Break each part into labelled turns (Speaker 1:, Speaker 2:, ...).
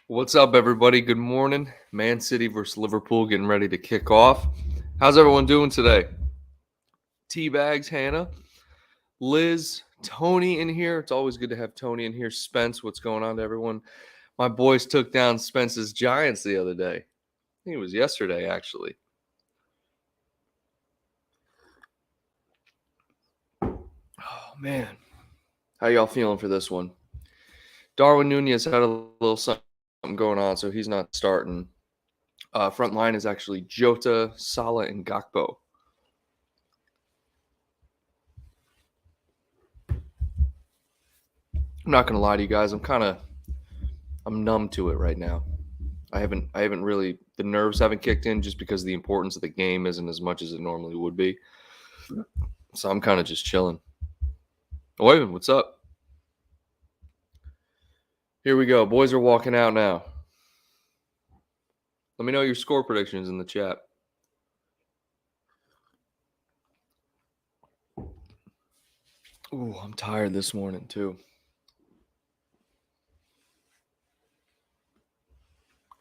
Speaker 1: What's up, everybody? Good morning. Man City versus Liverpool getting ready to kick off. How's everyone doing today? Teabags, Hannah, Liz, Tony in here. It's always good to have Tony in here. Spence, what's going on to everyone? My boys took down Spence's Giants the other day. I think it was yesterday, actually. Oh, man. How y'all feeling for this one? Darwin Nunez had a little something going on, so he's not starting. Front line is actually Jota, Salah, and Gakpo. I'm not gonna lie to you guys. I'm numb to it right now. I haven't really the nerves haven't kicked in just because the importance of the game isn't as much as it normally would be. So I'm kind of just chilling. Oivan, what's up? Here we go. Boys are walking out now. Let me know your score predictions in the chat. Ooh, I'm tired this morning too.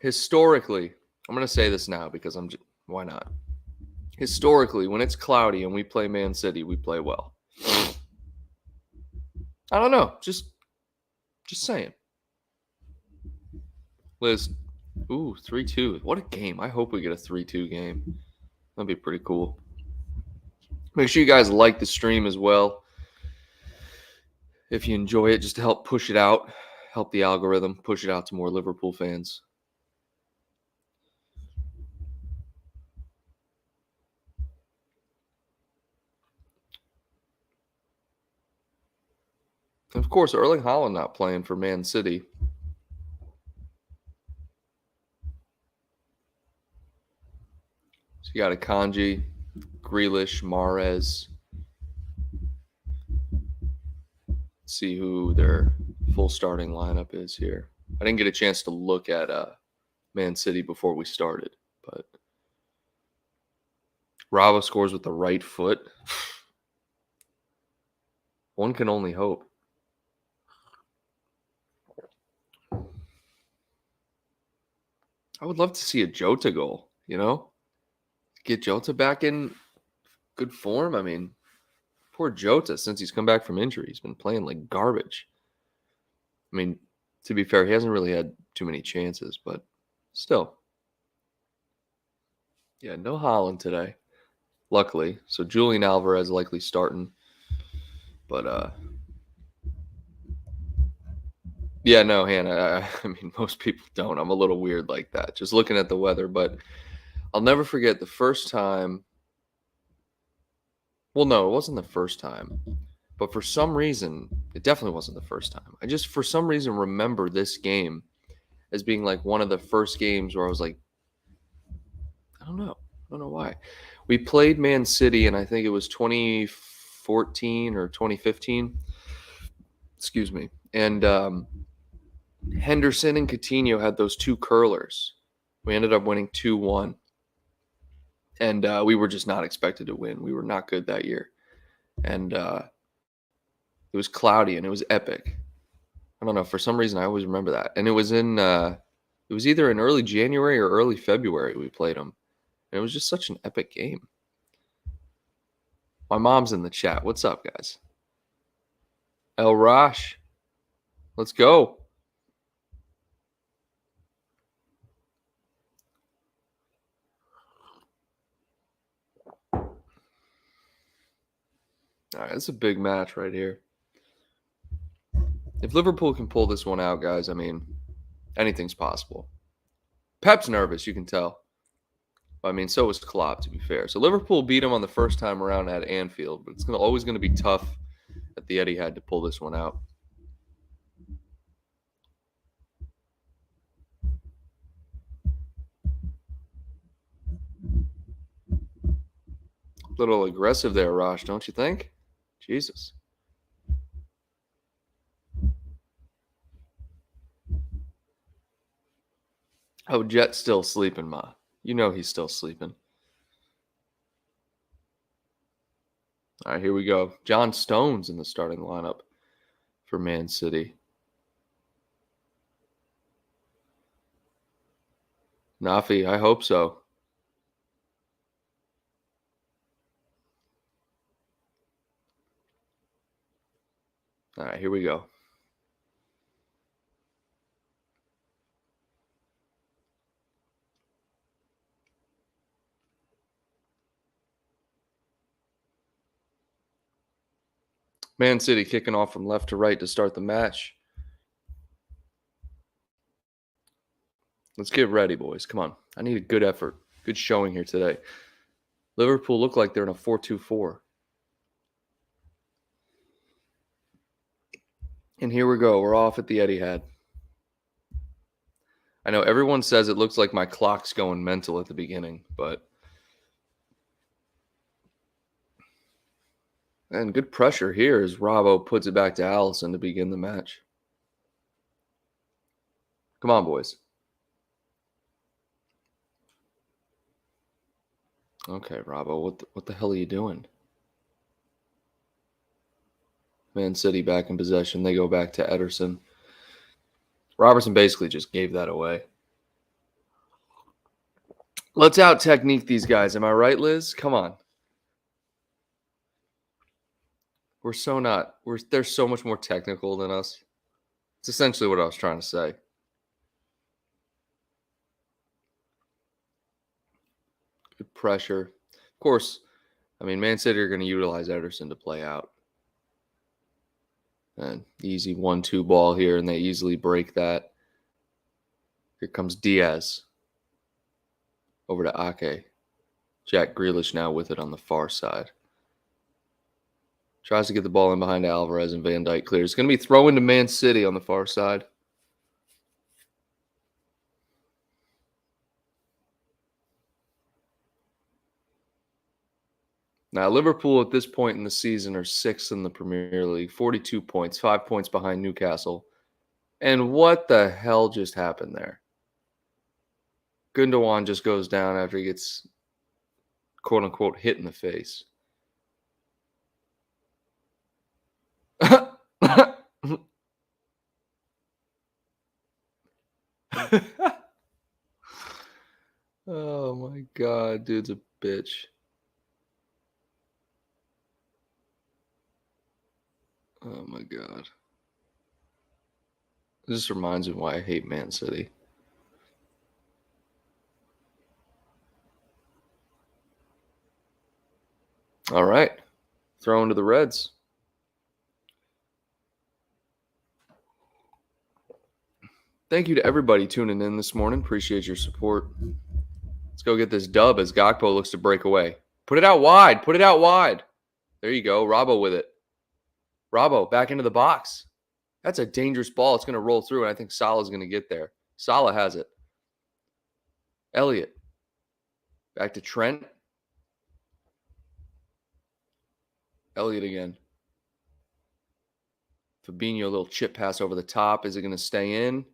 Speaker 1: Historically, I'm going to say this now because why not? Historically, when it's cloudy and we play Man City, we play well. I don't know, just saying. Liz, ooh, 3-2. What a game. I hope we get a 3-2 game. That'd be pretty cool. Make sure you guys like the stream as well. If you enjoy it, just to help push it out, help the algorithm, push it out to more Liverpool fans. And of course, Erling Haaland not playing for Man City. So you got Akanji, Grealish, Mahrez. See who their full starting lineup is here. I didn't get a chance to look at Man City before we started, but Rava scores with the right foot. One can only hope. I would love to see a Jota goal, Get Jota back in good form. I mean, poor Jota, since he's come back from injury, he's been playing like garbage. I mean, to be fair, he hasn't really had too many chances, but still. Yeah, no Haaland today, luckily. So Julian Alvarez likely starting. But yeah, no, Hannah. I mean, most people don't. I'm a little weird like that, just looking at the weather. But I'll never forget the first time. Well, no, it wasn't the first time. But for some reason, it definitely wasn't the first time. I just, for some reason, remember this game as being like one of the first games where I was like, I don't know. I don't know why. We played Man City, and I think it was 2014 or 2015. Excuse me. And Henderson and Coutinho had those two curlers. We ended up winning 2-1. And we were just not expected to win. We were not good that year. And it was cloudy and it was epic. I don't know. For some reason, I always remember that. And it was it was either in early January or early February we played them. And it was just such an epic game. My mom's in the chat. What's up, guys? El Rosh. Let's go. All right, it's a big match right here. If Liverpool can pull this one out, guys, I mean, anything's possible. Pep's nervous, you can tell. I mean, so was Klopp, to be fair. So Liverpool beat him on the first time around at Anfield, but it's always going to be tough at the Etihad to pull this one out. A little aggressive there, Rosh, don't you think? Jesus. Oh, Jet's still sleeping, Ma. You know he's still sleeping. All right, here we go. John Stone's in the starting lineup for Man City. Nafi, I hope so. All right, here we go. Man City kicking off from left to right to start the match. Let's get ready, boys. Come on. I need a good effort. Good showing here today. Liverpool look like they're in a 4-2-4. And here we go. We're off at the Etihad. I know everyone says it looks like my clock's going mental at the beginning, but and good pressure here as Robbo puts it back to Allison to begin the match. Come on, boys. Okay, Robbo, what the hell are you doing? Man City back in possession. They go back to Ederson. Robertson basically just gave that away. Let's out technique these guys. Am I right, Liz? Come on. We're so not. They're so much more technical than us. It's essentially what I was trying to say. Good pressure. Of course, I mean, Man City are going to utilize Ederson to play out. And easy 1-2 ball here, and they easily break that. Here comes Diaz. Over to Ake. Jack Grealish now with it on the far side. Tries to get the ball in behind Alvarez, and Van Dijk clears. It's going to be thrown to Man City on the far side. Now, Liverpool at this point in the season are sixth in the Premier League, 42 points, 5 points behind Newcastle. And what the hell just happened there? Gundogan just goes down after he gets, quote-unquote, hit in the face. Oh, my God. Dude's a bitch. Oh, my God. This reminds me why I hate Man City. All right. Thrown to the Reds. Thank you to everybody tuning in this morning. Appreciate your support. Let's go get this dub as Gakpo looks to break away. Put it out wide. Put it out wide. There you go. Robbo with it. Robbo back into the box. That's a dangerous ball. It's going to roll through, and I think Salah's going to get there. Salah has it. Elliott. Back to Trent. Elliott again. Fabinho, a little chip pass over the top. Is it going to stay in?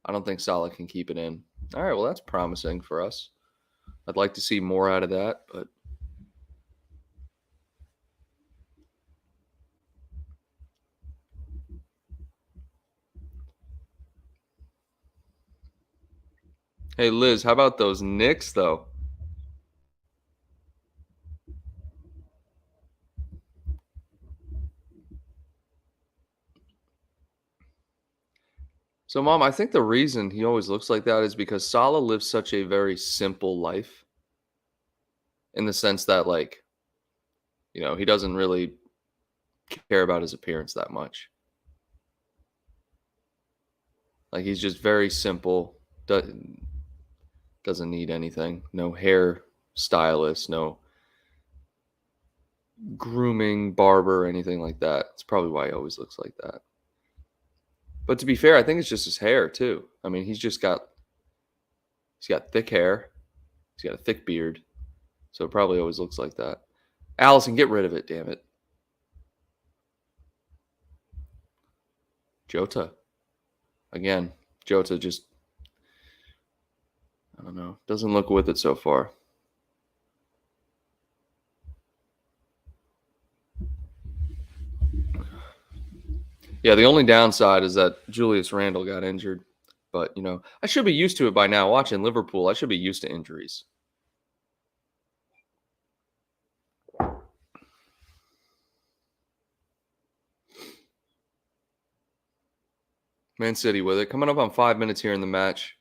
Speaker 1: I don't think Salah can keep it in. All right, well, that's promising for us. I'd like to see more out of that, but hey, Liz, how about those Knicks, though? So, Mom, I think the reason he always looks like that is because Salah lives such a very simple life in the sense that, like, you know, he doesn't really care about his appearance that much. Like, he's just very simple, doesn't need anything. No hair stylist, no grooming barber, anything like that. It's probably why he always looks like that. But to be fair, I think it's just his hair too. I mean, he's got thick hair. He's got a thick beard. So it probably always looks like that. Allison, get rid of it, damn it. Jota. Again, Jota just, I don't know, doesn't look with it so far. Yeah, the only downside is that Julius Randle got injured. But, I should be used to it by now. Watching Liverpool, I should be used to injuries. Man City with it. Coming up on 5 minutes here in the match.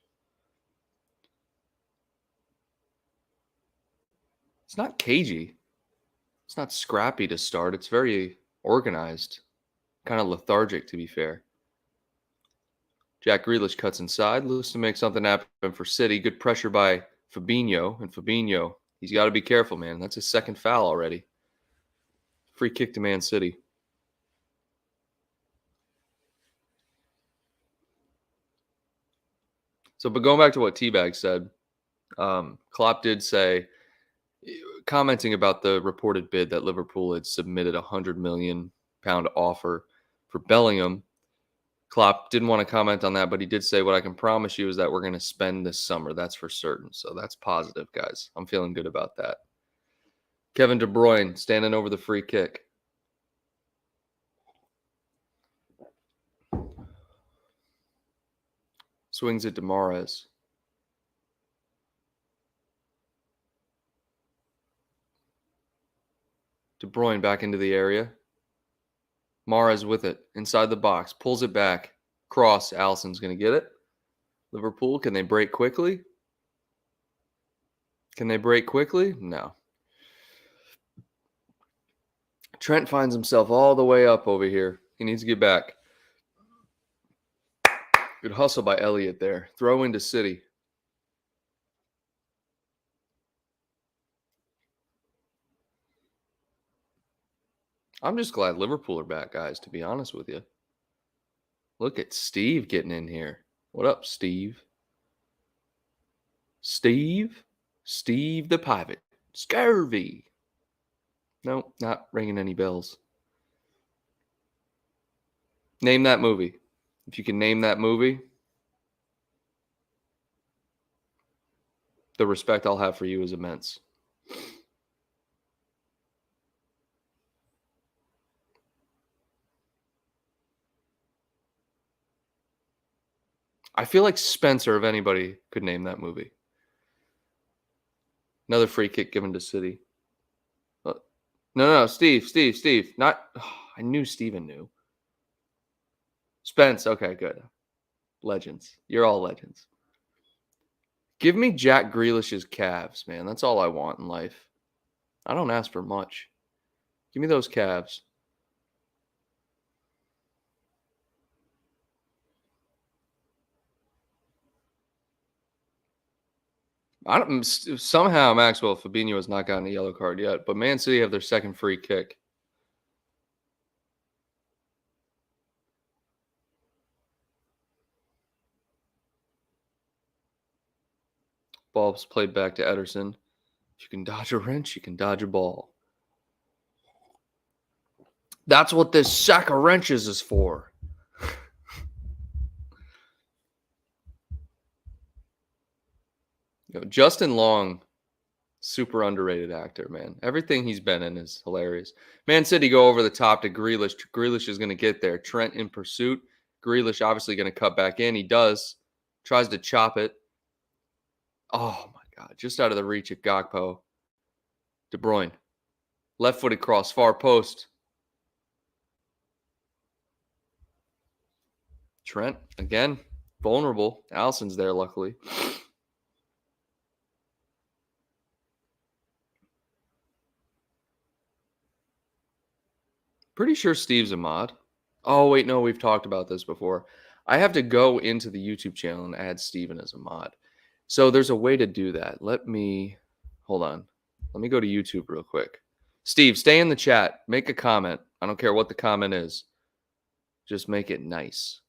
Speaker 1: It's not cagey. It's not scrappy to start. It's very organized. Kind of lethargic, to be fair. Jack Grealish cuts inside. Looks to make something happen for City. Good pressure by Fabinho. And Fabinho, he's got to be careful, man. That's his second foul already. Free kick to Man City. So, but going back to what Teabag said, Klopp did say, commenting about the reported bid that Liverpool had submitted a £100 million offer for Bellingham. Klopp didn't want to comment on that, but he did say, what I can promise you is that we're going to spend this summer. That's for certain. So that's positive, guys. I'm feeling good about that. Kevin De Bruyne standing over the free kick. Swings it to Mahrez. De Bruyne back into the area. Mahrez with it inside the box. Pulls it back. Cross. Alisson's going to get it. Liverpool, can they break quickly? Can they break quickly? No. Trent finds himself all the way up over here. He needs to get back. Good hustle by Elliott there. Throw into City. I'm just glad Liverpool are back, guys, to be honest with you. Look at Steve getting in here. What up, Steve? Steve the Pivot. Scurvy. No, not ringing any bells. Name that movie. If you can name that movie, the respect I'll have for you is immense. I feel like Spencer, if anybody, could name that movie. Another free kick given to City. No, Steve. Not. I knew Steven knew. Spence. Okay, good. Legends. You're all legends. Give me Jack Grealish's calves, man. That's all I want in life. I don't ask for much. Give me those calves. Somehow Maxwell Fabinho has not gotten a yellow card yet, but Man City have their second free kick. Ball's played back to Ederson. If you can dodge a wrench, you can dodge a ball. That's what this sack of wrenches is for. Justin Long, super underrated actor, man. Everything he's been in is hilarious. Man City go over the top to Grealish. Grealish is going to get there. Trent in pursuit. Grealish obviously going to cut back in. He does. Tries to chop it. Oh, my God. Just out of the reach of Gakpo. De Bruyne. Left-footed cross. Far post. Trent, again, vulnerable. Alisson's there, luckily. Pretty sure Steve's a mod. Oh, wait, no, we've talked about this before. I have to go into the YouTube channel and add Steven as a mod. So there's a way to do that. Hold on. Let me go to YouTube real quick. Steve, stay in the chat. Make a comment. I don't care what the comment is. Just make it nice.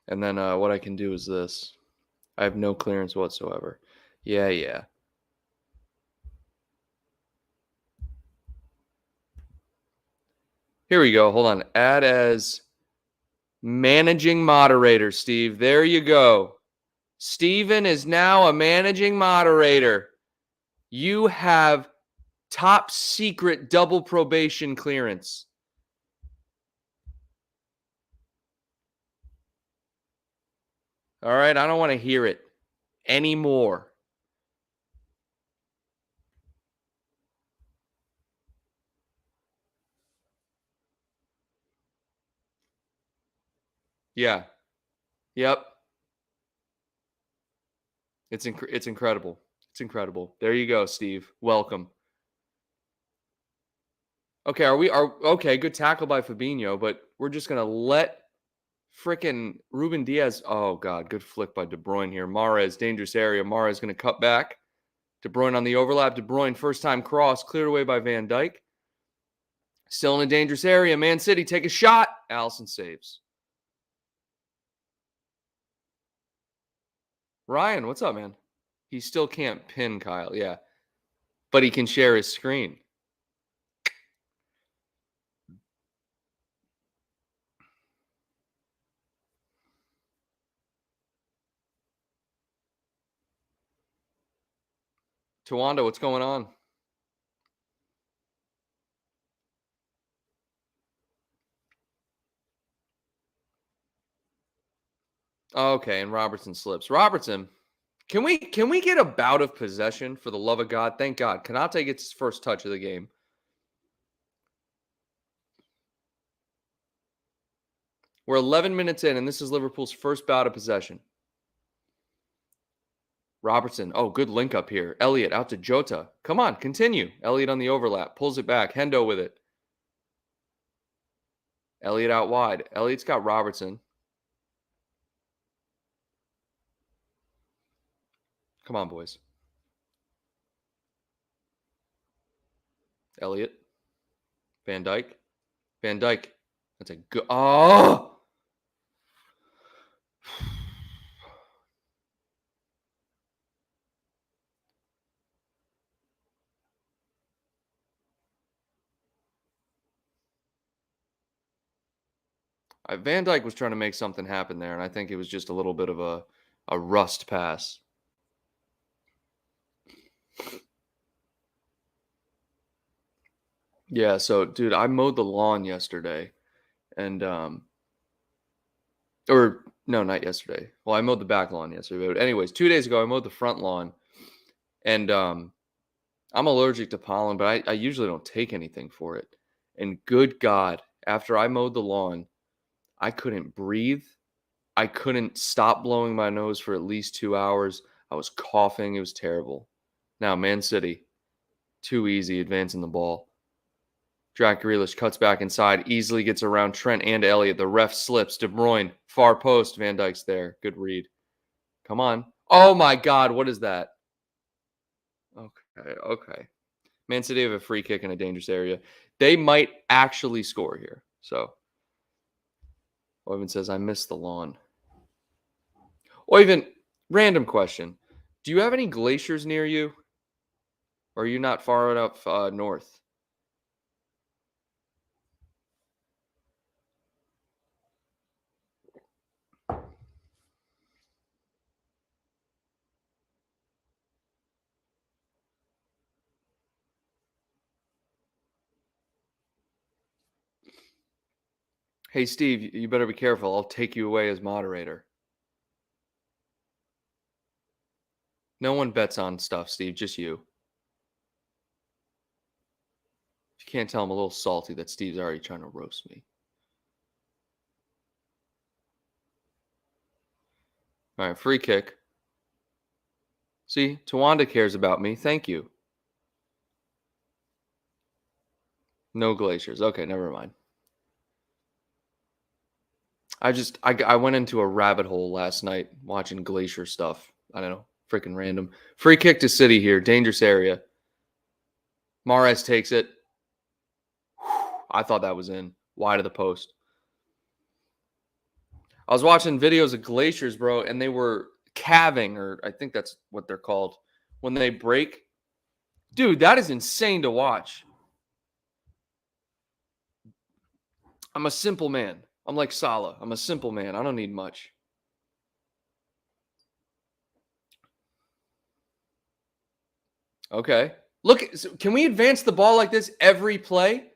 Speaker 1: And then what I can do is this. I have no clearance whatsoever. Yeah. Here we go. Hold on. Add as managing moderator, Steve. There you go. Steven is now a managing moderator. You have top secret double probation clearance. All right. I don't want to hear it anymore. Yeah. Yep. It's incredible. It's incredible. There you go, Steve. Welcome. Okay, okay, good tackle by Fabinho, but we're just gonna let freaking Ruben Diaz. Oh god, good flick by De Bruyne here. Mahrez, dangerous area. Mahrez gonna cut back. De Bruyne on the overlap. De Bruyne, first time cross, cleared away by Van Dijk. Still in a dangerous area. Man City take a shot. Allison saves. Ryan, what's up, man? He still can't pin Kyle, yeah. But he can share his screen. Tawanda, what's going on? Okay, and Robertson slips. Robertson, can we get a bout of possession for the love of God? Thank God. Kanate gets his first touch of the game. We're 11 minutes in, and this is Liverpool's first bout of possession. Robertson, oh, good link up here. Elliott out to Jota. Come on, continue. Elliott on the overlap, pulls it back. Hendo with it. Elliott out wide. Elliott's got Robertson. Come on, boys. Elliott. Van Dijk. Van Dijk. That's a good. Oh! Van Dijk was trying to make something happen there, and I think it was just a little bit of a rust pass. Yeah, so dude, I mowed the lawn yesterday, and or no, not yesterday. Well, I mowed the back lawn yesterday, but anyways, 2 days ago I mowed the front lawn, and I'm allergic to pollen, but I usually don't take anything for it. And good God, after I mowed the lawn, I couldn't breathe. I couldn't stop blowing my nose for at least 2 hours. I was coughing. It was terrible. Now, Man City, too easy advancing the ball. Jack Grealish cuts back inside, easily gets around Trent and Elliott. The ref slips. De Bruyne, far post. Van Dijk's there. Good read. Come on. Oh my God, what is that? Okay. Man City have a free kick in a dangerous area. They might actually score here. So, Oyvind says, I missed the lawn. Oyvind, random question. Do you have any glaciers near you? Or are you not far enough north? Hey, Steve, you better be careful. I'll take you away as moderator. No one bets on stuff, Steve, just you. If you can't tell, I'm a little salty that Steve's already trying to roast me. All right, free kick. See, Tawanda cares about me. Thank you. No glaciers. Okay, never mind. I went into a rabbit hole last night watching glacier stuff. I don't know, freaking random. Free kick to City here, dangerous area. Mahrez takes it. I thought that was in, wide of the post. I was watching videos of glaciers, bro, and they were calving, or I think that's what they're called, when they break. Dude, that is insane to watch. I'm a simple man. I'm like Salah. I'm a simple man. I don't need much. Okay. Look, can we advance the ball like this every play?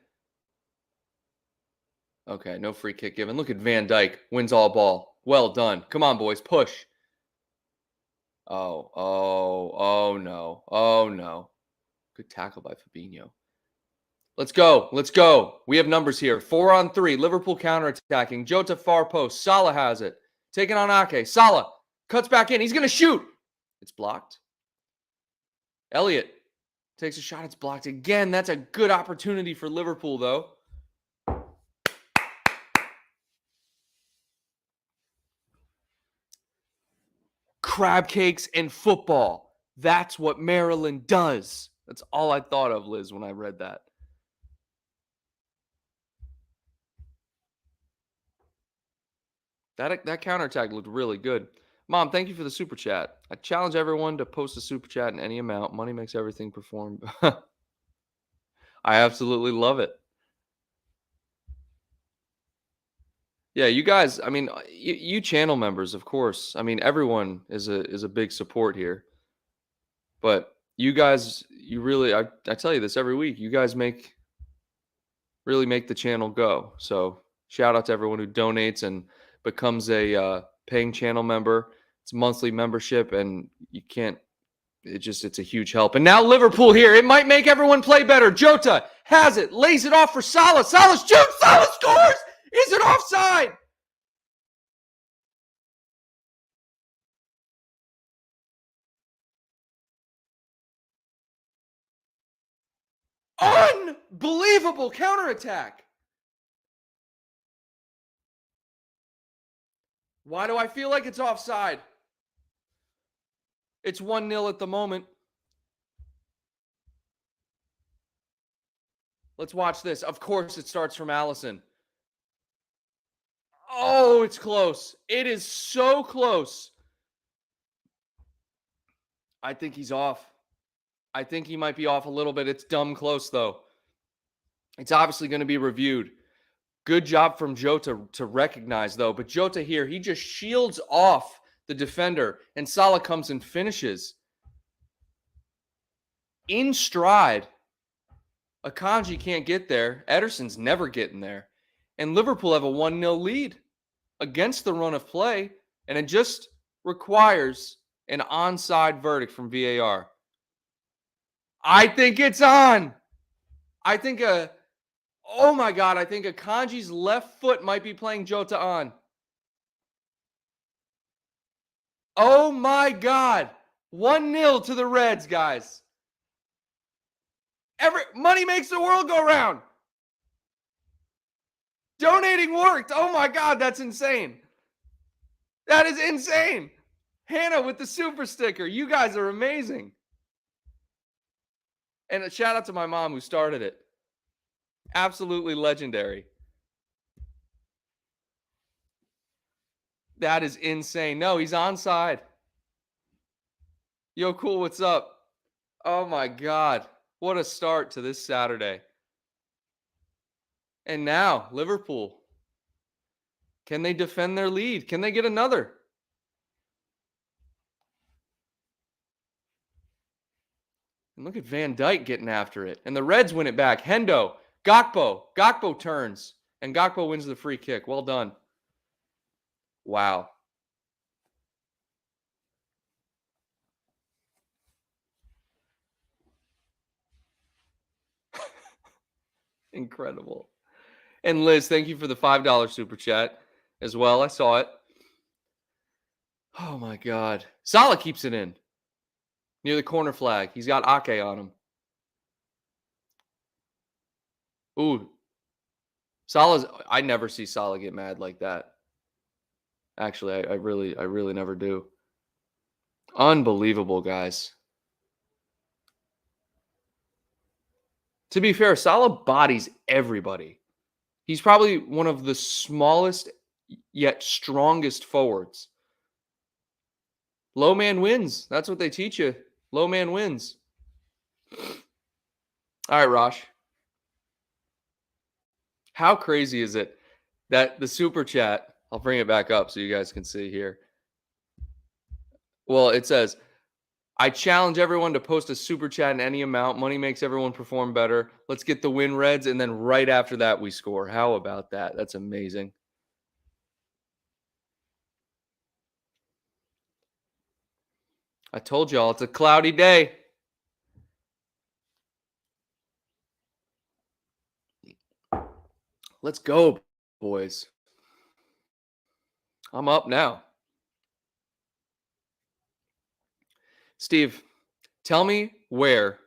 Speaker 1: Okay, no free kick given. Look at Van Dyke. Wins all ball. Well done. Come on, boys. Push. Oh no. Oh no. Good tackle by Fabinho. Let's go. Let's go. We have numbers here. 4-on-3. Liverpool counterattacking. Jota far post. Salah has it. Taking on Ake. Salah cuts back in. He's going to shoot. It's blocked. Elliott takes a shot. It's blocked again. That's a good opportunity for Liverpool, though. Crab cakes and football. That's what Maryland does. That's all I thought of, Liz, when I read that. That counterattack looked really good. Mom, thank you for the super chat. I challenge everyone to post a super chat in any amount. Money makes everything perform. I absolutely love it. Yeah, you guys, I mean, you channel members, of course. I mean, everyone is a big support here. But you guys, you really, I tell you this every week, you guys really make the channel go. So shout out to everyone who donates and becomes a paying channel member. It's a monthly membership, and you can't. It's a huge help. And now Liverpool here. It might make everyone play better. Jota has it, lays it off for Salah. Salah shoots. Salah scores. Is it offside? Unbelievable counterattack. Why do I feel like it's offside? It's 1-0 at the moment. Let's watch this. Of course, it starts from Allison. Oh, it's close. It is so close. I think he's off. I think he might be off a little bit. It's dumb close, though. It's obviously going to be reviewed. Good job from Jota to recognize, though. But Jota here, he just shields off the defender, and Salah comes and finishes. In stride. Akanji can't get there. Ederson's never getting there. And Liverpool have a 1-0 lead against the run of play, and it just requires an onside verdict from VAR. I think it's on. I think oh my God, I think Akanji's left foot might be playing Jota on. Oh my God. 1-0 to the Reds, guys. Money makes the world go round. Donating worked. Oh my God, that's insane. That is insane. Hannah with the super sticker. You guys are amazing. And a shout out to my mom who started it. Absolutely legendary. That is insane. No, he's onside. Yo, cool, what's up? Oh my God. What a start to this Saturday. And now, Liverpool. Can they defend their lead? Can they get another? And look at Van Dyke getting after it. And the Reds win it back. Hendo, Gakpo. Gakpo turns. And Gakpo wins the free kick. Well done. Wow. Incredible. And Liz, thank you for the $5 super chat as well. I saw it. Oh my God. Salah keeps it in. Near the corner flag. He's got Ake on him. Ooh. I never see Salah get mad like that. Actually, I really never do. Unbelievable, guys. To be fair, Salah bodies everybody. He's probably one of the smallest yet strongest forwards. Low man wins. That's what they teach you. Low man wins. All right, Rosh. How crazy is it That the super chat, I'll bring it back up so you guys can see here. Well, it says, I challenge everyone to post a super chat in any amount. Money makes everyone perform better. Let's get the win, Reds. And then right after that, we score. How about that? That's amazing. I told y'all it's a cloudy day. Let's go, boys. I'm up now. Steve, tell me where.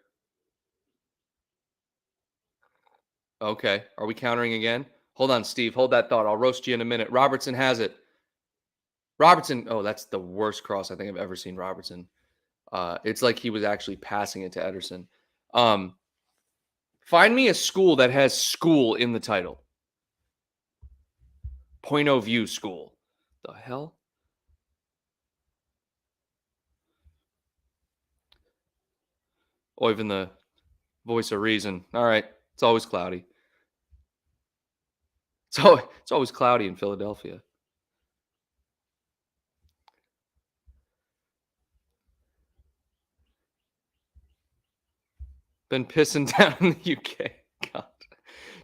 Speaker 1: Okay. Are we countering again? Hold on, Steve. Hold that thought. I'll roast you in a minute. Robertson has it. Robertson. Oh, that's the worst cross I think I've ever seen Robertson. It's like he was actually passing it to Ederson. Find me a school that has school in the title. Point of view school. The hell? Or even the voice of reason. All right. It's always cloudy. It's always cloudy in Philadelphia. Been pissing down in the UK. God.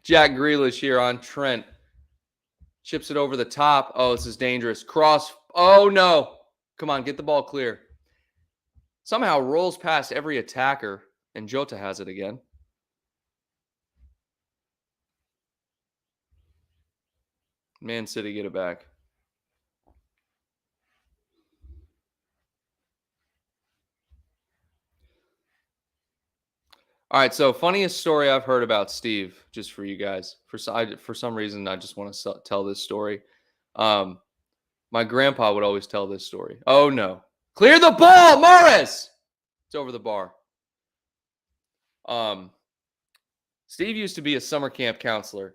Speaker 1: Jack Grealish here on Trent. Chips it over the top. Oh, this is dangerous. Cross. Oh, no. Come on, get the ball clear. Somehow rolls past every attacker, and Jota has it again. Man City, get it back. All right, so funniest story I've heard about Steve, just for you guys. For some reason, I just want to tell this story. My grandpa would always tell this story. Oh, no. Clear the ball, Morris! It's over the bar. Steve used to be a summer camp counselor,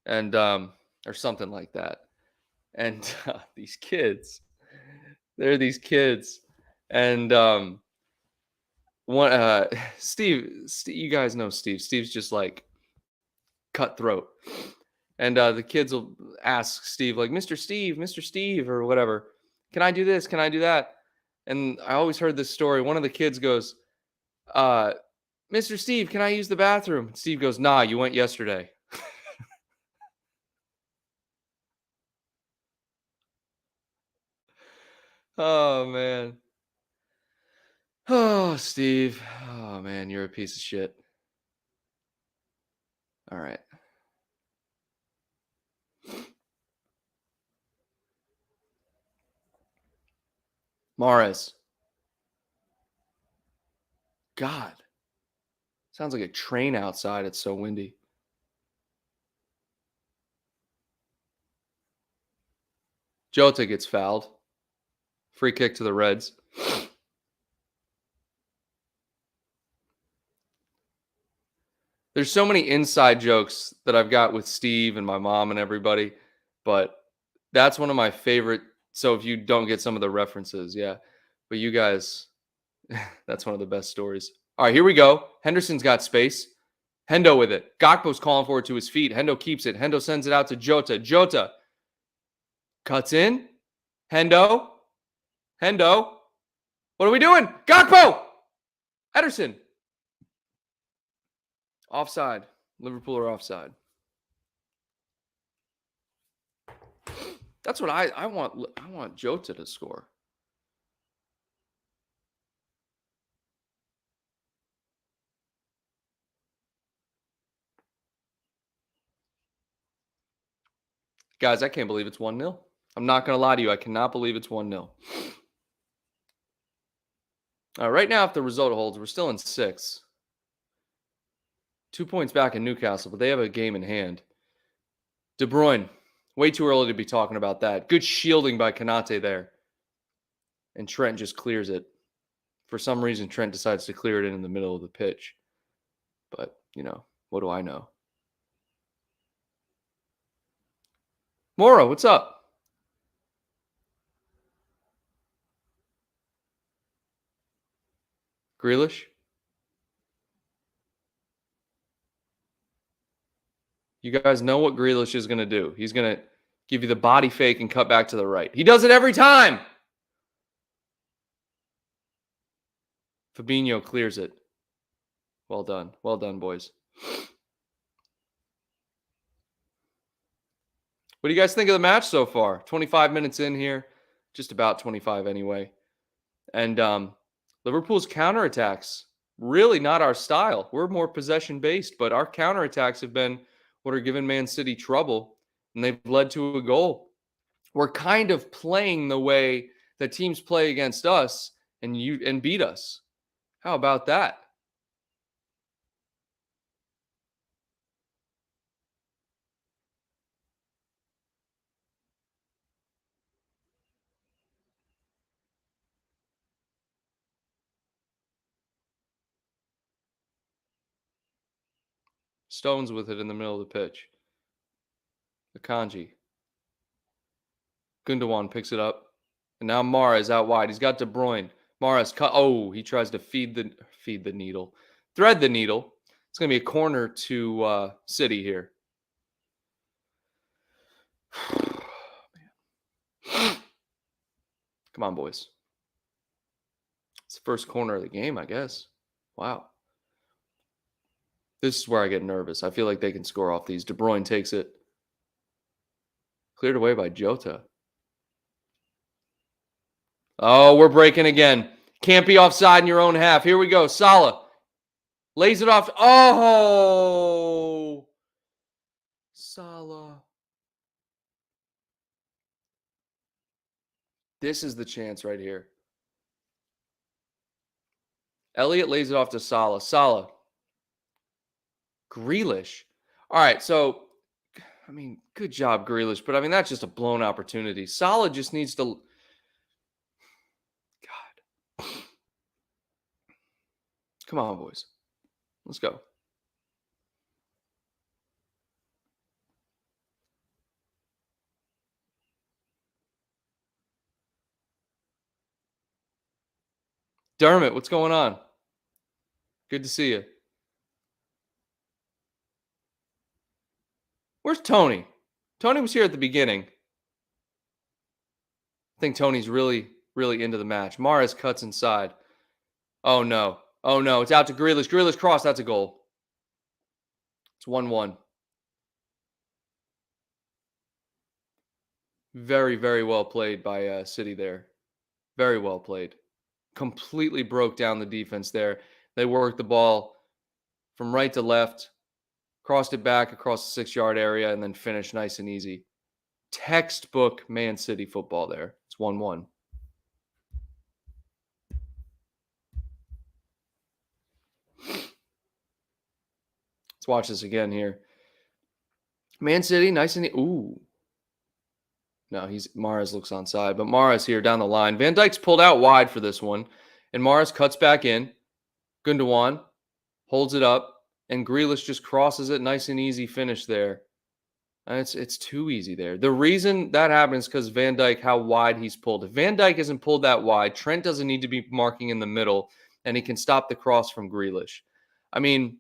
Speaker 1: and or something like that. And these kids, they're these kids, and one Steve, you guys know Steve. Steve's just like cutthroat, and the kids will ask Steve like, Mr. Steve, or whatever. Can I do this? Can I do that? And I always heard this story. One of the kids goes, Mr. Steve, can I use the bathroom? And Steve goes, nah, you went yesterday. Oh, man. Oh, Steve. Oh, man, you're a piece of shit. All right. Mares. God. Sounds like a train outside. It's so windy. Jota gets fouled. Free kick to the Reds. There's so many inside jokes that I've got with Steve and my mom and everybody, but that's one of my favorite. So if you don't get some of the references, yeah. But you guys, that's one of the best stories. All right, here we go. Henderson's got space. Hendo with it. Gakpo's calling for it to his feet. Hendo keeps it. Hendo sends it out to Jota. Jota cuts in. Hendo. What are we doing? Gakpo! Ederson. Offside. Liverpool are offside. That's what I want. I want Jota to score. Guys, I can't believe it's 1-0. I'm not going to lie to you. I cannot believe it's 1-0. Right now, if the result holds, we're still in 6. 2 points back in Newcastle, but they have a game in hand. De Bruyne, way too early to be talking about that. Good shielding by Konate there. And Trent just clears it. For some reason, Trent decides to clear it in the middle of the pitch. But, what do I know? Mora, what's up? Grealish? You guys know what Grealish is going to do. He's going to Give you the body fake and cut back to the right. He does it every time. Fabinho clears it. Well done. Well done, boys. What do you guys think of the match so far? 25 minutes in here. Just about 25 anyway. And Liverpool's counterattacks, really not our style. We're more possession-based, but our counterattacks have been what are giving Man City trouble, and they've led to a goal. We're kind of playing the way that teams play against us and beat us. How about that? Stones with it in the middle of the pitch. Akanji. Gundogan picks it up. And now Mahrez out wide. He's got De Bruyne. Mahrez cut. Oh, he tries to feed the needle. Thread the needle. It's going to be a corner to City here. Come on, boys. It's the first corner of the game, I guess. Wow. This is where I get nervous. I feel like they can score off these. De Bruyne takes it. Cleared away by Jota. Oh, we're breaking again. Can't be offside in your own half. Here we go. Salah lays it off. Oh, Salah. This is the chance right here. Elliott lays it off to Salah. Salah. Grealish. All right, so, I mean, good job, Grealish. But, I mean, that's just a blown opportunity. Salah just needs to... God. Come on, boys. Let's go. Dermot, what's going on? Good to see you. Where's Tony? Tony was here at the beginning. I think Tony's really, really into the match. Mahrez cuts inside. Oh, no. Oh, no. It's out to Grealish. Grealish cross. That's a goal. It's 1-1. Very, very well played by City there. Very well played. Completely broke down the defense there. They worked the ball from right to left, crossed it back across the 6-yard area, and then finished nice and easy. Textbook Man City football there. It's 1-1. Let's watch this again here. Man City, nice and ooh. No, Mahrez looks onside, but Mahrez here down the line. Van Dijk's pulled out wide for this one, and Mahrez cuts back in. Gundogan holds it up, and Grealish just crosses it. Nice and easy finish there. And it's too easy there. The reason that happens is because Van Dijk, how wide he's pulled. If Van Dijk isn't pulled that wide, Trent doesn't need to be marking in the middle, and he can stop the cross from Grealish. I mean,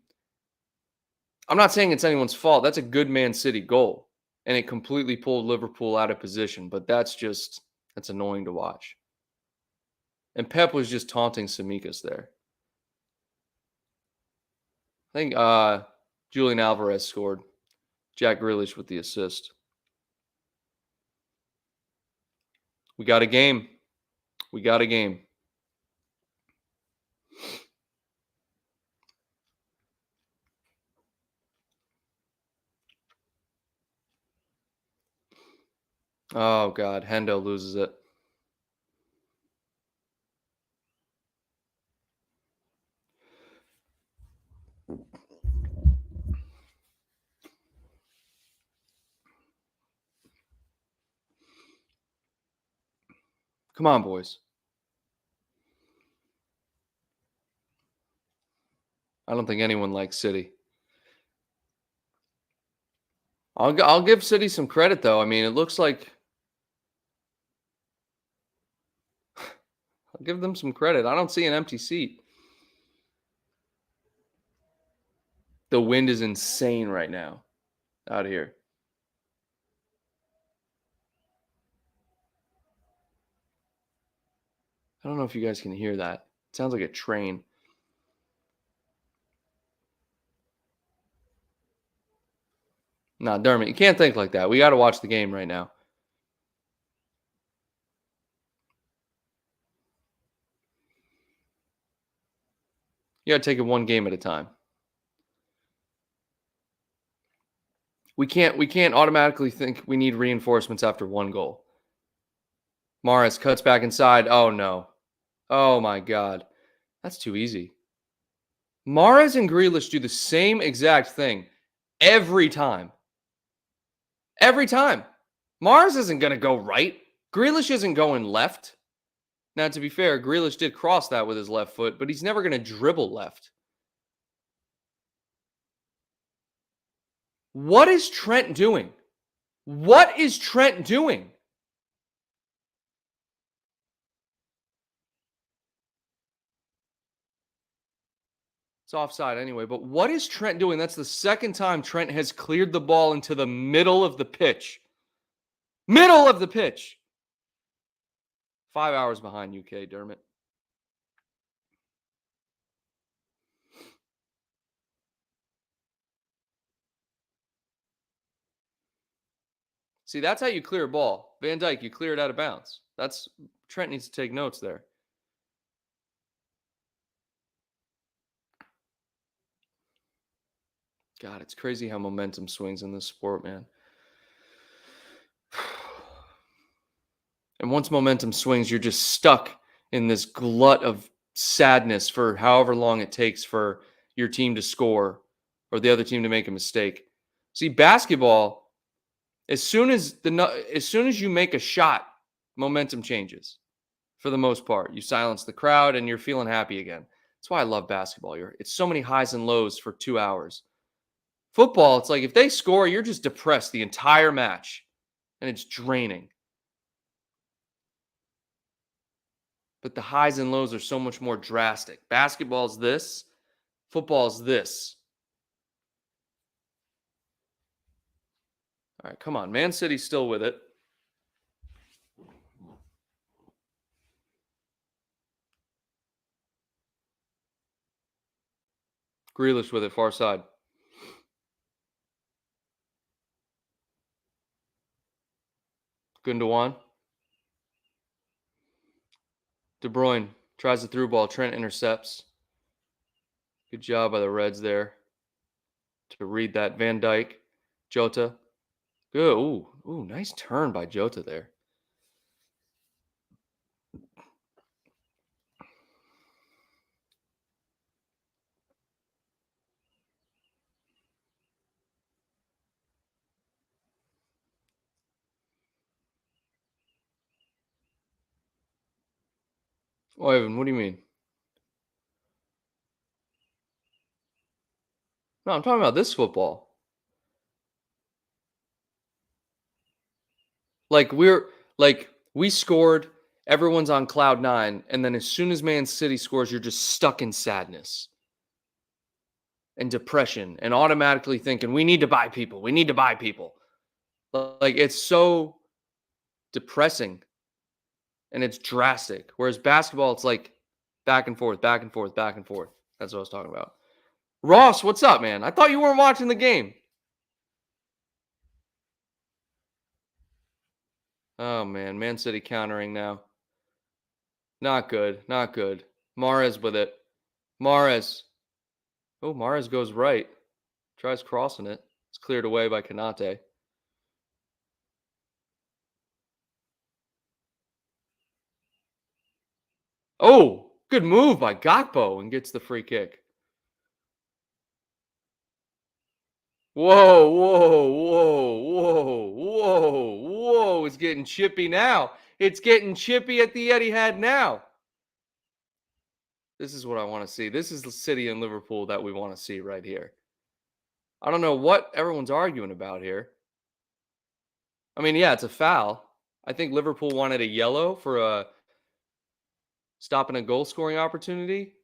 Speaker 1: I'm not saying it's anyone's fault. That's a good Man City goal, and it completely pulled Liverpool out of position. But that's annoying to watch. And Pep was just taunting Tsimikas there. I think Julian Alvarez scored. Jack Grealish with the assist. We got a game. We got a game. Oh, God. Hendo loses it. Come on, boys. I don't think anyone likes City. I'll give City some credit, though. I mean, it looks like I'll give them some credit. I don't see an empty seat. The wind is insane right now out here. I don't know if you guys can hear that. It sounds like a train. Nah, Dermot, you can't think like that. We got to watch the game right now. You got to take it one game at a time. We can't automatically think we need reinforcements after one goal. Mahrez cuts back inside. Oh no. Oh my god. That's too easy. Mahrez and Grealish do the same exact thing every time. Every time. Mahrez isn't going to go right. Grealish isn't going left. Now, to be fair, Grealish did cross that with his left foot, but he's never going to dribble left. What is Trent doing? What is Trent doing? It's offside anyway, but what is Trent doing? That's the second time Trent has cleared the ball into the middle of the pitch. Middle of the pitch. 5 hours behind UK, Dermot. See, that's how you clear a ball. Van Dijk, you clear it out of bounds. That's Trent needs to take notes there. God, it's crazy how momentum swings in this sport, man. And once momentum swings, you're just stuck in this glut of sadness for however long it takes for your team to score or the other team to make a mistake. See, basketball, as soon as you make a shot, momentum changes. For the most part, you silence the crowd and you're feeling happy again. That's why I love basketball. It's so many highs and lows for 2 hours. Football, it's like if they score, you're just depressed the entire match, and it's draining. But the highs and lows are so much more drastic. Basketball's this, football's this. All right, come on. Man City's still with it. Grealish with it, far side. Gundogan. De Bruyne tries the through ball. Trent intercepts. Good job by the Reds there to read that. Van Dijk. Jota. Good. Ooh, nice turn by Jota there. Oh, Evan, what do you mean? No, I'm talking about this football. We scored, everyone's on cloud 9, and then as soon as Man City scores, you're just stuck in sadness and depression and automatically thinking, we need to buy people. We need to buy people. Like, it's so depressing and it's drastic. Whereas basketball, it's like back and forth, back and forth, back and forth. That's what I was talking about. Ross, what's up, man? I thought you weren't watching the game. Oh, man. Man City countering now. Not good. Not good. Mahrez with it. Mahrez. Oh, Mahrez goes right. Tries crossing it. It's cleared away by Kanate. Oh, good move by Gakpo and gets the free kick. Whoa. It's getting chippy now. It's getting chippy at the Etihad now. This is what I want to see. This is the City and Liverpool that we want to see right here. I don't know what everyone's arguing about here. I mean, yeah, it's a foul. I think Liverpool wanted a yellow for stopping a goal scoring opportunity.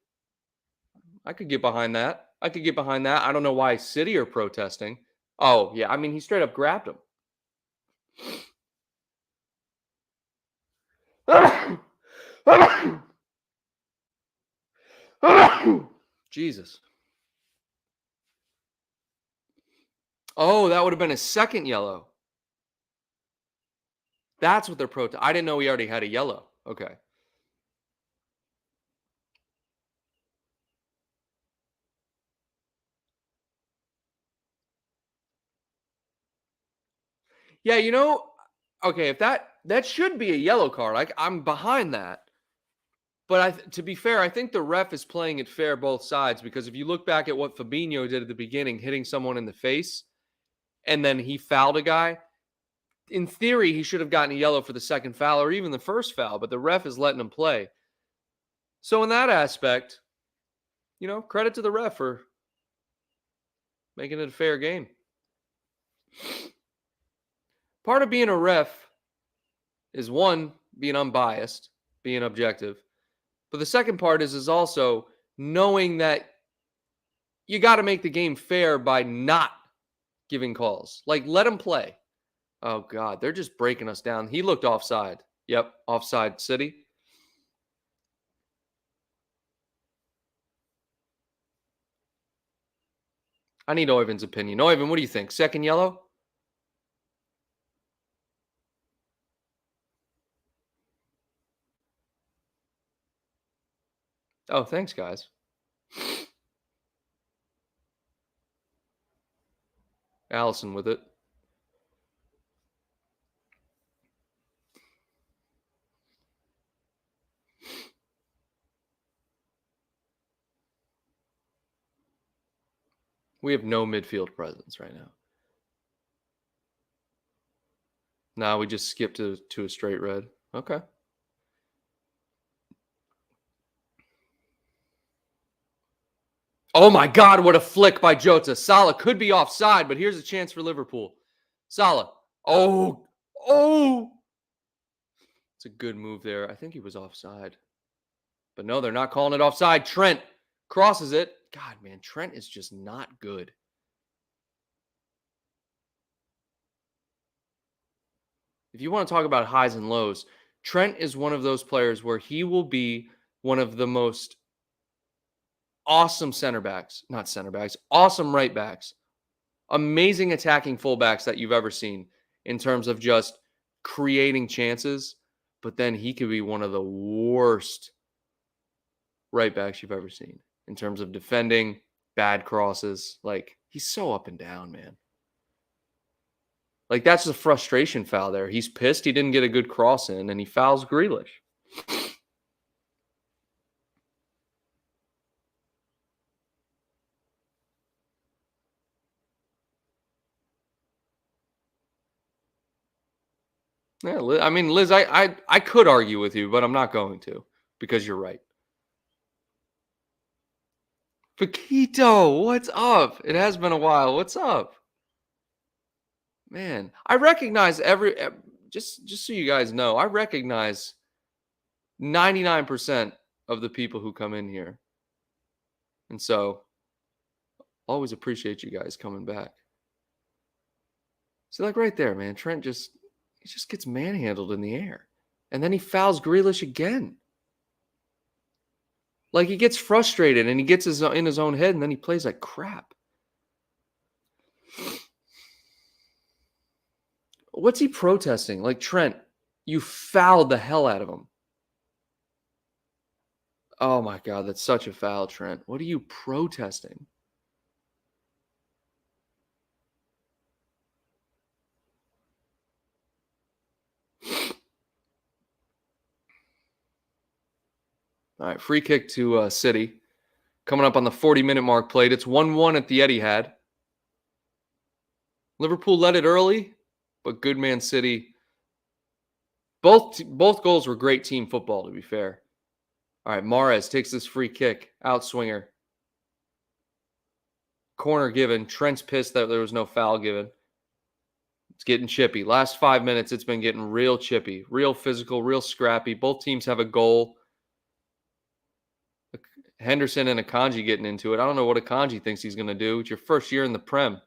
Speaker 1: I could get behind that. I don't know why City are protesting. Oh, yeah. I mean, he straight up grabbed him. Jesus. Oh, that would have been a second yellow. That's what they're protesting. I didn't know he already had a yellow. Okay. Yeah, okay, if that should be a yellow card. I'm behind that. But to be fair, I think the ref is playing it fair both sides because if you look back at what Fabinho did at the beginning, hitting someone in the face, and then he fouled a guy, in theory, he should have gotten a yellow for the second foul or even the first foul, but the ref is letting him play. So in that aspect, credit to the ref for making it a fair game. Part of being a ref is one, being unbiased, being objective. But the second part is also knowing that you got to make the game fair by not giving calls. Like, let him play. Oh, God, they're just breaking us down. He looked offside. Yep, offside city. I need Oyvind's opinion. Oyvind, what do you think? Second yellow? Oh, thanks, guys. Allison with it. We have no midfield presence right now. Now we just skip to a straight red. Okay. Oh my God, what a flick by Jota. Salah could be offside, but here's a chance for Liverpool. Salah. Oh. It's a good move there. I think he was offside. But no, they're not calling it offside. Trent crosses it. God, man, Trent is just not good. If you want to talk about highs and lows, Trent is one of those players where he will be one of the most awesome awesome right backs, amazing attacking fullbacks that you've ever seen in terms of just creating chances. But then he could be one of the worst right backs you've ever seen in terms of defending, bad crosses. Like, he's so up and down, man. Like, that's the frustration foul there. He's pissed he didn't get a good cross in, and he fouls Grealish. Yeah, I mean, Liz, I could argue with you, but I'm not going to because you're right. Paquito, what's up? It has been a while. What's up? Man, I recognize just so you guys know, I recognize 99% of the people who come in here. And so always appreciate you guys coming back. See, like right there, man, Trent just gets manhandled in the air. And then he fouls Grealish again. Like, he gets frustrated and he gets in his own head and then he plays like crap. What's he protesting? Like, Trent, you fouled the hell out of him. Oh my God, that's such a foul, Trent. What are you protesting? All right, free kick to City. Coming up on the 40-minute mark played. It's 1-1 at the Etihad. Liverpool led it early, but good Man City. Both goals were great team football, to be fair. All right, Mahrez takes this free kick. Outswinger. Corner given. Trent's pissed that there was no foul given. It's getting chippy. Last 5 minutes, it's been getting real chippy, real physical, real scrappy. Both teams have a goal. Henderson and Akanji getting into it. I don't know what Akanji thinks he's going to do. It's your first year in the Prem.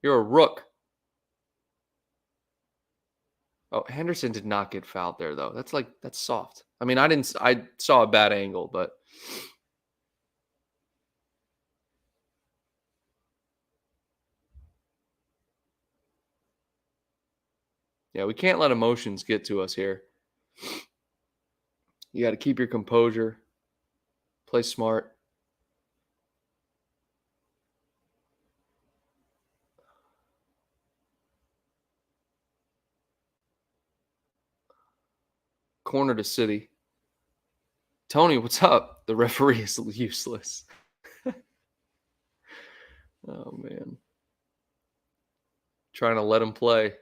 Speaker 1: You're a rook. Oh, Henderson did not get fouled there though. That's soft. I mean, I saw a bad angle, but yeah, we can't let emotions get to us here. You got to keep your composure, play smart. Corner to City. Tony, what's up? The referee is useless. Oh man. Trying to let him play.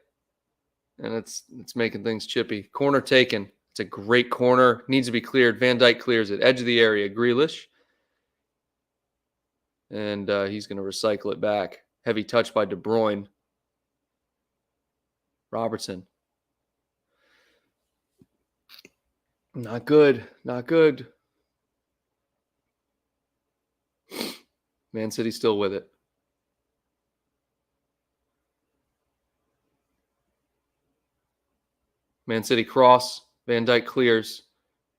Speaker 1: And it's making things chippy. Corner taken. It's a great corner. Needs to be cleared. Van Dijk clears it. Edge of the area. Grealish. And he's going to recycle it back. Heavy touch by De Bruyne. Robertson. Not good. Not good. Man City still with it. Man City cross. Van Dijk clears.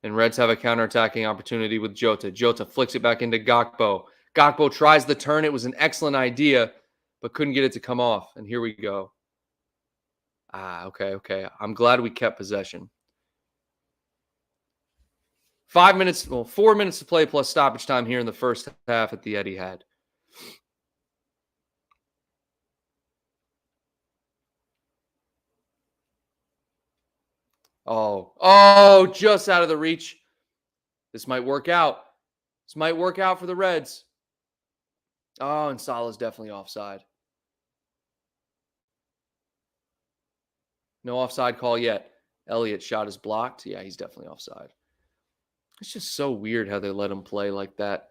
Speaker 1: And Reds have a counterattacking opportunity with Jota. Jota flicks it back into Gakpo. Gakpo tries the turn. It was an excellent idea, but couldn't get it to come off. And here we go. Okay. I'm glad we kept possession. 4 minutes to play plus stoppage time here in the first half at the Etihad. Oh, just out of the reach. This might work out. This might work out for the Reds. Oh, and Salah's definitely offside. No offside call yet. Elliott's shot is blocked. Yeah, he's definitely offside. It's just so weird how they let him play like that.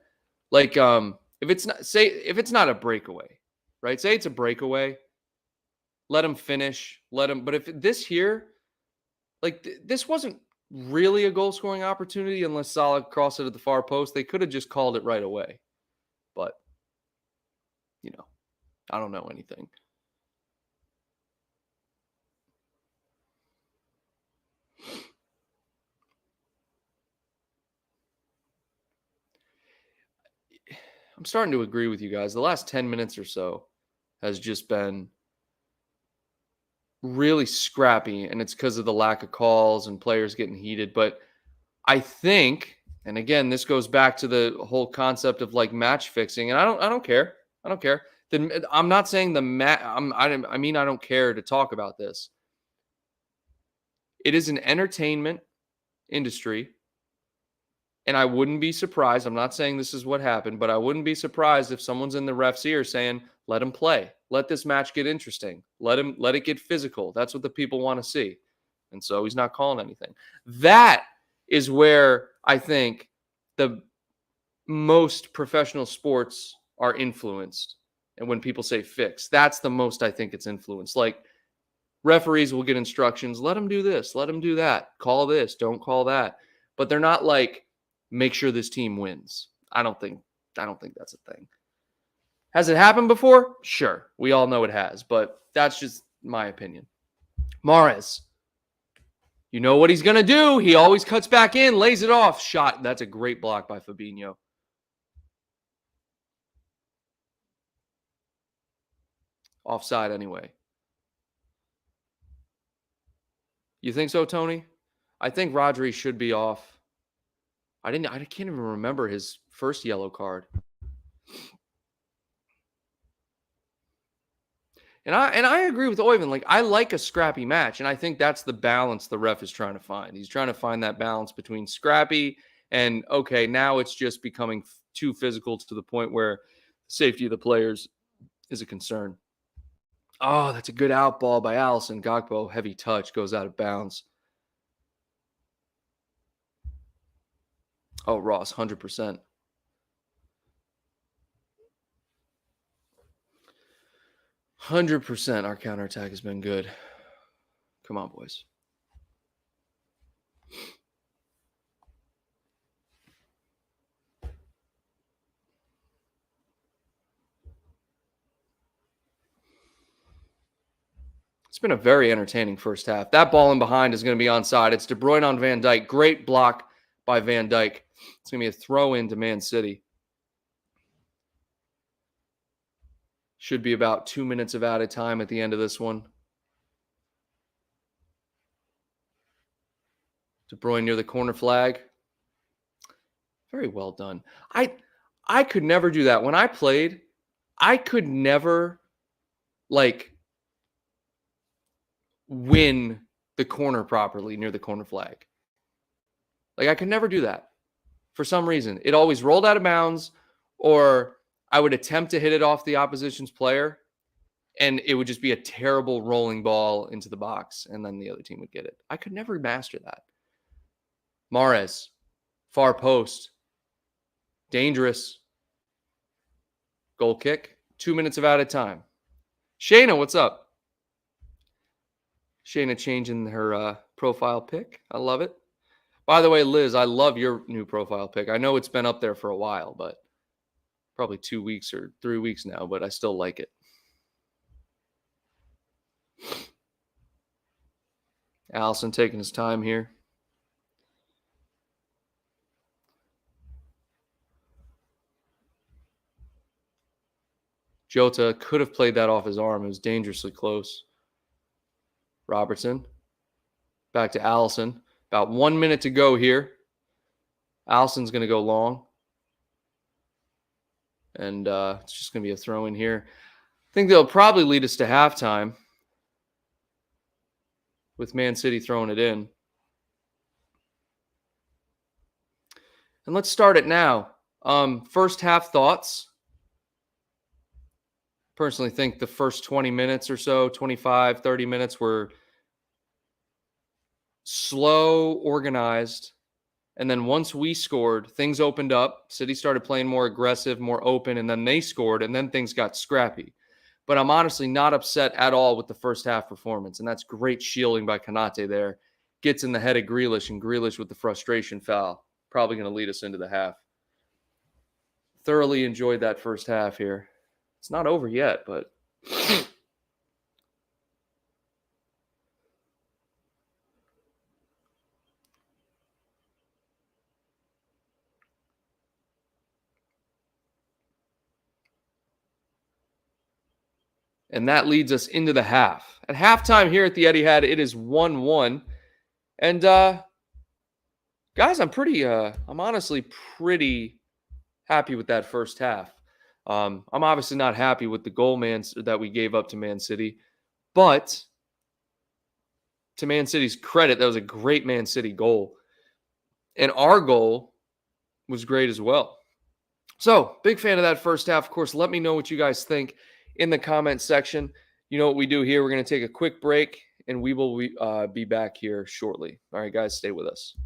Speaker 1: Like, if it's not a breakaway, right? Say it's a breakaway, let him finish, but if this here, like this wasn't really a goal scoring opportunity unless Salah crossed it at the far post. They could have just called it right away. But, I don't know anything. I'm starting to agree with you guys. The last 10 minutes or so has just been really scrappy, and it's because of the lack of calls and players getting heated. But I think, and again, this goes back to the whole concept of like match fixing, and I don't care. I don't care. I'm not saying I don't care to talk about this. It is an entertainment industry. And I wouldn't be surprised. I'm not saying this is what happened, but I wouldn't be surprised if someone's in the ref's ear saying, let him play. Let this match get interesting. Let it get physical. That's what the people want to see. And so he's not calling anything. That is where I think the most professional sports are influenced. And when people say fix, that's the most I think it's influenced. Like referees will get instructions, let him do this, let him do that, call this, don't call that. But they're not like, make sure this team wins. I don't think that's a thing. Has it happened before? Sure. We all know it has, but that's just my opinion. Mahrez. You know what he's going to do. He always cuts back in, lays it off. Shot. That's a great block by Fabinho. Offside anyway. You think so, Tony? I think Rodri should be off. I can't even remember his first yellow card. And I agree with Oyvind. Like, I like a scrappy match, and I think that's the balance the ref is trying to find. He's trying to find that balance between scrappy and, okay, now it's just becoming too physical to the point where the safety of the players is a concern. Oh, that's a good out ball by Allison. Gakpo, heavy touch, goes out of bounds. Oh, Ross, 100%. 100% our counterattack has been good. Come on, boys. It's It's been a very entertaining first half. That ball in behind is going to be onside. It's De Bruyne on Van Dijk. Great block by Van Dijk. It's going to be a throw in to Man City. Should be about 2 minutes of added time at the end of this one. De Bruyne near the corner flag. Very well done. I could never do that. When I played, I could never like win the corner properly near the corner flag. Like I could never do that for some reason. It always rolled out of bounds, or I would attempt to hit it off the opposition's player, and it would just be a terrible rolling ball into the box, and then the other team would get it. I could never master that. Mahrez, far post, dangerous. Goal kick, 2 minutes of added time. Shayna, what's up? Shayna changing her profile pic. I love it. By the way, Liz, I love your new profile pic. I know it's been up there for a while, but probably 2 weeks or 3 weeks now, but I still like it. Allison taking his time here. Jota could have played that off his arm. It was dangerously close. Robertson. Back to Allison. About 1 minute to go here. Allison's going to go long. And it's just going to be a throw in here. I think they'll probably lead us to halftime with Man City throwing it in. And let's start it now. First half thoughts. Personally think the first 20 minutes or so, 25, 30 minutes were slow, organized. And then once we scored, things opened up. City started playing more aggressive, more open, and then they scored, and then things got scrappy. But I'm honestly not upset at all with the first half performance, and that's great shielding by Konate there. Gets in the head of Grealish, and Grealish with the frustration foul. Probably going to lead us into the half. Thoroughly enjoyed that first half here. It's not over yet, but and that leads us into the half. At halftime here at the Etihad, it is 1-1. And guys, I'm honestly pretty happy with that first half. I'm obviously not happy with the goal that we gave up to Man City, but to Man City's credit, that was a great Man City goal. And our goal was great as well. So, big fan of that first half. Of course, let me know what you guys think in the comment section. You know what we do here. We're going to take a quick break, and we will be back here shortly. All right, guys, stay with us.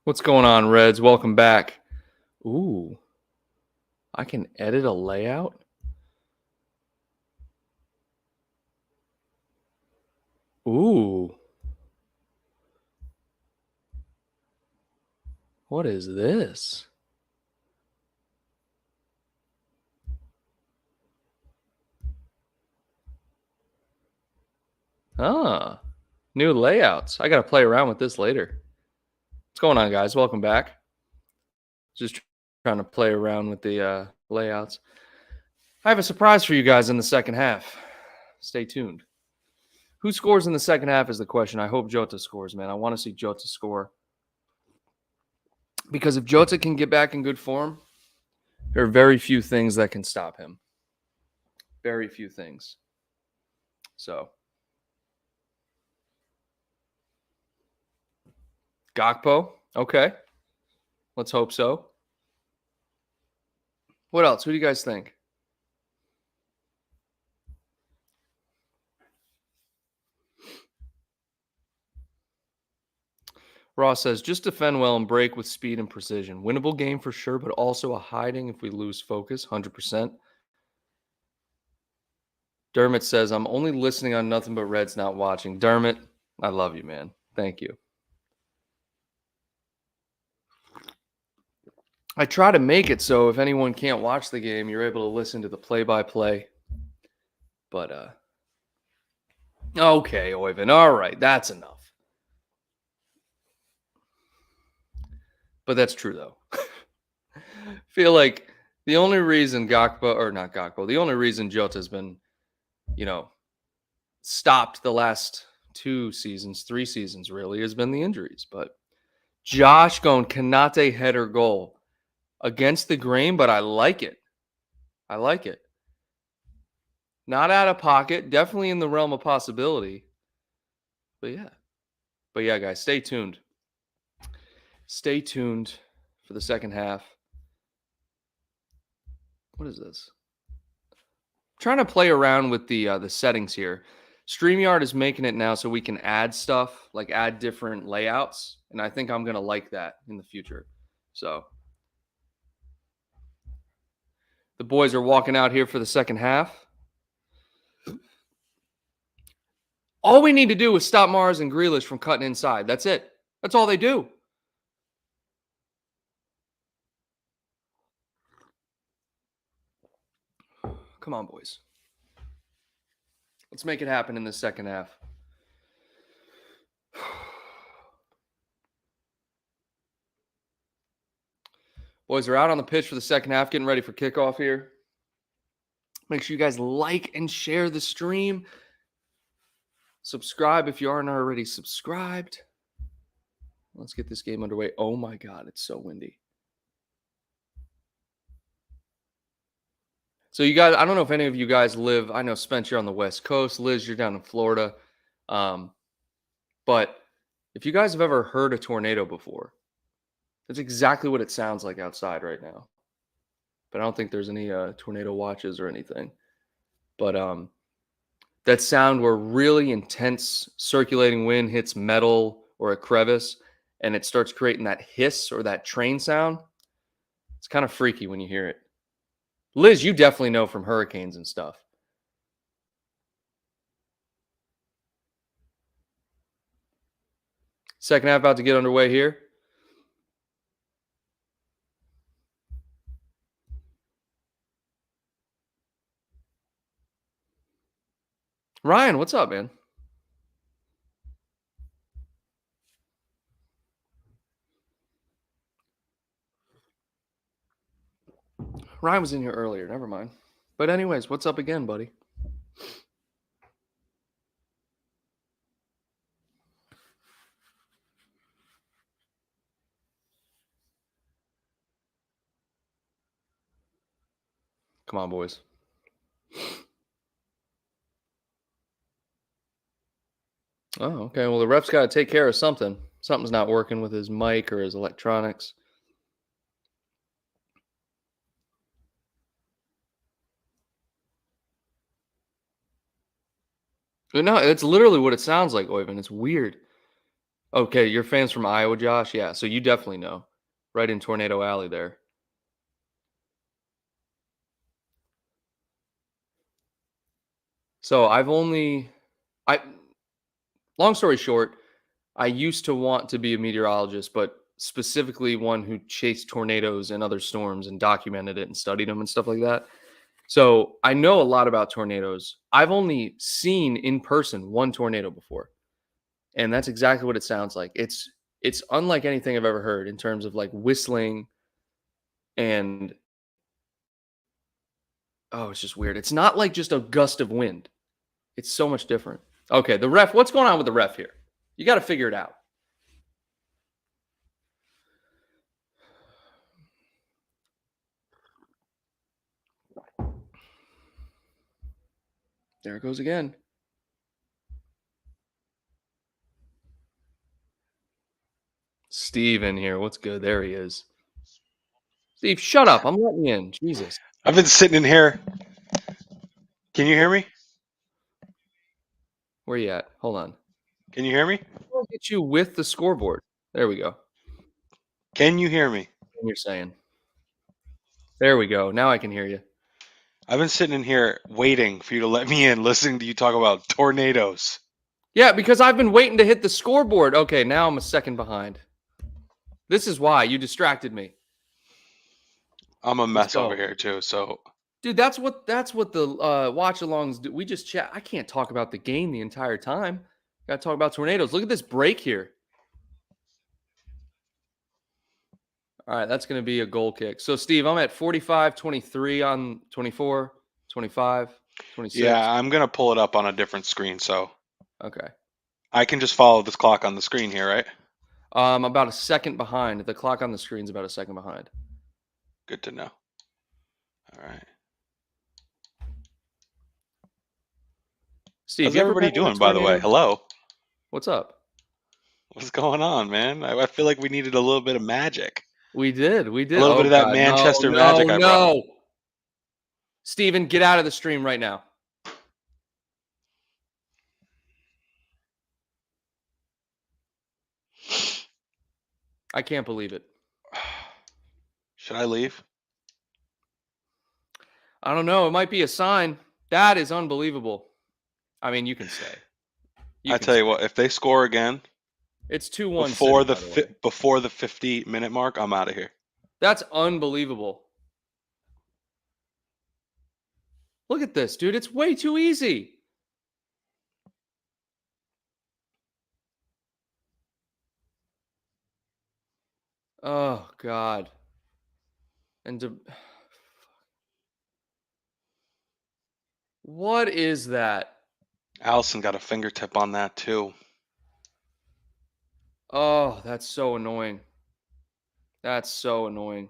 Speaker 1: What's going on, Reds? Welcome back. Ooh, I can edit a layout? Ooh. What is this? Ah, new layouts. I got to play around with this later. What's going on, guys? Welcome back. Just trying to play around with the layouts. I have a surprise for you guys in the second half. Stay tuned. Who scores in the second half is the question. I hope Jota scores, man. I want to see Jota score. Because if Jota can get back in good form, there are very few things that can stop him. Very few things. So, Gakpo, okay. Let's hope so. What else? Who do you guys think? Ross says, just defend well and break with speed and precision. Winnable game for sure, but also a hiding if we lose focus, 100%. Dermot says, I'm only listening on nothing but Reds, not watching. Dermot, I love you, man. Thank you. I try to make it so if anyone can't watch the game, you're able to listen to the play-by-play. But, okay, Oyvind. All right, that's enough. But that's true, though. Feel like the only reason the only reason Jota's been, stopped the last 3 seasons really, has been the injuries. But Josh going Kanate header goal against the grain, but I like it. I like it. Not out of pocket, definitely in the realm of possibility. But yeah, guys, stay tuned. Stay tuned for the second half. What is this? I'm trying to play around with the settings here. StreamYard is making it now so we can add stuff, like add different layouts, and I think I'm going to like that in the future. So the boys are walking out here for the second half. All we need to do is stop Mars and Grealish from cutting inside. That's it. That's all they do. Come on, boys. Let's make it happen in the second half. Boys are out on the pitch for the second half, getting ready for kickoff here. Make sure you guys like and share the stream. Subscribe if you aren't already subscribed. Let's get this game underway. Oh my God, it's so windy. So you guys, I don't know if any of you guys live, I know Spence, you're on the West Coast. Liz, you're down in Florida. But if you guys have ever heard a tornado before, that's exactly what it sounds like outside right now. But I don't think there's any tornado watches or anything. But that sound where really intense circulating wind hits metal or a crevice and it starts creating that hiss or that train sound, it's kind of freaky when you hear it. Liz, you definitely know from hurricanes and stuff. Second half about to get underway here. Ryan, what's up, man? Ryan was in here earlier. Never mind. But anyways, what's up again, buddy? Come on, boys. Oh, okay. Well, the rep's got to take care of something. Something's not working with his mic or his electronics. No, it's literally what it sounds like, Oyvind. It's weird. Okay, your fans from Iowa, Josh? Yeah, so you definitely know. Right in Tornado Alley there. So I long story short, I used to want to be a meteorologist, but specifically one who chased tornadoes and other storms and documented it and studied them and stuff like that. So I know a lot about tornadoes. I've only seen in person one tornado before, and that's exactly what it sounds like. It's unlike anything I've ever heard in terms of like whistling and oh, it's just weird. It's not like just a gust of wind. It's so much different. Okay, the ref. What's going on with the ref here? You got to figure it out. There it goes again. Steve in here. What's good? There he is. Steve, shut up. I'm letting you in. Jesus.
Speaker 2: I've been sitting in here. Can you hear me?
Speaker 1: Where you at? Hold on.
Speaker 2: Can you hear me?
Speaker 1: I'll get you with the scoreboard. There we go.
Speaker 2: Can you hear me?
Speaker 1: What you're saying. There we go. Now I can hear you.
Speaker 2: I've been sitting in here waiting for you to let me in, listening to you talk about tornadoes.
Speaker 1: Yeah, because I've been waiting to hit the scoreboard. Okay, now I'm a second behind. This is why you distracted me.
Speaker 2: I'm a
Speaker 1: Let's
Speaker 2: mess over
Speaker 1: go.
Speaker 2: here too, so
Speaker 1: Dude, that's what the watch alongs do. We just chat. I can't talk about the game the entire time. Got to talk about tornadoes. Look at this break here. All right, that's going to be a goal kick. So, Steve, I'm at 45, 23 on 24, 25, 26.
Speaker 2: yeah, I'm gonna pull it up on a different screen, so
Speaker 1: Okay.
Speaker 2: I can just follow this clock on the screen here, right?
Speaker 1: About a second behind. The clock on the screen's about a second behind.
Speaker 2: Good to know. All right.
Speaker 1: Steve,
Speaker 2: How's
Speaker 1: you ever
Speaker 2: everybody
Speaker 1: been in a
Speaker 2: doing, by the way?
Speaker 1: tornado?
Speaker 2: Hello.
Speaker 1: What's up?
Speaker 2: What's going on, man? I feel like we needed a little bit of magic.
Speaker 1: We did. We
Speaker 2: A
Speaker 1: did.
Speaker 2: little bit
Speaker 1: Oh
Speaker 2: of that
Speaker 1: God, no,
Speaker 2: Manchester
Speaker 1: no,
Speaker 2: magic I brought.
Speaker 1: no. Steven, get out of the stream right now. I can't believe it.
Speaker 2: Should I leave?
Speaker 1: I don't know. It might be a sign. That is unbelievable. I mean, you can stay.
Speaker 2: I tell you what, if they score again
Speaker 1: It's 2-1
Speaker 2: before
Speaker 1: City, by the way.
Speaker 2: before the 50-minute mark, I'm out of here.
Speaker 1: That's unbelievable. Look at this, dude. It's way too easy. Oh, God. And what is that?
Speaker 2: Allison got a fingertip on that too.
Speaker 1: Oh, that's so annoying. That's so annoying.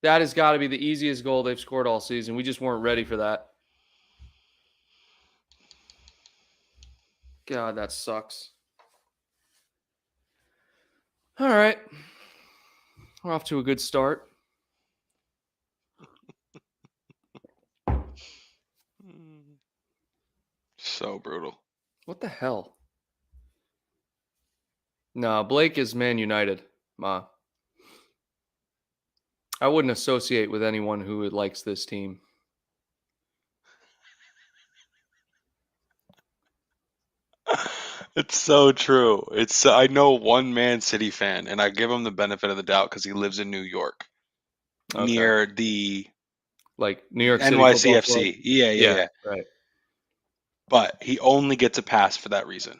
Speaker 1: That has got to be the easiest goal they've scored all season. We just weren't ready for that. God, that sucks. All right. We're off to a good start.
Speaker 2: So brutal.
Speaker 1: What the hell? No, Blake is Man United, Ma. I wouldn't associate with anyone who likes this team.
Speaker 2: It's so true. I know one Man City fan, and I give him the benefit of the doubt because he lives in New York,
Speaker 1: Okay.
Speaker 2: near the
Speaker 1: Like New York City Football Club.
Speaker 2: NYCFC. Yeah.
Speaker 1: Right.
Speaker 2: But he only gets a pass for that reason.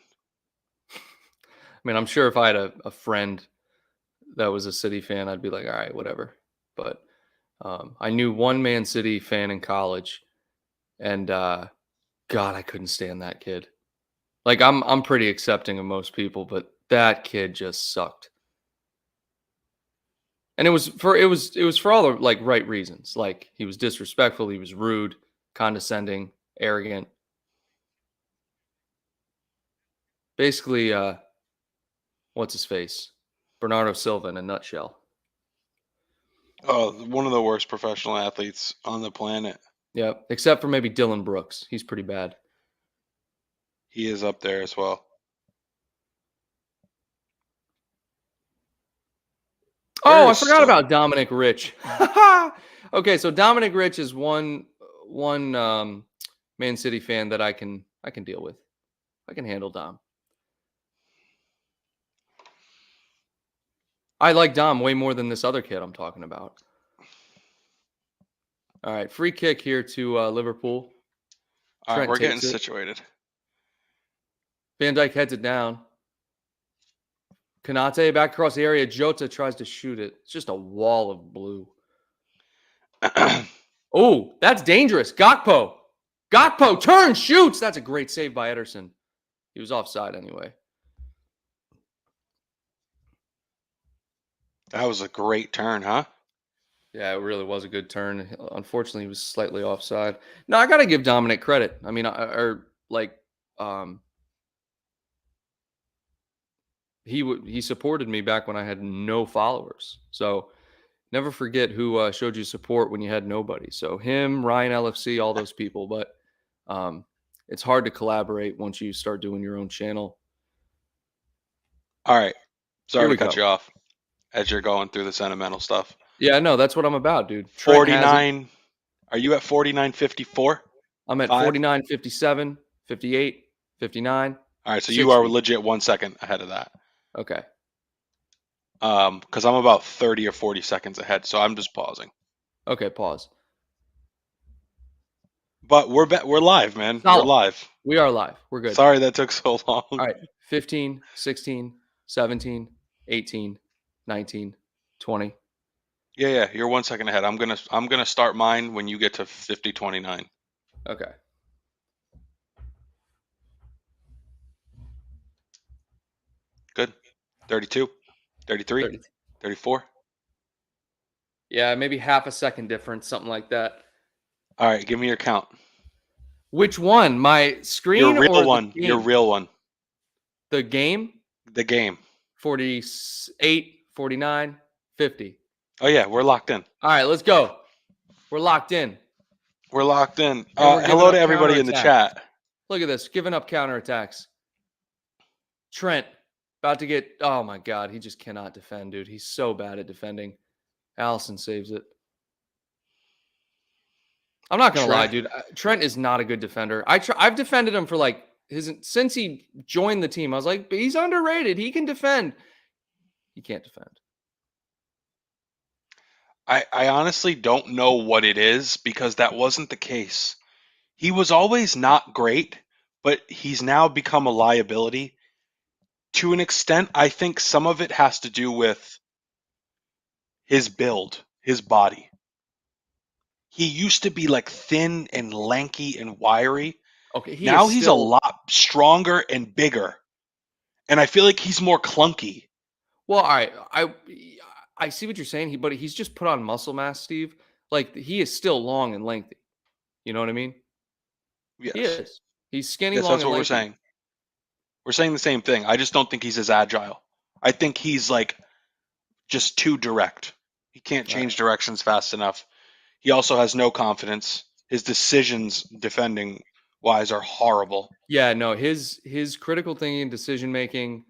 Speaker 1: I mean, I'm sure if I had a friend that was a City fan, I'd be like, all right, whatever. But I knew one Man City fan in college, and God, I couldn't stand that kid. Like I'm pretty accepting of most people, but that kid just sucked. And it was for all the like right reasons. Like he was disrespectful, he was rude, condescending, arrogant. Basically, what's his face? Bernardo Silva in a nutshell.
Speaker 2: Oh, one of the worst professional athletes on the planet.
Speaker 1: Yeah, except for maybe Dylan Brooks. He's pretty bad.
Speaker 2: He is up there as well.
Speaker 1: Oh, I
Speaker 2: Where's
Speaker 1: forgot
Speaker 2: Stoke?
Speaker 1: about Dominic Rich. Okay, so Dominic Rich is one Man City fan that I can deal with. I can handle Dom. I like Dom way more than this other kid I'm talking about. All right, free kick here to Liverpool.
Speaker 2: All right,
Speaker 1: Trent
Speaker 2: we're getting
Speaker 1: takes it.
Speaker 2: situated.
Speaker 1: Van Dijk heads it down. Kanate back across the area. Jota tries to shoot it. It's just a wall of blue. Oh, that's dangerous. Gakpo. Gakpo turns, shoots. That's a great save by Ederson. He was offside anyway.
Speaker 2: That was a great turn, huh?
Speaker 1: Yeah, it really was a good turn. Unfortunately, he was slightly offside. No, I got to give Dominic credit. I mean, um, he supported me back when I had no followers. So never forget who showed you support when you had nobody. So him, Ryan LFC, all those people. But um, it's hard to collaborate once you start doing your own channel.
Speaker 2: All right.
Speaker 1: Here
Speaker 2: Sorry to
Speaker 1: we
Speaker 2: cut
Speaker 1: go.
Speaker 2: you off as you're going through the sentimental stuff.
Speaker 1: Yeah, no, that's what I'm about, dude. Trent has it.
Speaker 2: 49. Are you at 49.54?
Speaker 1: I'm at
Speaker 2: 5?
Speaker 1: 49, 57, 58, 59,
Speaker 2: All right, so you are
Speaker 1: 60.
Speaker 2: legit 1 second ahead of that.
Speaker 1: Okay.
Speaker 2: Because I'm about 30 or 40 seconds ahead, so I'm just pausing.
Speaker 1: Okay, pause.
Speaker 2: But we're live, man. We're
Speaker 1: Solid.
Speaker 2: live.
Speaker 1: We are live. We're good.
Speaker 2: Sorry that took so long.
Speaker 1: All right. 15, 16, 17, 18, 19, 20.
Speaker 2: Yeah, you're 1 second ahead. I'm gonna start mine when you get to 50:29.
Speaker 1: Okay.
Speaker 2: Good. 32, 33,
Speaker 1: 30.
Speaker 2: 34.
Speaker 1: Yeah, maybe half a second difference, something like that.
Speaker 2: All right, give me your count.
Speaker 1: Which one? My
Speaker 2: Your
Speaker 1: screen
Speaker 2: real
Speaker 1: or the
Speaker 2: one. Your
Speaker 1: game?
Speaker 2: real one.
Speaker 1: The game?
Speaker 2: The game.
Speaker 1: 48, 49, 50.
Speaker 2: Oh yeah, we're locked in.
Speaker 1: All right, let's go. We're locked in.
Speaker 2: We're locked in.
Speaker 1: And we're giving
Speaker 2: Hello to
Speaker 1: up
Speaker 2: everybody in the
Speaker 1: counterattacks.
Speaker 2: chat.
Speaker 1: Look at this, giving up counterattacks. Trent about to get. Oh my God, he just cannot defend, dude. He's so bad at defending. Allison saves it. I'm not gonna lie, dude. Trent is not a good defender. I've defended him for like since he joined the team. I was like, he's underrated. He can defend. He can't defend.
Speaker 2: I honestly don't know what it is because that wasn't the case. He was always not great, but he's now become a liability. To an extent, I think some of it has to do with his build, his body. He used to be like thin and lanky and wiry.
Speaker 1: Okay, he is
Speaker 2: Now he's a
Speaker 1: still.
Speaker 2: lot stronger and bigger. And I feel like he's more clunky.
Speaker 1: Well, all right. I see what you're saying. But he's just put on muscle mass, Steve. Like he is still long and lengthy. You know what I mean? He
Speaker 2: Yes.
Speaker 1: is. He's skinny,
Speaker 2: Yes,
Speaker 1: long,
Speaker 2: that's
Speaker 1: and
Speaker 2: what we're
Speaker 1: lengthy.
Speaker 2: saying. We're saying the same thing. I just don't think he's as agile. I think he's like just too direct. He can't
Speaker 1: All right.
Speaker 2: change directions fast enough. He also has no confidence. His decisions defending wise are horrible.
Speaker 1: Yeah, no, his critical thinking, decision making,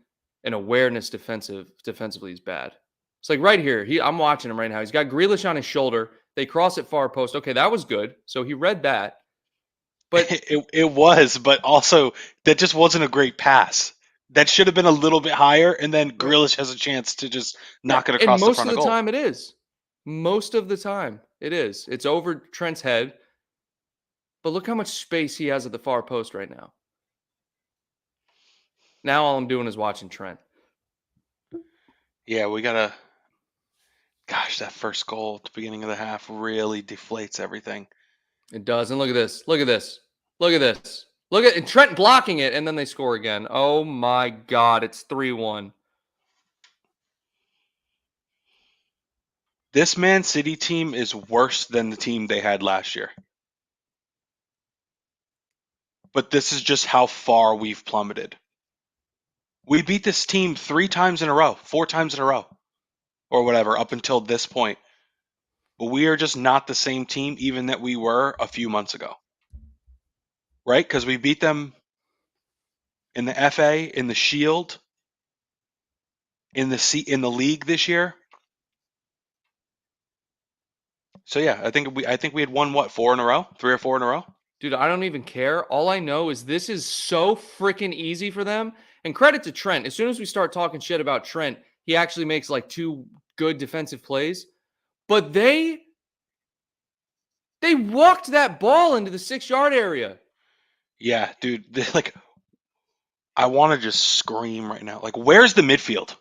Speaker 1: and awareness defensively is bad. It's like right here. I'm watching him right now. He's got Grealish on his shoulder. They cross it far post. Okay, that was good. So he read that. But
Speaker 2: It was, but also that just wasn't a great pass. That should have been a little bit higher, and then
Speaker 1: right,
Speaker 2: Grealish has a chance to just
Speaker 1: yeah,
Speaker 2: knock it
Speaker 1: and
Speaker 2: across the
Speaker 1: most
Speaker 2: front
Speaker 1: of
Speaker 2: of
Speaker 1: the
Speaker 2: goal.
Speaker 1: time it is. Most of the time it is. It's over Trent's head. But look how much space he has at the far post right now. Now all I'm doing is watching Trent.
Speaker 2: Yeah, we gotta. Gosh, that first goal at the beginning of the half really deflates everything.
Speaker 1: It does. And look at this. Look at this. Look at this. Look at and Trent blocking it, and then they score again. Oh my God. It's 3-1.
Speaker 2: This Man City team is worse than the team they had last year. But this is just how far we've plummeted. We beat this team 3 times in a row, 4 times in a row, or whatever, up until this point. But we are just not the same team even that we were a few months ago. Right? Because we beat them in the FA, in the Shield, in the league this year. So yeah, I think we had won what, 4 in a row, 3 or 4 in a row.
Speaker 1: Dude, I don't even care. All I know is this is so freaking easy for them. And credit to Trent. As soon as we start talking shit about Trent, he actually makes like 2 good defensive plays. But they walked that ball into the 6-yard area.
Speaker 2: Yeah, dude. Like, I want to just scream right now. Like, where's the midfield?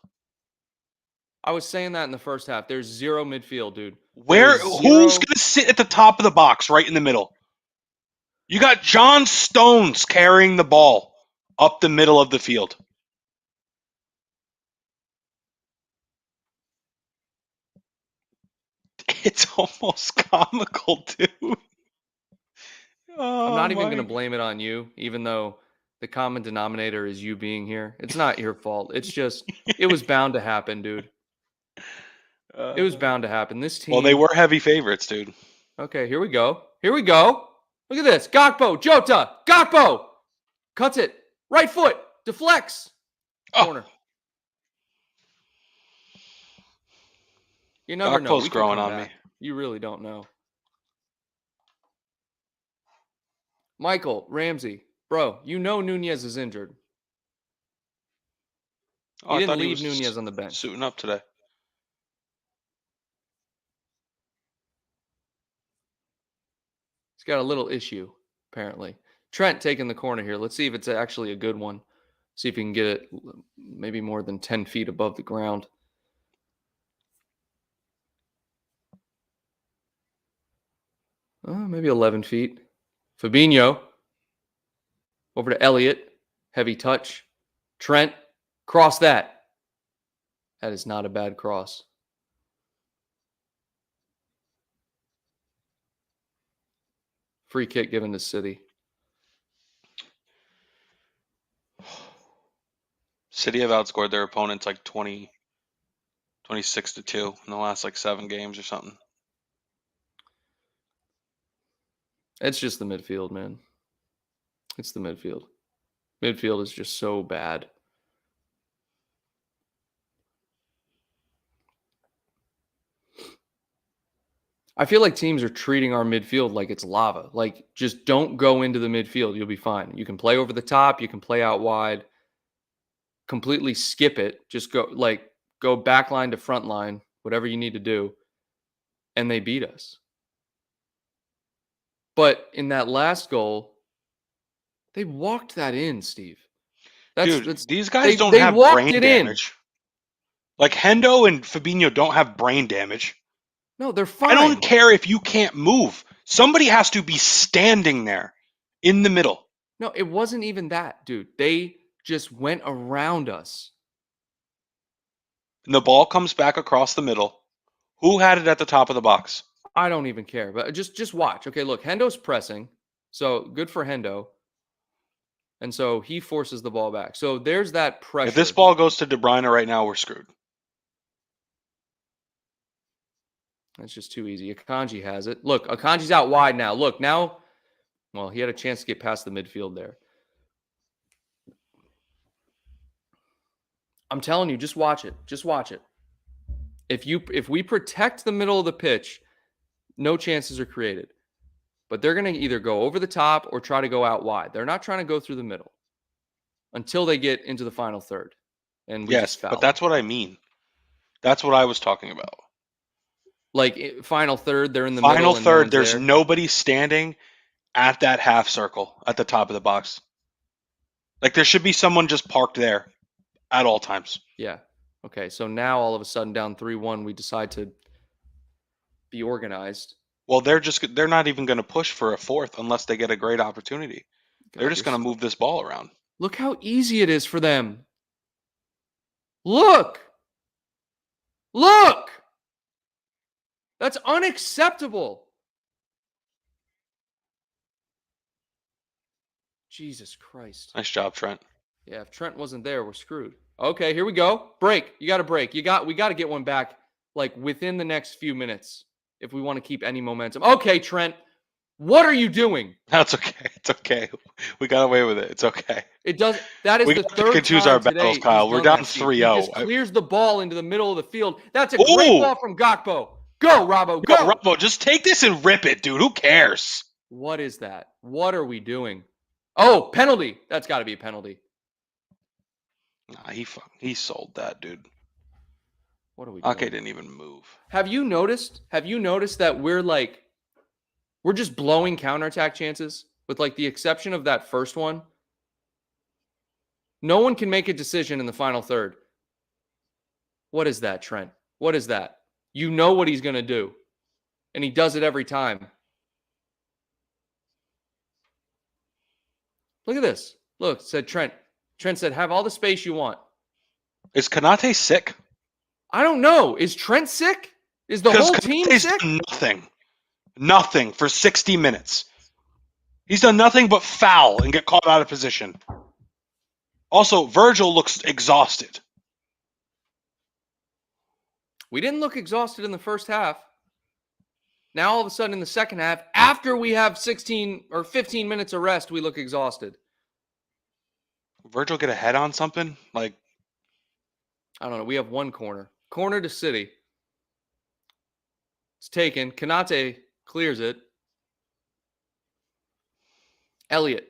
Speaker 1: I was saying that in the first half. There's zero midfield, dude.
Speaker 2: Who's gonna sit at the top of the box, right in the middle? You got John Stones carrying the ball up the middle of the field. It's almost comical, dude.
Speaker 1: I'm
Speaker 2: Oh
Speaker 1: not even going
Speaker 2: my!
Speaker 1: to blame it on you, even though the common denominator is you being here. It's not your fault. It's just, it was bound to happen, dude. It was
Speaker 2: Uh,
Speaker 1: bound to happen. This
Speaker 2: well, they
Speaker 1: team.
Speaker 2: were heavy favorites, dude.
Speaker 1: Okay, here we go. Here we go. Look at this. Gakpo, Jota, Gakpo. Cuts it. Right foot. Deflects.
Speaker 2: Oh,
Speaker 1: Corner. You never know.
Speaker 2: Gakpo's
Speaker 1: We can
Speaker 2: growing
Speaker 1: come
Speaker 2: on me.
Speaker 1: back. You really don't know. Michael, Ramsey. Bro, you know Nunez is injured.
Speaker 2: Oh,
Speaker 1: He
Speaker 2: I
Speaker 1: didn't
Speaker 2: thought he
Speaker 1: leave
Speaker 2: was
Speaker 1: Nunez on the bench.
Speaker 2: suiting up today.
Speaker 1: He's got a little issue, apparently. Trent taking the corner here. Let's see if it's actually a good one. See if he can get it maybe more than 10 feet above the ground. Maybe 11 feet. Fabinho. Over to Elliott. Heavy touch. Trent. Cross that. That is not a bad cross. Free kick given to City.
Speaker 2: City have outscored their opponents like 26-2 in the last like 7 games or something.
Speaker 1: It's just the midfield, man. It's the midfield. Midfield is just so bad. I feel like teams are treating our midfield like it's lava. Like, just don't go into the midfield. You'll be fine. You can play over the top. You can play out wide. Completely skip it. Just go back line to front line, whatever you need to do. And they beat us. But in that last goal, they walked that in, Steve.
Speaker 2: Dude, these guys don't
Speaker 1: they
Speaker 2: have
Speaker 1: walked
Speaker 2: brain
Speaker 1: it in.
Speaker 2: damage. Like, Hendo and Fabinho don't have brain damage.
Speaker 1: No, they're fine.
Speaker 2: I don't care if you can't move. Somebody has to be standing there in the middle.
Speaker 1: No, it wasn't even that, dude. They just went around us.
Speaker 2: And the ball comes back across the middle. Who had it at the top of the box?
Speaker 1: I don't even care, but just watch. Okay, look, Hendo's pressing. So good for Hendo. And so he forces the ball back. So there's that pressure.
Speaker 2: If this ball goes to De Bruyne right now, we're screwed.
Speaker 1: That's just too easy. Akanji has it. Look, Akanji's out wide now. Look, now, well, he had a chance to get past the midfield there. I'm telling you, just watch it. Just watch it. If we protect the middle of the pitch, no chances are created. But they're going to either go over the top or try to go out wide. They're not trying to go through the middle until they get into the final third. And we just foul.
Speaker 2: But that's what I mean. That's what I was talking about.
Speaker 1: Like, final third, they're in the
Speaker 2: Final
Speaker 1: middle.
Speaker 2: third, there's nobody standing at that half circle at the top of the box. Like, there should be someone just parked there at all times.
Speaker 1: Yeah. Okay, so now all of a sudden down 3-1, we decide to be organized.
Speaker 2: Well, they're not even going to push for a fourth unless they get a great opportunity. They're just going to move this ball around.
Speaker 1: Look how easy it is for them. Look. That's unacceptable. Jesus Christ.
Speaker 2: Nice job, Trent.
Speaker 1: Yeah, if Trent wasn't there, we're screwed. Okay, here we go. Break. You got to break. We got to get one back like within the next few minutes if we want to keep any momentum. Okay, Trent. What are you doing?
Speaker 2: That's okay. It's okay. We got away with it. It's okay.
Speaker 1: That is
Speaker 2: we
Speaker 1: the third
Speaker 2: can choose
Speaker 1: time
Speaker 2: our battles,
Speaker 1: today
Speaker 2: Kyle. We're down
Speaker 1: 3-0.
Speaker 2: 3-0.
Speaker 1: He just clears the ball into the middle of the field. That's a great ball from Gakpo. Go, Robbo,
Speaker 2: Yo,
Speaker 1: go!
Speaker 2: Robbo, just take this and rip it, dude. Who cares?
Speaker 1: What is that? What are we doing? Oh, penalty. That's got to be a penalty.
Speaker 2: Nah, he sold that, dude.
Speaker 1: What are we doing?
Speaker 2: Ake didn't even move.
Speaker 1: Have you noticed that we're just blowing counterattack chances with like the exception of that first one? No one can make a decision in the final third. What is that, Trent? What is that? You know what he's going to do. And he does it every time. Look at this. Look, said Trent. Trent said, have all the space you want.
Speaker 2: Is Kanate sick?
Speaker 1: I don't know. Is Trent sick? Is the whole team sick?
Speaker 2: Nothing for 60 minutes. He's done nothing but foul and get caught out of position. Also, Virgil looks exhausted.
Speaker 1: We didn't look exhausted in the first half. Now, all of a sudden, in the second half, after we have 16 or 15 minutes of rest, we look exhausted.
Speaker 2: Virgil get a head on something? Like,
Speaker 1: I don't know. We have one corner. Corner to City. It's taken. Kanate clears it. Elliott.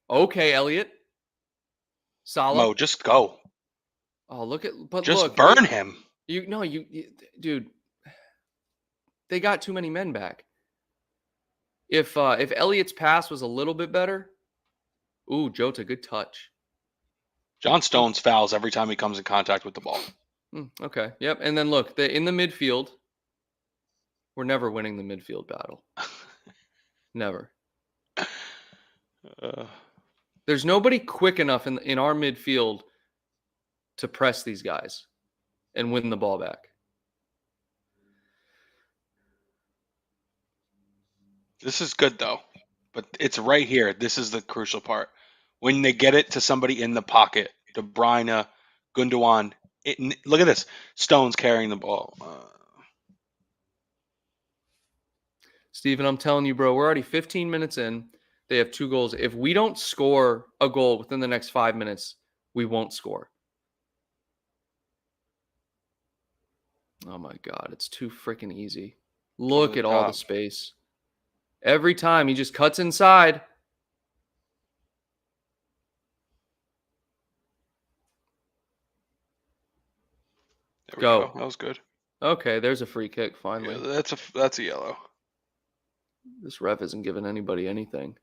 Speaker 1: Okay, Elliott. Salah.
Speaker 2: Mo, just go.
Speaker 1: Oh, look at. But
Speaker 2: just
Speaker 1: look,
Speaker 2: burn him.
Speaker 1: Dude. They got too many men back. If Elliott's pass was a little bit better, Jota, good touch.
Speaker 2: John Stones fouls every time he comes in contact with the ball.
Speaker 1: Okay, yep. And then look, in the midfield, we're never winning the midfield battle. Never. There's nobody quick enough in our midfield to press these guys and win the ball back.
Speaker 2: This is good, though. But it's right here. This is the crucial part. When they get it to somebody in the pocket, De Bruyne, Gundogan. Look at this. Stones carrying the ball.
Speaker 1: Steven, I'm telling you, bro, we're already 15 minutes in. They have 2 goals. If we don't score a goal within the next 5 minutes, we won't score. Oh, my God. It's too freaking easy. Look at all the space. Every time he just cuts inside.
Speaker 2: There we go. That was good.
Speaker 1: Okay, there's a free kick finally.
Speaker 2: Yeah, that's a yellow.
Speaker 1: This ref isn't giving anybody anything.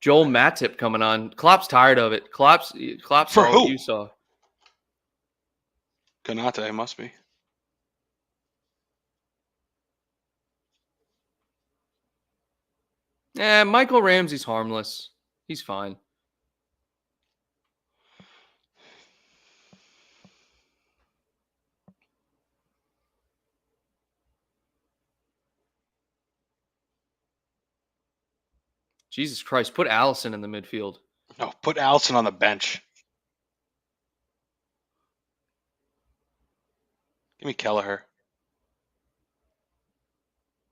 Speaker 1: Joel Matip coming on. Klopp's tired of it. Klopp's
Speaker 2: For who?
Speaker 1: What you saw.
Speaker 2: Kanate must be.
Speaker 1: Michael Ramsey's harmless. He's fine. Jesus Christ, put Allison in the midfield.
Speaker 2: No, put Allison on the bench. Give me Kelleher.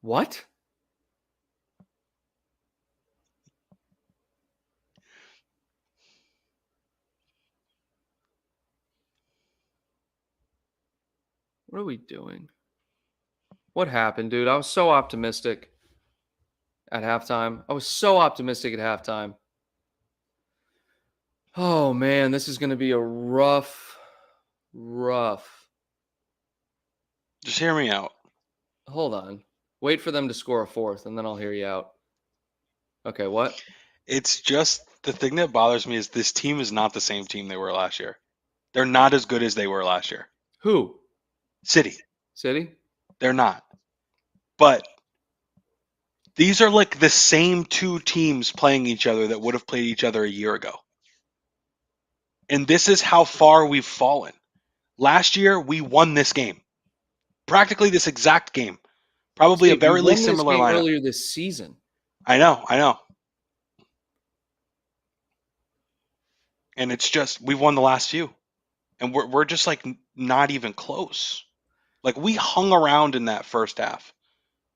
Speaker 1: What? What are we doing? What happened, dude? I was so optimistic at halftime. Oh, man, this is going to be a rough.
Speaker 2: Just hear me out.
Speaker 1: Hold on. Wait for them to score a fourth, and then I'll hear you out. Okay, what?
Speaker 2: It's just the thing that bothers me is this team is not the same team they were last year. They're not as good as they were last year.
Speaker 1: Who?
Speaker 2: City.
Speaker 1: They're
Speaker 2: not. But these are like the same 2 teams playing each other that would have played each other a year ago. And this is how far we've fallen. Last year, we won this game. Practically this exact game. Probably a very similar lineup.
Speaker 1: Earlier this season.
Speaker 2: I know. And it's just, we've won the last few. And we're just like not even close. Like we hung around in that first half.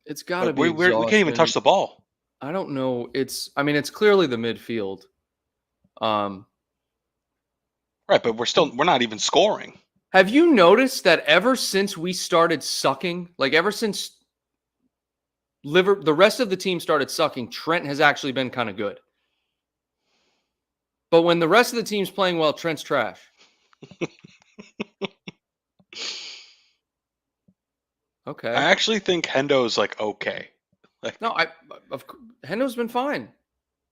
Speaker 1: It's got to be
Speaker 2: we can't even touch the ball.
Speaker 1: I don't know. It's clearly the midfield.
Speaker 2: Right, but we're not even scoring.
Speaker 1: Have you noticed that ever since we started sucking, like ever since the rest of the team started sucking, Trent has actually been kind of good. But when the rest of the team's playing well, Trent's trash. Okay.
Speaker 2: I actually think Hendo's like okay. Like,
Speaker 1: No, Hendo's been fine.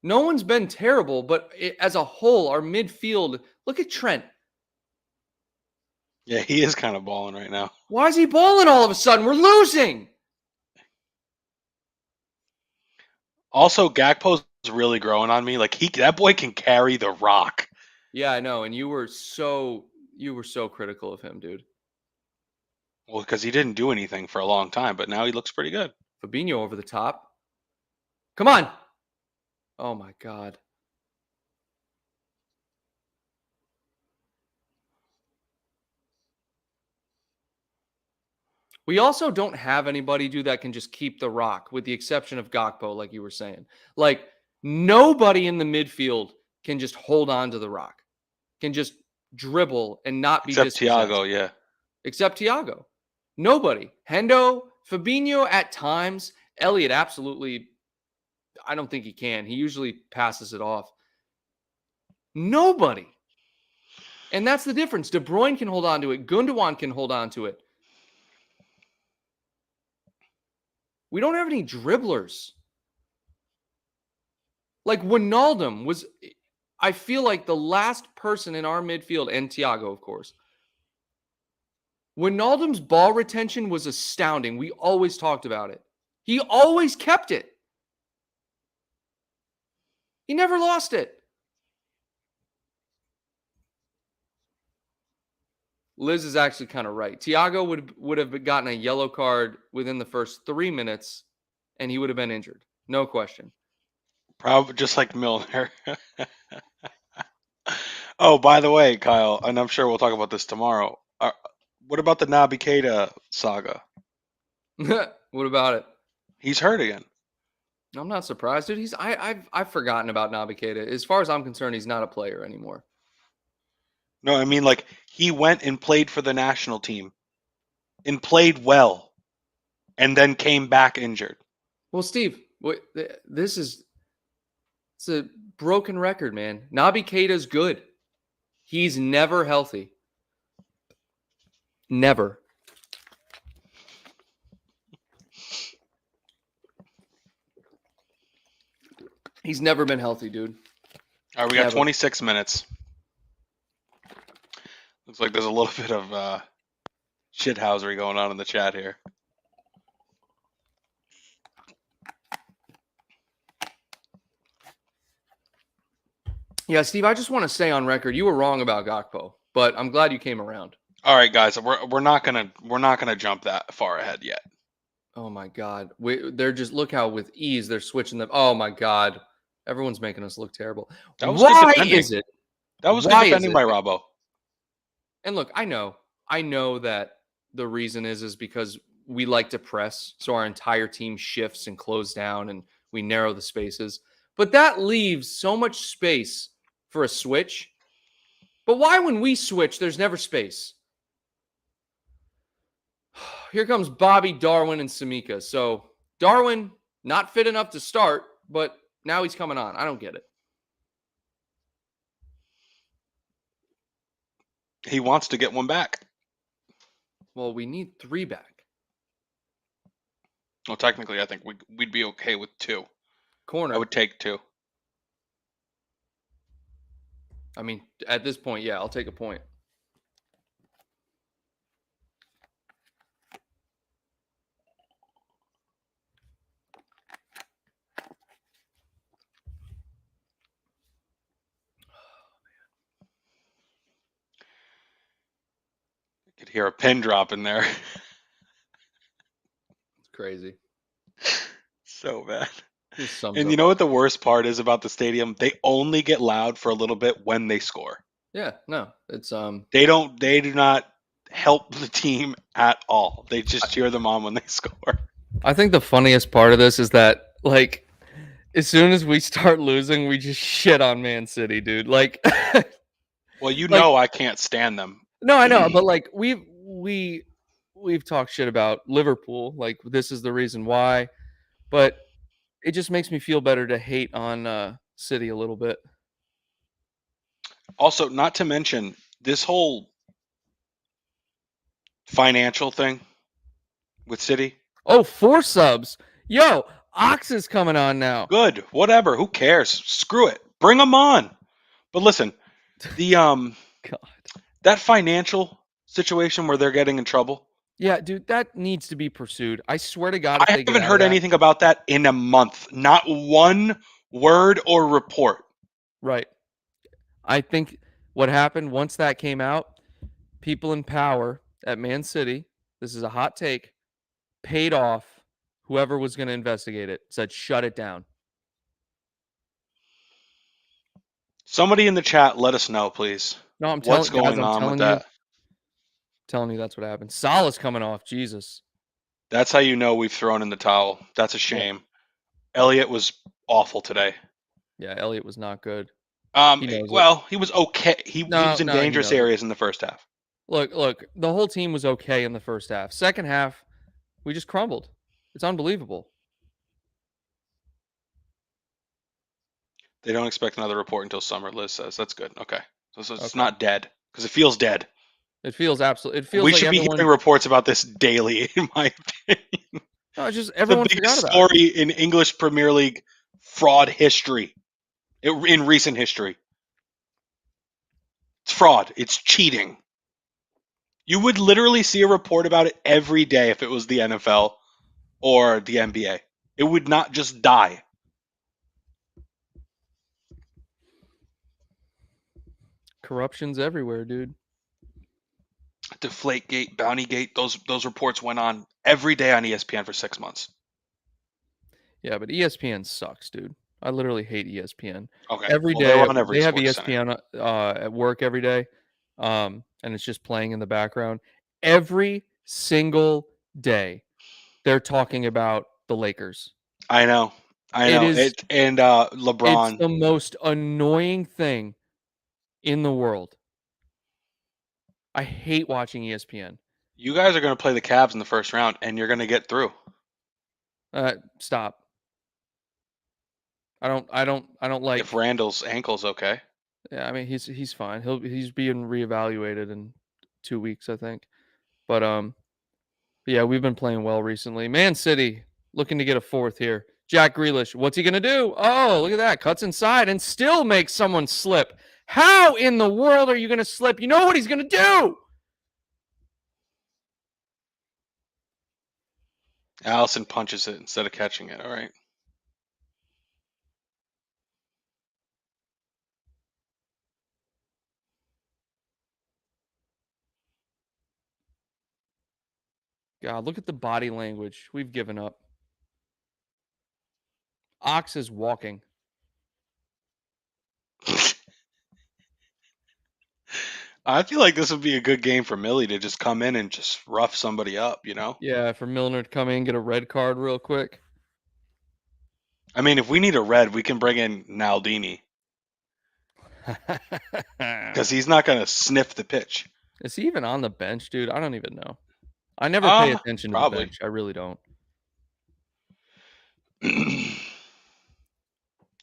Speaker 1: No one's been terrible, but as a whole, our midfield, look at Trent.
Speaker 2: yeah, he is kind of balling right now.
Speaker 1: Why is he balling all of a sudden? We're losing.
Speaker 2: Also, Gakpo's really growing on me. Like that boy can carry the rock.
Speaker 1: Yeah, I know. And you were so critical of him, dude.
Speaker 2: Well, because he didn't do anything for a long time, but now he looks pretty good.
Speaker 1: Fabinho over the top. Come on. Oh my God. We also don't have anybody, dude, that can just keep the rock, with the exception of Gakpo, like you were saying. Like, nobody in the midfield can just hold on to the rock, can just dribble and not be
Speaker 2: Except
Speaker 1: dispossessed.
Speaker 2: Thiago, yeah.
Speaker 1: Except Thiago. Nobody. Hendo, Fabinho at times. Elliott, absolutely. I don't think he can. He usually passes it off. Nobody. And that's the difference. De Bruyne can hold on to it. Gundogan can hold on to it. We don't have any dribblers. Like Wijnaldum was, I feel like the last person in our midfield, and Thiago, of course. Wijnaldum's ball retention was astounding. We always talked about it. He always kept it. He never lost it. Liz is actually kind of right. Thiago would have gotten a yellow card within the first 3 minutes, and he would have been injured. No question.
Speaker 2: Probably just like Milner. Oh, by the way, Kyle, and I'm sure we'll talk about this tomorrow. What about the Naby Keita saga?
Speaker 1: What about it?
Speaker 2: He's hurt again.
Speaker 1: I'm not surprised, dude. I've forgotten about Naby Keita. As far as I'm concerned, he's not a player anymore.
Speaker 2: No, I mean, like, he went and played for the national team and played well and then came back injured.
Speaker 1: Well, Steve, it's a broken record, man. Naby Keita's good. He's never healthy. Never. He's never been healthy, dude.
Speaker 2: All right, we got 26 minutes. Looks like there's a little bit of shithousery going on in the chat here.
Speaker 1: Yeah, Steve, I just want to say on record, you were wrong about Gakpo, but I'm glad you came around.
Speaker 2: All right, guys, we're not gonna jump that far ahead yet.
Speaker 1: Oh my God, they're just, look how with ease they're switching them. Oh my God, everyone's making us look terrible. Why is it?
Speaker 2: That was good defending by Robbo.
Speaker 1: And look, I know that the reason is because we like to press, so our entire team shifts and closes down, and we narrow the spaces. But that leaves so much space for a switch. But why, when we switch, there's never space? Here comes Bobby, Darwin, and Samika. So Darwin, not fit enough to start, but now he's coming on. I don't get it.
Speaker 2: He wants to get one back.
Speaker 1: Well, we need 3 back.
Speaker 2: Well, technically, I think we'd be okay with 2.
Speaker 1: Corner.
Speaker 2: I would take 2.
Speaker 1: I mean, at this point, yeah, I'll take a point.
Speaker 2: You could hear a pin drop in there.
Speaker 1: It's crazy.
Speaker 2: So bad.
Speaker 1: And
Speaker 2: you know what the worst part is about the stadium? They only get loud for a little bit when they score.
Speaker 1: Yeah, no, it's
Speaker 2: They do not help the team at all. They just cheer them on when they score.
Speaker 1: I think the funniest part of this is that, like, as soon as we start losing, we just shit on Man City, dude. Like,
Speaker 2: well, you know, I can't stand them.
Speaker 1: No, I know, but like we've talked shit about Liverpool. Like this is the reason why, but it just makes me feel better to hate on City a little bit.
Speaker 2: Also, not to mention this whole financial thing with City.
Speaker 1: Oh, 4 subs. Yo, Ox is coming on now.
Speaker 2: Good, whatever. Who cares? Screw it. Bring them on. But listen, the
Speaker 1: God.
Speaker 2: that financial situation where they're getting in trouble.
Speaker 1: Yeah, dude, that needs to be pursued. I swear to God, if
Speaker 2: I
Speaker 1: they get
Speaker 2: haven't
Speaker 1: out of
Speaker 2: heard
Speaker 1: that,
Speaker 2: anything about that in a month. Not one word or report.
Speaker 1: right. I think what happened once that came out, people in power at Man City, this is a hot take, paid off whoever was going to investigate it, said shut it down.
Speaker 2: Somebody in the chat, let us know, please.
Speaker 1: No, I'm
Speaker 2: What's
Speaker 1: telling guys,
Speaker 2: going
Speaker 1: I'm
Speaker 2: on with
Speaker 1: telling you,
Speaker 2: that?
Speaker 1: that's what happened. Salah's coming off, Jesus.
Speaker 2: That's how you know we've thrown in the towel. That's a
Speaker 1: Yeah,
Speaker 2: shame. Elliott was awful today.
Speaker 1: yeah, Elliott was not good. He knows it.
Speaker 2: Well, he was okay. He
Speaker 1: No,
Speaker 2: was in
Speaker 1: no, he
Speaker 2: dangerous
Speaker 1: knows it.
Speaker 2: areas in the first half.
Speaker 1: Look, the whole team was okay in the first half. Second half, we just crumbled. It's unbelievable.
Speaker 2: They don't expect another report until summer. Liz says that's good. Okay, so it's
Speaker 1: Okay.
Speaker 2: not dead because it feels dead.
Speaker 1: It feels absolutely. It feels
Speaker 2: We
Speaker 1: like
Speaker 2: should be
Speaker 1: everyone.
Speaker 2: hearing reports about this daily, in my opinion.
Speaker 1: No, it's just
Speaker 2: The
Speaker 1: everyone
Speaker 2: biggest
Speaker 1: forgot about it.
Speaker 2: story in English Premier League fraud history, in recent history. It's fraud. It's cheating. You would literally see a report about it every day if it was the NFL or the NBA. It would not just die.
Speaker 1: Corruption's everywhere, dude.
Speaker 2: Deflategate, Bountygate, those reports went on every day on ESPN for 6 months.
Speaker 1: Yeah, but ESPN sucks, dude. I literally hate ESPN.
Speaker 2: Okay,
Speaker 1: Every
Speaker 2: well they're
Speaker 1: day
Speaker 2: on every
Speaker 1: they have
Speaker 2: sports center.
Speaker 1: ESPN at work every day, and it's just playing in the background. Every single day, they're talking about the Lakers.
Speaker 2: I know,
Speaker 1: It is.
Speaker 2: it, and
Speaker 1: It's
Speaker 2: LeBron.
Speaker 1: the most annoying thing in the world. I hate watching ESPN.
Speaker 2: You guys are going to play the Cavs in the first round, and you're going to get through.
Speaker 1: Stop. I don't like.
Speaker 2: If Randall's ankle's okay.
Speaker 1: Yeah, I mean he's fine. He's being reevaluated in 2 weeks, I think. But yeah, we've been playing well recently. Man City looking to get a fourth here. Jack Grealish, what's he gonna do? Oh, look at that. Cuts inside and still makes someone slip. How in the world are you gonna slip? You know what he's gonna do?
Speaker 2: Allison punches it instead of catching it. All right.
Speaker 1: God, look at the body language. We've given up. Ox is walking.
Speaker 2: I feel like this would be a good game for Millie to just come in and just rough somebody up, you know?
Speaker 1: Yeah, for Milner to come in, get a red card real quick.
Speaker 2: I mean, if we need a red, we can bring in Naldini because he's not going to sniff the pitch.
Speaker 1: Is he even on the bench, dude? I don't even know. I never pay attention to the
Speaker 2: Probably.
Speaker 1: bench. I really don't.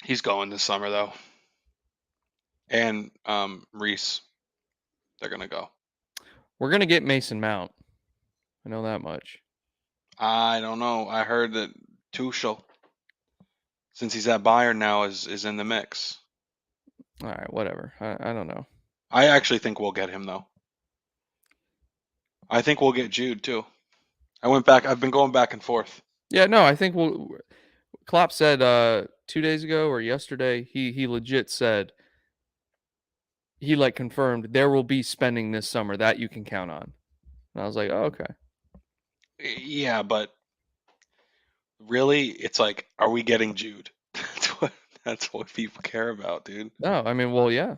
Speaker 2: He's going this summer, though. And Reese, they're going to go.
Speaker 1: We're gonna get Mason Mount. I know that much.
Speaker 2: I don't know. I heard that Tuchel, since he's at Bayern now, is in the mix.
Speaker 1: All right, whatever. I don't know.
Speaker 2: I actually think we'll get him, though. I think we'll get Jude, too. I've been going back and forth.
Speaker 1: Yeah, no, I think we'll. Klopp said 2 days ago or yesterday, he legit said he like confirmed there will be spending this summer that you can count on. And I was like, oh, okay.
Speaker 2: Yeah, but really, it's like, are we getting Jude? That's what people care about, dude.
Speaker 1: No, I mean, well, yeah.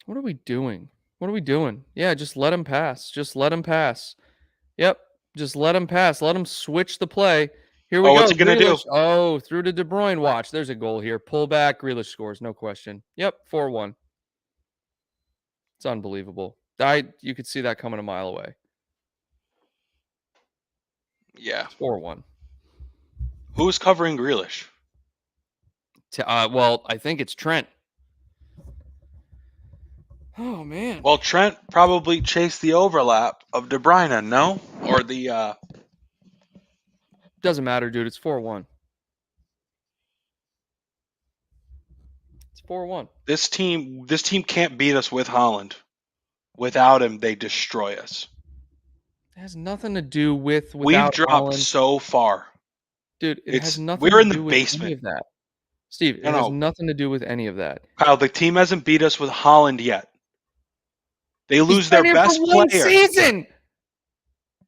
Speaker 1: What are we doing? What are we doing? Yeah, just let him pass. Just let him pass. Yep, just let him pass. Let him switch the play. Here we
Speaker 2: Oh,
Speaker 1: go.
Speaker 2: what's he gonna do?
Speaker 1: Grealish. Oh, through to De Bruyne. Watch. There's a goal here. Pull back. Grealish scores. No question. Yep. 4-1. It's unbelievable. You could see that coming a mile away.
Speaker 2: Yeah.
Speaker 1: It's 4-1.
Speaker 2: Who's covering Grealish?
Speaker 1: Well, I think it's Trent. Oh man.
Speaker 2: Well, Trent probably chased the overlap of De Bruyne, no? Or the
Speaker 1: Doesn't matter, dude. It's 4-1. It's 4-1.
Speaker 2: this team can't beat us with Haaland. Without him, they destroy us.
Speaker 1: It has nothing to do with
Speaker 2: We've
Speaker 1: without
Speaker 2: dropped
Speaker 1: Holland.
Speaker 2: so far.
Speaker 1: Dude, it has nothing
Speaker 2: We're
Speaker 1: to
Speaker 2: in the
Speaker 1: do with any
Speaker 2: basement.
Speaker 1: of that. Steve, it
Speaker 2: No,
Speaker 1: has
Speaker 2: no,
Speaker 1: nothing to do with any of that.
Speaker 2: Kyle, the team hasn't beat us with Haaland yet. They
Speaker 1: He's
Speaker 2: lose their
Speaker 1: been here for
Speaker 2: best
Speaker 1: one
Speaker 2: player.
Speaker 1: season.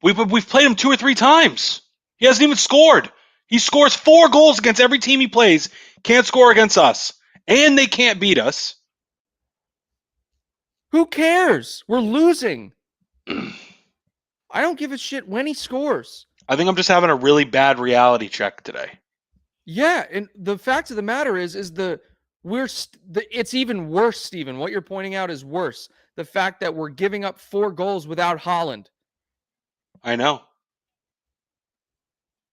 Speaker 2: We've played him 2 or 3 times. He hasn't even scored. He scores 4 goals against every team he plays. Can't score against us, and they can't beat us.
Speaker 1: Who cares? We're losing. I don't give a shit when he scores.
Speaker 2: I think I'm just having a really bad reality check today.
Speaker 1: Yeah, and the fact of the matter is it's even worse, Steven. What you're pointing out is worse. The fact that we're giving up 4 goals without Holland.
Speaker 2: I know.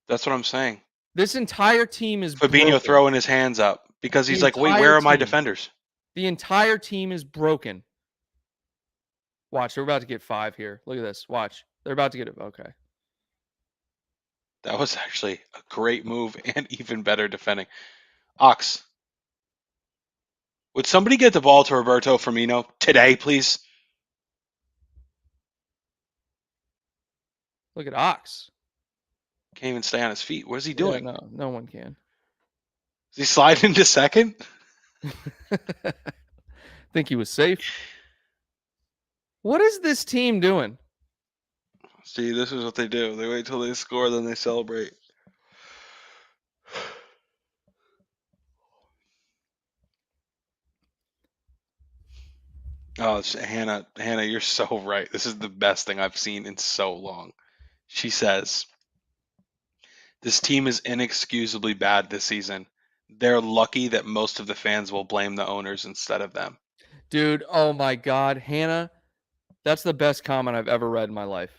Speaker 2: That's what I'm saying.
Speaker 1: This entire team is
Speaker 2: Fabinho
Speaker 1: broken.
Speaker 2: throwing his hands up because he's like, wait, where are my defenders?
Speaker 1: The entire team is broken. Watch, they're about to get 5 here. Look at this. Watch. They're about to get it. Okay.
Speaker 2: That was actually a great move and even better defending. Ox, would somebody get the ball to Roberto Firmino today, please?
Speaker 1: Look at Ox.
Speaker 2: Can't even stay on his feet. What is he doing?
Speaker 1: Yeah, no one can.
Speaker 2: Is he sliding into second?
Speaker 1: Think he was safe. What is this team doing?
Speaker 2: See, this is what they do. They wait till they score, then they celebrate. Oh, Hannah, you're so right. This is the best thing I've seen in so long. She says, this team is inexcusably bad this season. They're lucky that most of the fans will blame the owners instead of them.
Speaker 1: Dude, oh my God. Hannah, that's the best comment I've ever read in my life.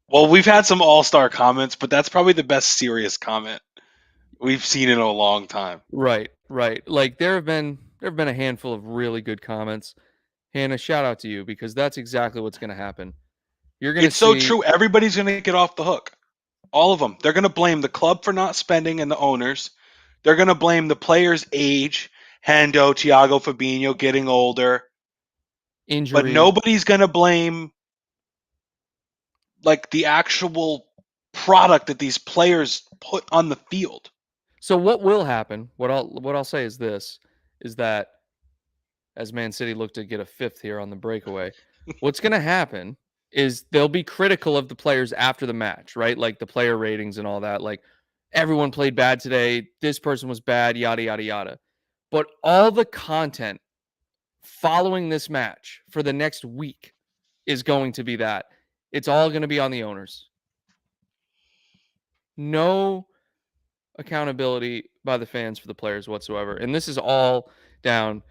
Speaker 2: Well, we've had some all-star comments, but that's probably the best serious comment we've seen in a long time.
Speaker 1: Right. Like there have been a handful of really good comments. Hannah, shout out to you because that's exactly what's going to happen. You're going to
Speaker 2: It's so true. Everybody's going to get off the hook. All of them. They're going to blame the club for not spending and the owners. They're going to blame the players' age, Hendo, Thiago, Fabinho getting older.
Speaker 1: injuries.
Speaker 2: But nobody's going to blame like the actual product that these players put on the field.
Speaker 1: So what will happen? What I'll say is this: is that as Man City look to get a 5th here on the breakaway, what's going to happen is they'll be critical of the players after the match, right? Like the player ratings and all that. Like everyone played bad today. This person was bad. Yada yada yada. But all the content following this match for the next week is going to be that. It's all going to be on the owners. No accountability by the fans for the players whatsoever. And this is all down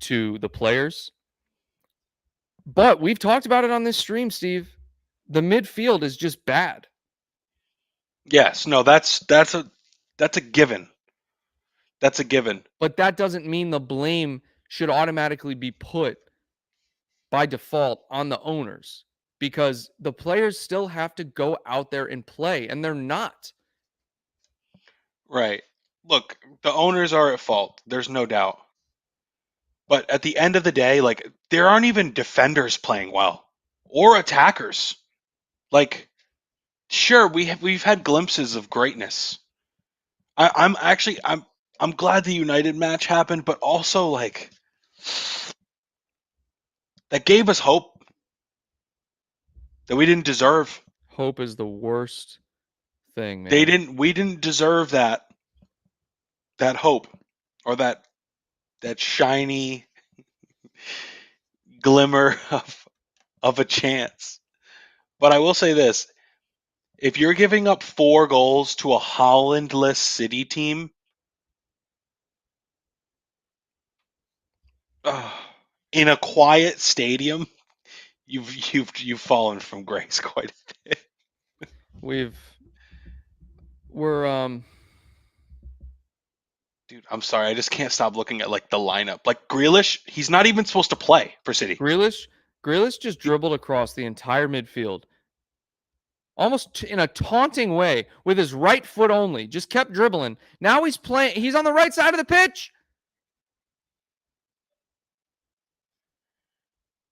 Speaker 1: to the players. But we've talked about it on this stream, Steve. The midfield is just bad.
Speaker 2: Yes, no, that's a given. That's a given.
Speaker 1: But that doesn't mean the blame should automatically be put by default on the owners because the players still have to go out there and play, and they're not.
Speaker 2: Right. Look, the owners are at fault. There's no doubt. But at the end of the day, like there aren't even defenders playing well or attackers. Like, sure, we've had glimpses of greatness. I'm glad the United match happened, but also like that gave us hope that we didn't deserve.
Speaker 1: Hope is the worst thing, man.
Speaker 2: We didn't deserve that hope or that shiny glimmer of a chance. But I will say this, If you're giving up 4 goals to a Hollandless City team, uh, in a quiet stadium, you've fallen from grace quite a bit.
Speaker 1: We're
Speaker 2: Dude, I'm sorry. I just can't stop looking at like the lineup. Like Grealish, he's not even supposed to play for City.
Speaker 1: Grealish just dribbled across the entire midfield, almost in a taunting way, with his right foot only. Just kept dribbling. Now he's playing. He's on the right side of the pitch.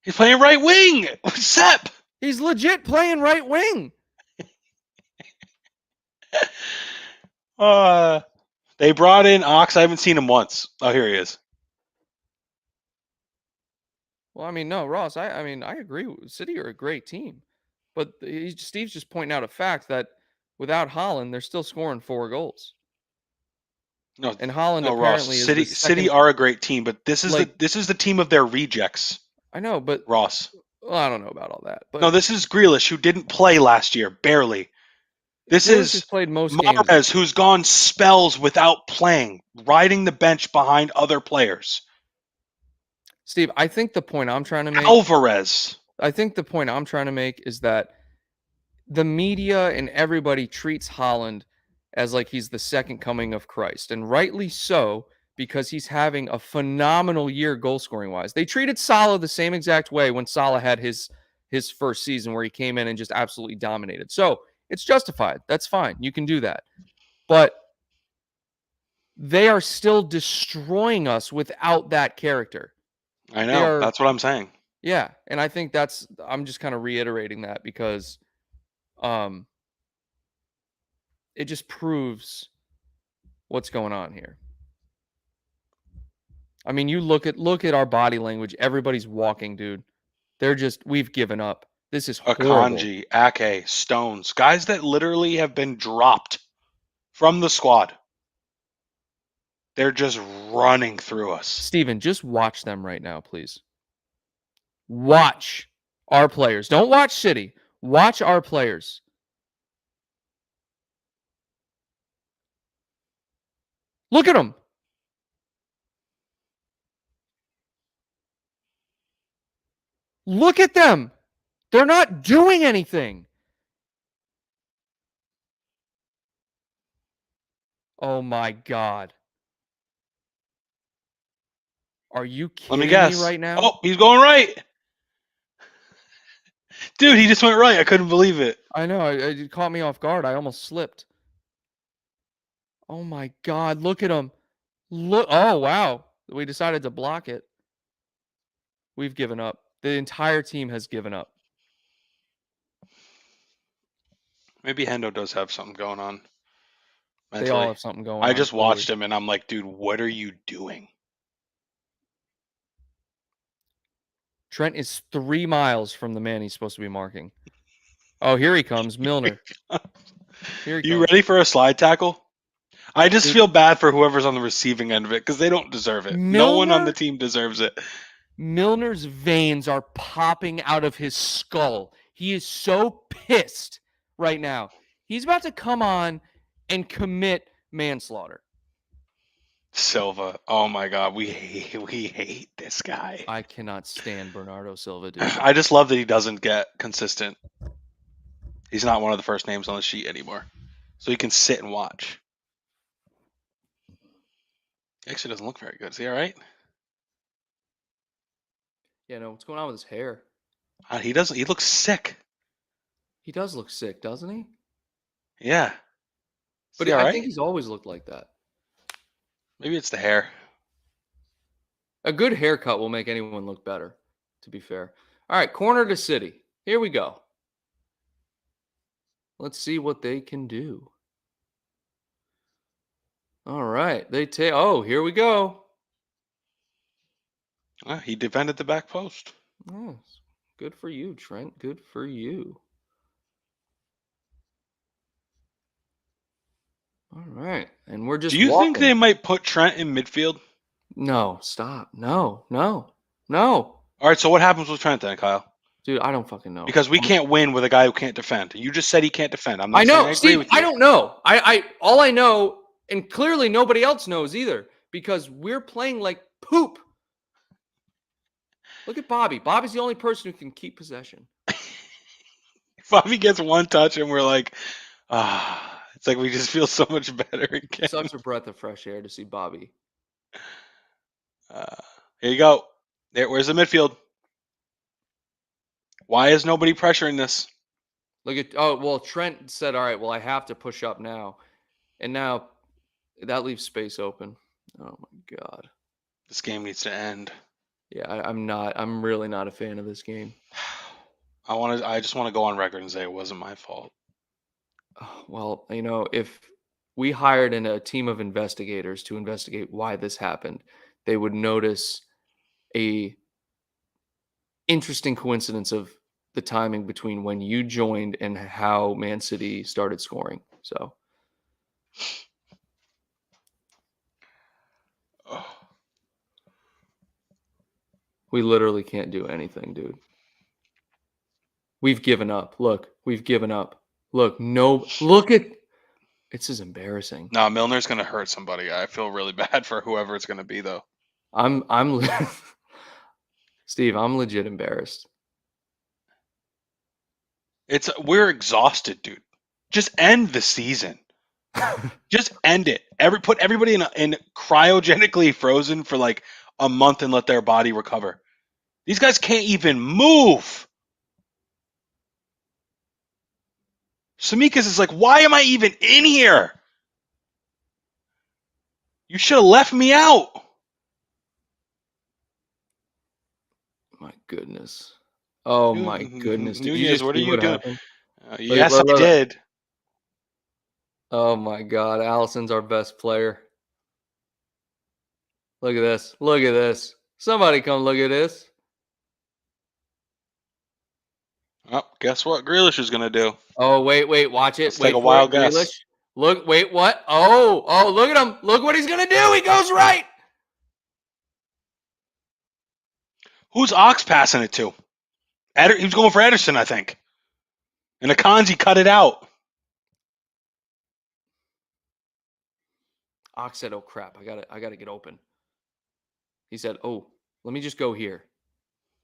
Speaker 2: He's playing right wing. Sepp.
Speaker 1: He's legit playing right wing.
Speaker 2: They brought in Ox. I haven't seen him once. Oh, here he is.
Speaker 1: Well, I mean, no, Ross. I agree. City are a great team, but Steve's just pointing out a fact that without Haaland, they're still scoring 4 goals.
Speaker 2: No,
Speaker 1: And Haaland
Speaker 2: no, Ross.
Speaker 1: apparently is
Speaker 2: City
Speaker 1: the second,
Speaker 2: City are a great team, but this is
Speaker 1: like,
Speaker 2: the team of their rejects.
Speaker 1: I know, but
Speaker 2: Ross.
Speaker 1: well, I don't know about all that. But
Speaker 2: No, this is Grealish, who didn't play last year, barely. This
Speaker 1: Grealish
Speaker 2: is
Speaker 1: has played most
Speaker 2: Mahrez,
Speaker 1: games.
Speaker 2: who's gone spells without playing, riding the bench behind other players.
Speaker 1: Steve, I think the point I'm trying to make.
Speaker 2: Alvarez.
Speaker 1: I think the point I'm trying to make is that the media and everybody treats Haaland as like he's the second coming of Christ, and rightly so, because he's having a phenomenal year goal scoring wise. They treated Salah the same exact way when Salah had his first season where he came in and just absolutely dominated. So it's justified. That's fine. You can do that. But they are still destroying us without that character.
Speaker 2: I know. That's what I'm saying.
Speaker 1: Yeah. And I think I'm just kind of reiterating that because it just proves what's going on here. I mean, you look at our body language. Everybody's walking, dude. We've given up. This is horrible.
Speaker 2: Akanji, Ake, Stones, guys that literally have been dropped from the squad. They're just running through us.
Speaker 1: Steven, just watch them right now, please. Watch our players. Don't watch City. Watch our players. Look at them. Look at them. They're not doing anything. Oh my God. Are you kidding me right now?
Speaker 2: Oh, he's going right. Dude, he just went right. I couldn't believe it.
Speaker 1: I know. It caught me off guard. I almost slipped. Oh my God. Look at him. Look. Oh, wow. We decided to block it. We've given up. The entire team has given up.
Speaker 2: Maybe Hendo does have something going on. Mentally.
Speaker 1: They all have something going on.
Speaker 2: I just watched him and I'm like, dude, what are you doing?
Speaker 1: Trent is 3 miles from the man he's supposed to be marking. Oh, here he comes, Milner.
Speaker 2: Here he comes. Ready for a slide tackle? I just feel bad for whoever's on the receiving end of it because they don't deserve it. No one on the team deserves it.
Speaker 1: Milner's veins are popping out of his skull. He is so pissed right now. He's about to come on and commit manslaughter.
Speaker 2: Silva. Oh my God, we hate this guy.
Speaker 1: I cannot stand Bernardo Silva, dude.
Speaker 2: I just love that he doesn't get consistent. He's not one of the first names on the sheet anymore, so he can sit and watch. He actually doesn't look very good. Is he all right?
Speaker 1: Yeah, no. What's going on with his hair?
Speaker 2: He doesn't. He looks sick.
Speaker 1: He does look sick, doesn't he?
Speaker 2: Yeah.
Speaker 1: But I think he's always looked like that.
Speaker 2: Maybe it's the hair.
Speaker 1: A good haircut will make anyone look better, to be fair. All right, corner to City. Here we go. Let's see what they can do. All right. Oh, here we go.
Speaker 2: He defended the back post.
Speaker 1: Oh, good for you, Trent. Good for you. All right. And we're just
Speaker 2: Do you think they might put Trent in midfield?
Speaker 1: No, stop. No.
Speaker 2: All right, so what happens with Trent then, Kyle?
Speaker 1: Dude, I don't fucking know.
Speaker 2: Because we can't win with a guy who can't defend. You just said he can't defend. I'm
Speaker 1: I
Speaker 2: not saying
Speaker 1: know,
Speaker 2: I agree
Speaker 1: Steve.
Speaker 2: with you.
Speaker 1: I don't know. I all I know, and clearly nobody else knows either, because we're playing like poop. Look at Bobby. Bobby's the only person who can keep possession.
Speaker 2: Bobby gets one touch and we're like, it's like we just feel so much better again.
Speaker 1: Such a breath of fresh air to see Bobby.
Speaker 2: Here you go. Where's the midfield? Why is nobody pressuring this?
Speaker 1: Look at Trent said, all right, well, I have to push up now. And now that leaves space open. Oh my God.
Speaker 2: This game needs to end.
Speaker 1: Yeah, I'm really not a fan of this game.
Speaker 2: I just want to go on record and say it wasn't my fault.
Speaker 1: Well, if we hired in a team of investigators to investigate why this happened, they would notice a interesting coincidence of the timing between when you joined and how Man City started scoring. So we literally can't do anything, dude. We've given up. Look, we've given up. Look, this is embarrassing.
Speaker 2: No, Milner's gonna hurt somebody. I feel really bad for whoever it's gonna be, though.
Speaker 1: I'm Steve, I'm legit embarrassed.
Speaker 2: We're exhausted, dude. Just end the season. Just end it. Put everybody in cryogenically frozen for like a month and let their body recover. These guys can't even move. Samikas is like, why am I even in here? You should have left me out.
Speaker 1: My goodness. Oh my goodness. Did you
Speaker 2: Nunez,
Speaker 1: just
Speaker 2: what are
Speaker 1: see
Speaker 2: you
Speaker 1: what
Speaker 2: doing?
Speaker 1: happened?
Speaker 2: Yes, I did.
Speaker 1: Oh my God. Allison's our best player. Look at this. Look at this. Somebody come look at this.
Speaker 2: Oh, guess what Grealish is going to do?
Speaker 1: Oh, wait. Watch it.
Speaker 2: Let's
Speaker 1: Wait
Speaker 2: take a
Speaker 1: for
Speaker 2: wild
Speaker 1: it. Grealish.
Speaker 2: guess.
Speaker 1: Look, wait, what? Oh, look at him. Look what he's going to do. He goes right.
Speaker 2: Who's Ox passing it to? He was going for Ederson, I think. And Akanji cut it out.
Speaker 1: Ox said, oh, crap. I gotta get open. He said, oh, let me just go here.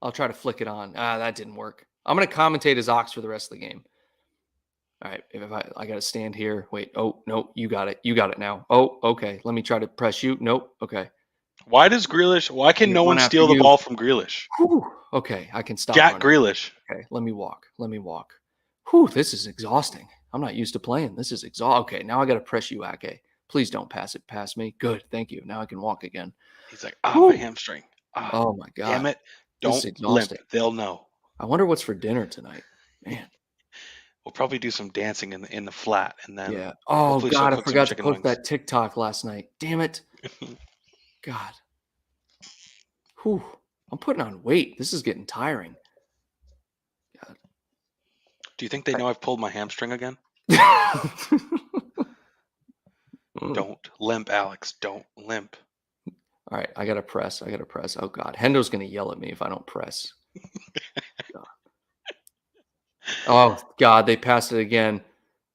Speaker 1: I'll try to flick it on. That didn't work. I'm going to commentate as Ox for the rest of the game. All right, if I got to stand here. Wait, oh, no, you got it. You got it now. Oh, okay. Let me try to press you. Nope. Okay.
Speaker 2: Why can no one steal the ball from Grealish?
Speaker 1: Whew. Okay, I can stop
Speaker 2: Jack
Speaker 1: running.
Speaker 2: Grealish.
Speaker 1: Okay, let me walk. Whew, this is exhausting. I'm not used to playing. This is exhausting. Okay, now I got to press you, Ake. Please don't pass it past me. Good, thank you. Now I can walk again.
Speaker 2: He's like, my hamstring.
Speaker 1: Oh, my God.
Speaker 2: Damn it. Don't limp. They'll know.
Speaker 1: I wonder what's for dinner tonight. Man.
Speaker 2: We'll probably do some dancing in the flat, and then
Speaker 1: yeah. Oh God, I forgot to post
Speaker 2: wings.
Speaker 1: that TikTok last night. Damn it. God. Whew. I'm putting on weight. This is getting tiring. God.
Speaker 2: Do you think they know I've pulled my hamstring again? Don't limp, Alex. Don't limp.
Speaker 1: All right, I gotta press. Oh God, Hendo's gonna yell at me if I don't press. Oh God, they passed it again.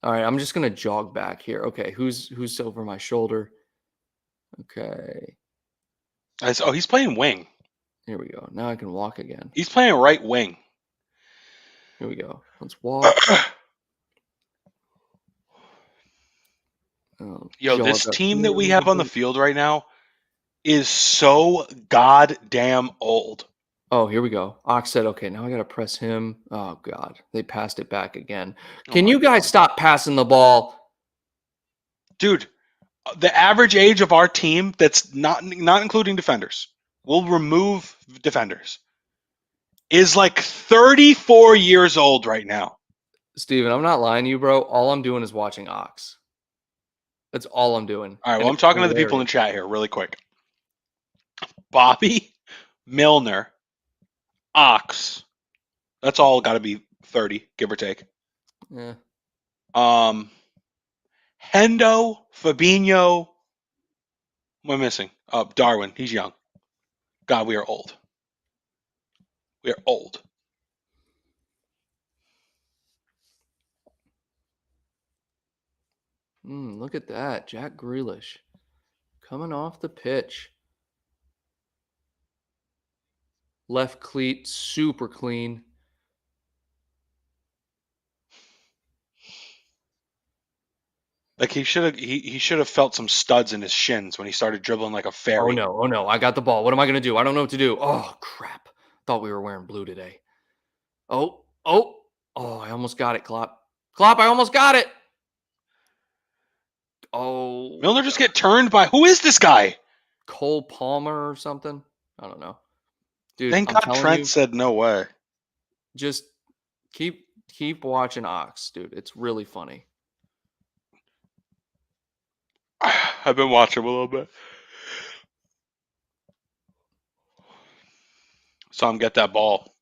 Speaker 1: All right, I'm just gonna jog back here. Okay, who's over my shoulder? Okay.
Speaker 2: Oh, he's playing wing.
Speaker 1: Here we go. Now I can walk again.
Speaker 2: He's playing right wing.
Speaker 1: Here we go. Let's walk.
Speaker 2: Yo, this team that we have on the field right now is so goddamn old.
Speaker 1: Oh, here we go. Ox said, okay, now I got to press him. Oh, God. They passed it back again. Can you guys stop passing the ball?
Speaker 2: Dude, the average age of our team, that's not including defenders, we'll remove defenders, is like 34 years old right now.
Speaker 1: Steven, I'm not lying to you, bro. All I'm doing is watching Ox. That's all I'm doing.
Speaker 2: All right, well, I'm talking to the people in the chat here really quick. Bobby, Milner, Ox. That's all got to be 30, give or take.
Speaker 1: Yeah.
Speaker 2: Hendo, Fabinho. What am I missing? Darwin. He's young. God, we are old. We are old.
Speaker 1: Look at that. Jack Grealish coming off the pitch. Left cleat, super clean.
Speaker 2: Like he should have felt some studs in his shins when he started dribbling like a
Speaker 1: Oh
Speaker 2: fairy.
Speaker 1: no, oh no. I got the ball. What am I going to do? I don't know what to do. Oh, crap. Thought we were wearing blue today. Oh, oh, oh, I almost got it, Klopp. Klopp, I almost got it. Oh,
Speaker 2: Milner just get turned by who is this guy?
Speaker 1: Cole Palmer or something. I don't know. Dude,
Speaker 2: Thank
Speaker 1: I'm
Speaker 2: God
Speaker 1: telling
Speaker 2: Trent
Speaker 1: you,
Speaker 2: said no way.
Speaker 1: just keep watching Ox, dude. It's really funny.
Speaker 2: I've been watching him a little bit. Saw him get that ball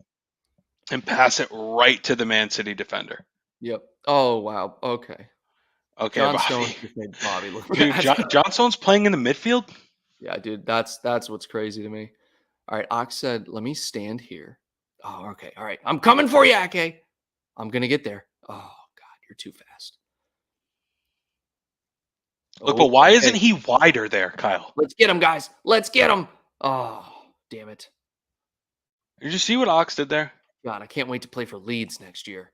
Speaker 2: and pass it right to the Man City defender.
Speaker 1: Yep. Oh, wow. Okay.
Speaker 2: Okay,
Speaker 1: John Stones
Speaker 2: Bobby.
Speaker 1: just made Bobby look
Speaker 2: Dude,
Speaker 1: bad.
Speaker 2: John Stone's playing in the midfield?
Speaker 1: Yeah, dude, that's what's crazy to me. All right, Ox said, "Let me stand here." Oh, okay. All right. I'm coming for you, Ake. I'm going to get there. Oh, God, you're too fast.
Speaker 2: Look, but
Speaker 1: Oh,
Speaker 2: why isn't
Speaker 1: okay.
Speaker 2: he wider there, Kyle?
Speaker 1: Let's get him, guys. Let's get him. Oh, damn it.
Speaker 2: Did you see what Ox did there?
Speaker 1: God, I can't wait to play for Leeds next year.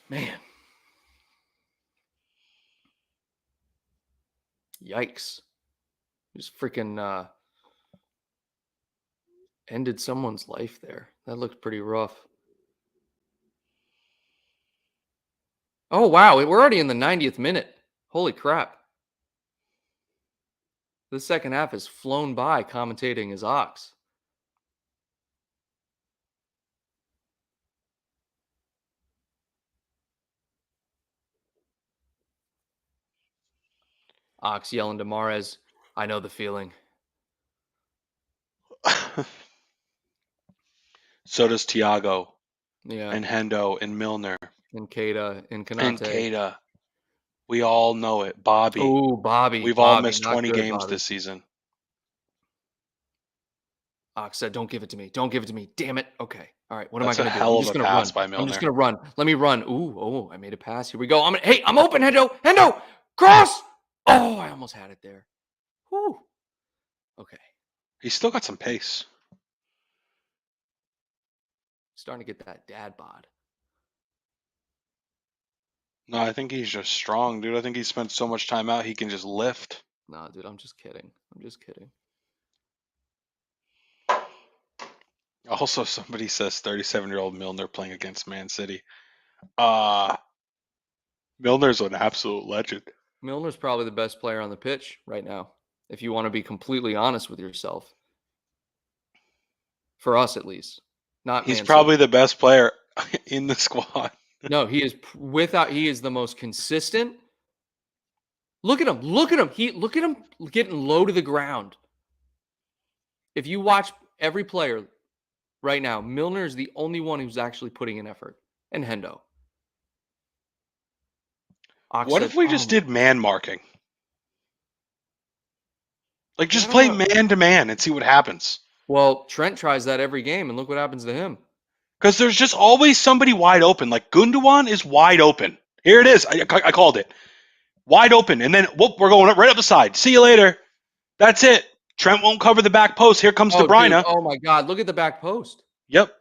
Speaker 1: Man. Yikes. Just freaking ended someone's life there. That looked pretty rough. Oh, wow. We're already in the 90th minute. Holy crap. The second half has flown by commentating as Ox. Ox yelling to Mahrez, I know the feeling.
Speaker 2: So does Thiago
Speaker 1: Yeah.
Speaker 2: and Hendo and Milner
Speaker 1: And Keita and
Speaker 2: and
Speaker 1: Kanate.
Speaker 2: Keita. We all know it. Bobby.
Speaker 1: Oh, Bobby.
Speaker 2: We've all
Speaker 1: Bobby.
Speaker 2: missed
Speaker 1: Not
Speaker 2: 20
Speaker 1: good,
Speaker 2: games
Speaker 1: Bobby.
Speaker 2: this season.
Speaker 1: Ox said, don't give it to me. Don't give it to me. Damn it. Okay. All right. What am I
Speaker 2: That's a
Speaker 1: going to do? I'm
Speaker 2: hell of
Speaker 1: just
Speaker 2: a
Speaker 1: going to run.
Speaker 2: pass by
Speaker 1: I'm just
Speaker 2: Milner.
Speaker 1: going to run. Let me run. Ooh, oh, I made a pass. Here we go. Hey, I'm open, Hendo. Hendo, cross. Oh, I almost had it there. Whew. Okay.
Speaker 2: He's still got some pace.
Speaker 1: Starting to get that dad bod.
Speaker 2: No, I think he's just strong, dude. I think he spent so much time out, he can just lift.
Speaker 1: Nah, dude, I'm just kidding. I'm just kidding.
Speaker 2: Also, somebody says 37-year-old Milner playing against Man City. Milner's an absolute legend.
Speaker 1: Milner's probably the best player on the pitch right now, if you want to be completely honest with yourself. For us, at least. Not
Speaker 2: He's
Speaker 1: Man
Speaker 2: probably
Speaker 1: City.
Speaker 2: the best player in the squad.
Speaker 1: No, he is the most consistent. Look at him. Look at him. Look at him getting low to the ground. If you watch every player right now, Milner is the only one who's actually putting in effort. And Hendo. Ox
Speaker 2: What
Speaker 1: said,
Speaker 2: if we just
Speaker 1: oh,
Speaker 2: did man marking? Like,
Speaker 1: I
Speaker 2: just
Speaker 1: don't
Speaker 2: play
Speaker 1: know.
Speaker 2: man to man and see what happens.
Speaker 1: Well, Trent tries that every game, and look what happens to him.
Speaker 2: Because there's just always somebody wide open. Like, Gundogan is wide open. Here it is. I called it. Wide open. And then, whoop, we're going right up the side. See you later. That's it. Trent won't cover the back post. Here comes De
Speaker 1: Oh, dude.
Speaker 2: Bruyne.
Speaker 1: Oh, my God. Look at the back post.
Speaker 2: Yep.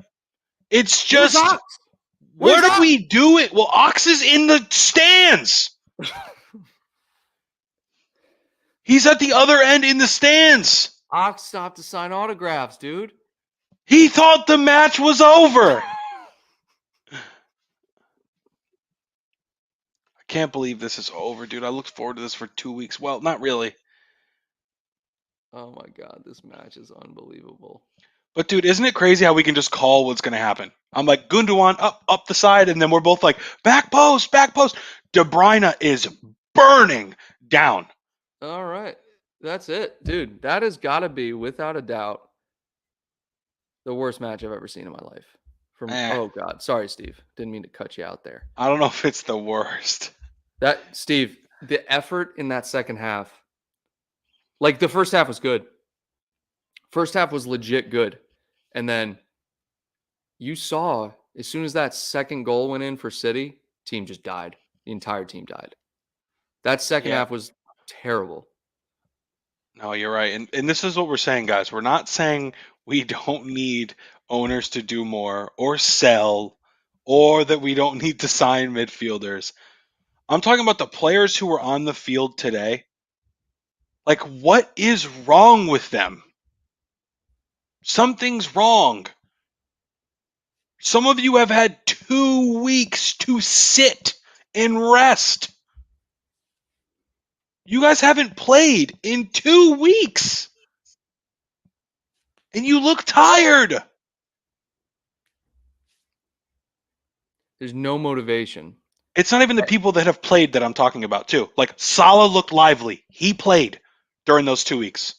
Speaker 2: It's
Speaker 1: Where's
Speaker 2: just,
Speaker 1: Ox? Where's
Speaker 2: what are
Speaker 1: Ox?
Speaker 2: we doing? Well, Ox is in the stands. He's at the other end in the stands.
Speaker 1: Ox stopped to sign autographs, dude.
Speaker 2: He thought the match was over. I can't believe this is over, dude. I looked forward to this for 2 weeks. Well, not really.
Speaker 1: Oh, my God. This match is unbelievable.
Speaker 2: But, dude, isn't it crazy how we can just call what's going to happen? I'm like, Gundogan up the side, and then we're both like, back post, back post. De Bruyne is burning down.
Speaker 1: All right. That's it. Dude, that has got to be, without a doubt, the worst match I've ever seen in my life. Oh, God. Sorry, Steve. Didn't mean to cut you out there.
Speaker 2: I don't know if it's the worst.
Speaker 1: Steve, the effort in that second half Like the first half was good. First half was legit good. And then you saw as soon as that second goal went in for City, team just died. The entire team died. That second
Speaker 2: Yeah,
Speaker 1: half was terrible.
Speaker 2: no, you're right. And this is what we're saying, guys. We're not saying we don't need owners to do more or sell or that we don't need to sign midfielders. I'm talking about the players who were on the field today. Like, what is wrong with them? Something's wrong. Some of you have had 2 weeks to sit and rest. You guys haven't played in 2 weeks. And you look tired.
Speaker 1: There's no motivation.
Speaker 2: It's not even the people that have played that I'm talking about, too. Like, Salah looked lively. He played during those 2 weeks.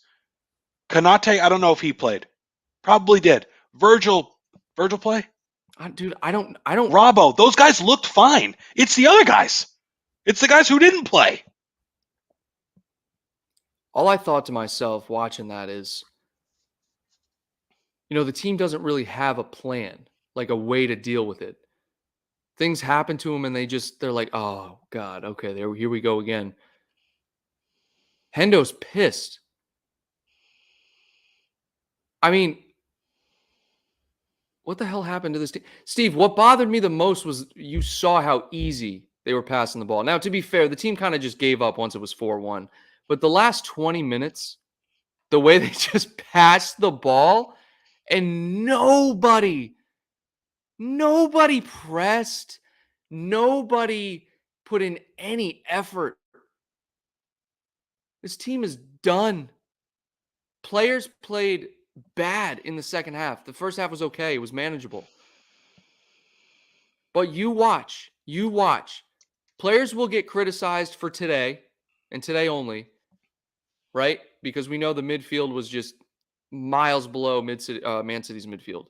Speaker 2: Kanate, I don't know if he played. Probably did. Virgil play?
Speaker 1: Dude, I don't
Speaker 2: Robbo, those guys looked fine. It's the other guys. It's the guys who didn't play.
Speaker 1: all I thought to myself watching that is, the team doesn't really have a plan, like a way to deal with it. Things happen to them and they're like, "Oh god, okay, here we go again." Hendo's pissed. I mean, what the hell happened to this team? Steve, what bothered me the most was you saw how easy they were passing the ball. Now, to be fair, the team kind of just gave up once it was 4-1. But the last 20 minutes, the way they just passed the ball and nobody pressed, nobody put in any effort. This team is done. Players played bad in the second half. The first half was okay. It was manageable. But you watch. Players will get criticized for today and today only, right? Because we know the midfield was just miles below Man City's midfield.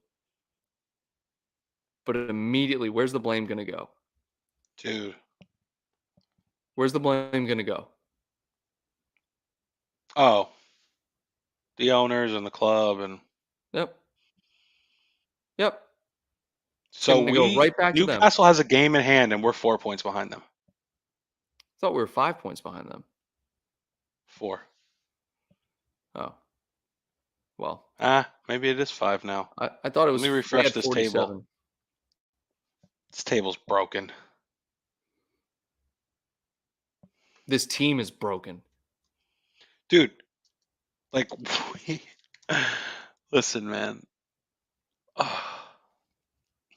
Speaker 1: But immediately, where's the blame going to go?
Speaker 2: Dude.
Speaker 1: Where's the blame going to go?
Speaker 2: Oh. The owners and the club and
Speaker 1: Yep. It's
Speaker 2: so
Speaker 1: going to go right back to them.
Speaker 2: Newcastle has a game in hand and we're 4 points behind them.
Speaker 1: I thought we were 5 points behind them.
Speaker 2: 4.
Speaker 1: Oh. Well.
Speaker 2: Maybe it is 5 now.
Speaker 1: I thought it was.
Speaker 2: Let me refresh this
Speaker 1: 47.
Speaker 2: table. This table's broken.
Speaker 1: This team is broken.
Speaker 2: Dude, like, listen, man.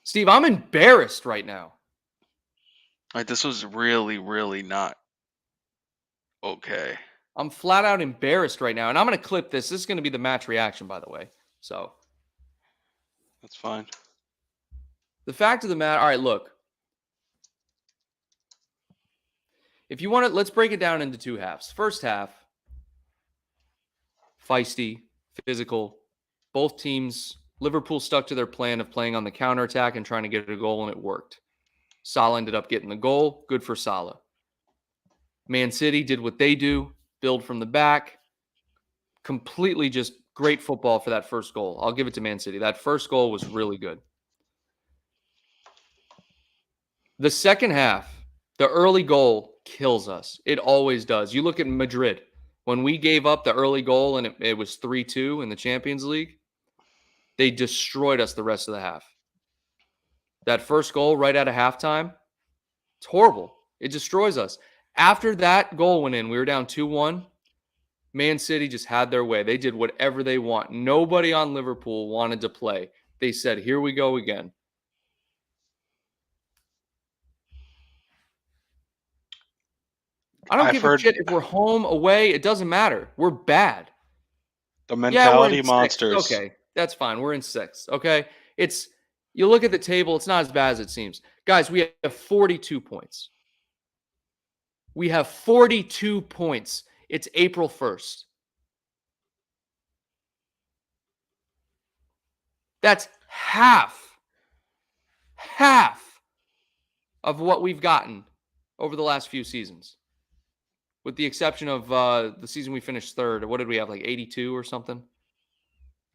Speaker 1: Steve, I'm embarrassed right now.
Speaker 2: Like, this was really, really not okay.
Speaker 1: I'm flat out embarrassed right now. And I'm going to clip this. This is going to be the match reaction, by the way. So.
Speaker 2: That's fine.
Speaker 1: The fact of the matter, all right, look. If you want to, let's break it down into two halves. First half, feisty, physical. Both teams, Liverpool stuck to their plan of playing on the counterattack and trying to get a goal, and it worked. Salah ended up getting the goal. Good for Salah. Man City did what they do, build from the back. Completely just great football for that first goal. I'll give it to Man City. That first goal was really good. The second half, the early goal kills us. It always does. You look at Madrid. When we gave up the early goal and it was 3-2 in the Champions League, they destroyed us the rest of the half. That first goal right out of halftime, it's horrible. It destroys us. After that goal went in, we were down 2-1. Man City just had their way. They did whatever they want. Nobody on Liverpool wanted to play. They said, here we go again. I don't give a shit if we're home, away. It doesn't matter. We're bad.
Speaker 2: The mentality
Speaker 1: we're in
Speaker 2: monsters.
Speaker 1: Sixth. Okay, that's fine. We're in sixth. Okay, you look at the table. It's not as bad as it seems. Guys, we have 42 points. We have 42 points. It's April 1st. That's half of what we've gotten over the last few seasons. with the exception of the season we finished third. What did we have, like 82 or something?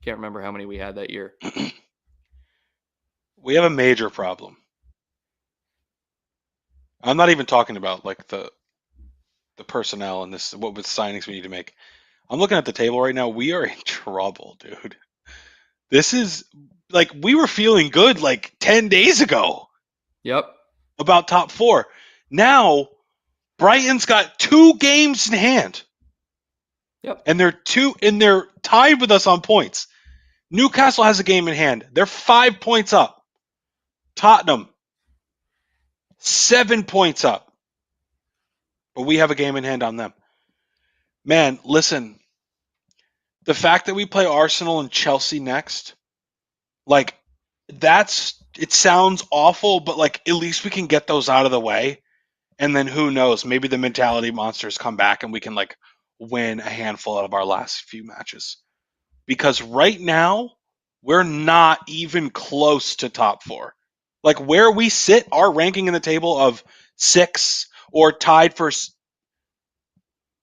Speaker 1: Can't remember how many we had that year.
Speaker 2: We have a major problem. I'm not even talking about like the personnel and this what with signings we need to make. I'm looking at the table right now. We are in trouble, dude. This is like we were feeling good like 10 days ago
Speaker 1: Yep.
Speaker 2: about top 4. Now Brighton's got 2 games in hand.
Speaker 1: Yep.
Speaker 2: And they're tied with us on points. Newcastle has a game in hand. They're 5 points up. Tottenham 7 points up. But we have a game in hand on them. Man, listen. The fact that we play Arsenal and Chelsea next, like it sounds awful, but like at least we can get those out of the way. And then who knows, maybe the mentality monsters come back and we can like win a handful out of our last few matches. Because right now, we're not even close to top 4. Like where we sit, our ranking in the table of 6 or tied for,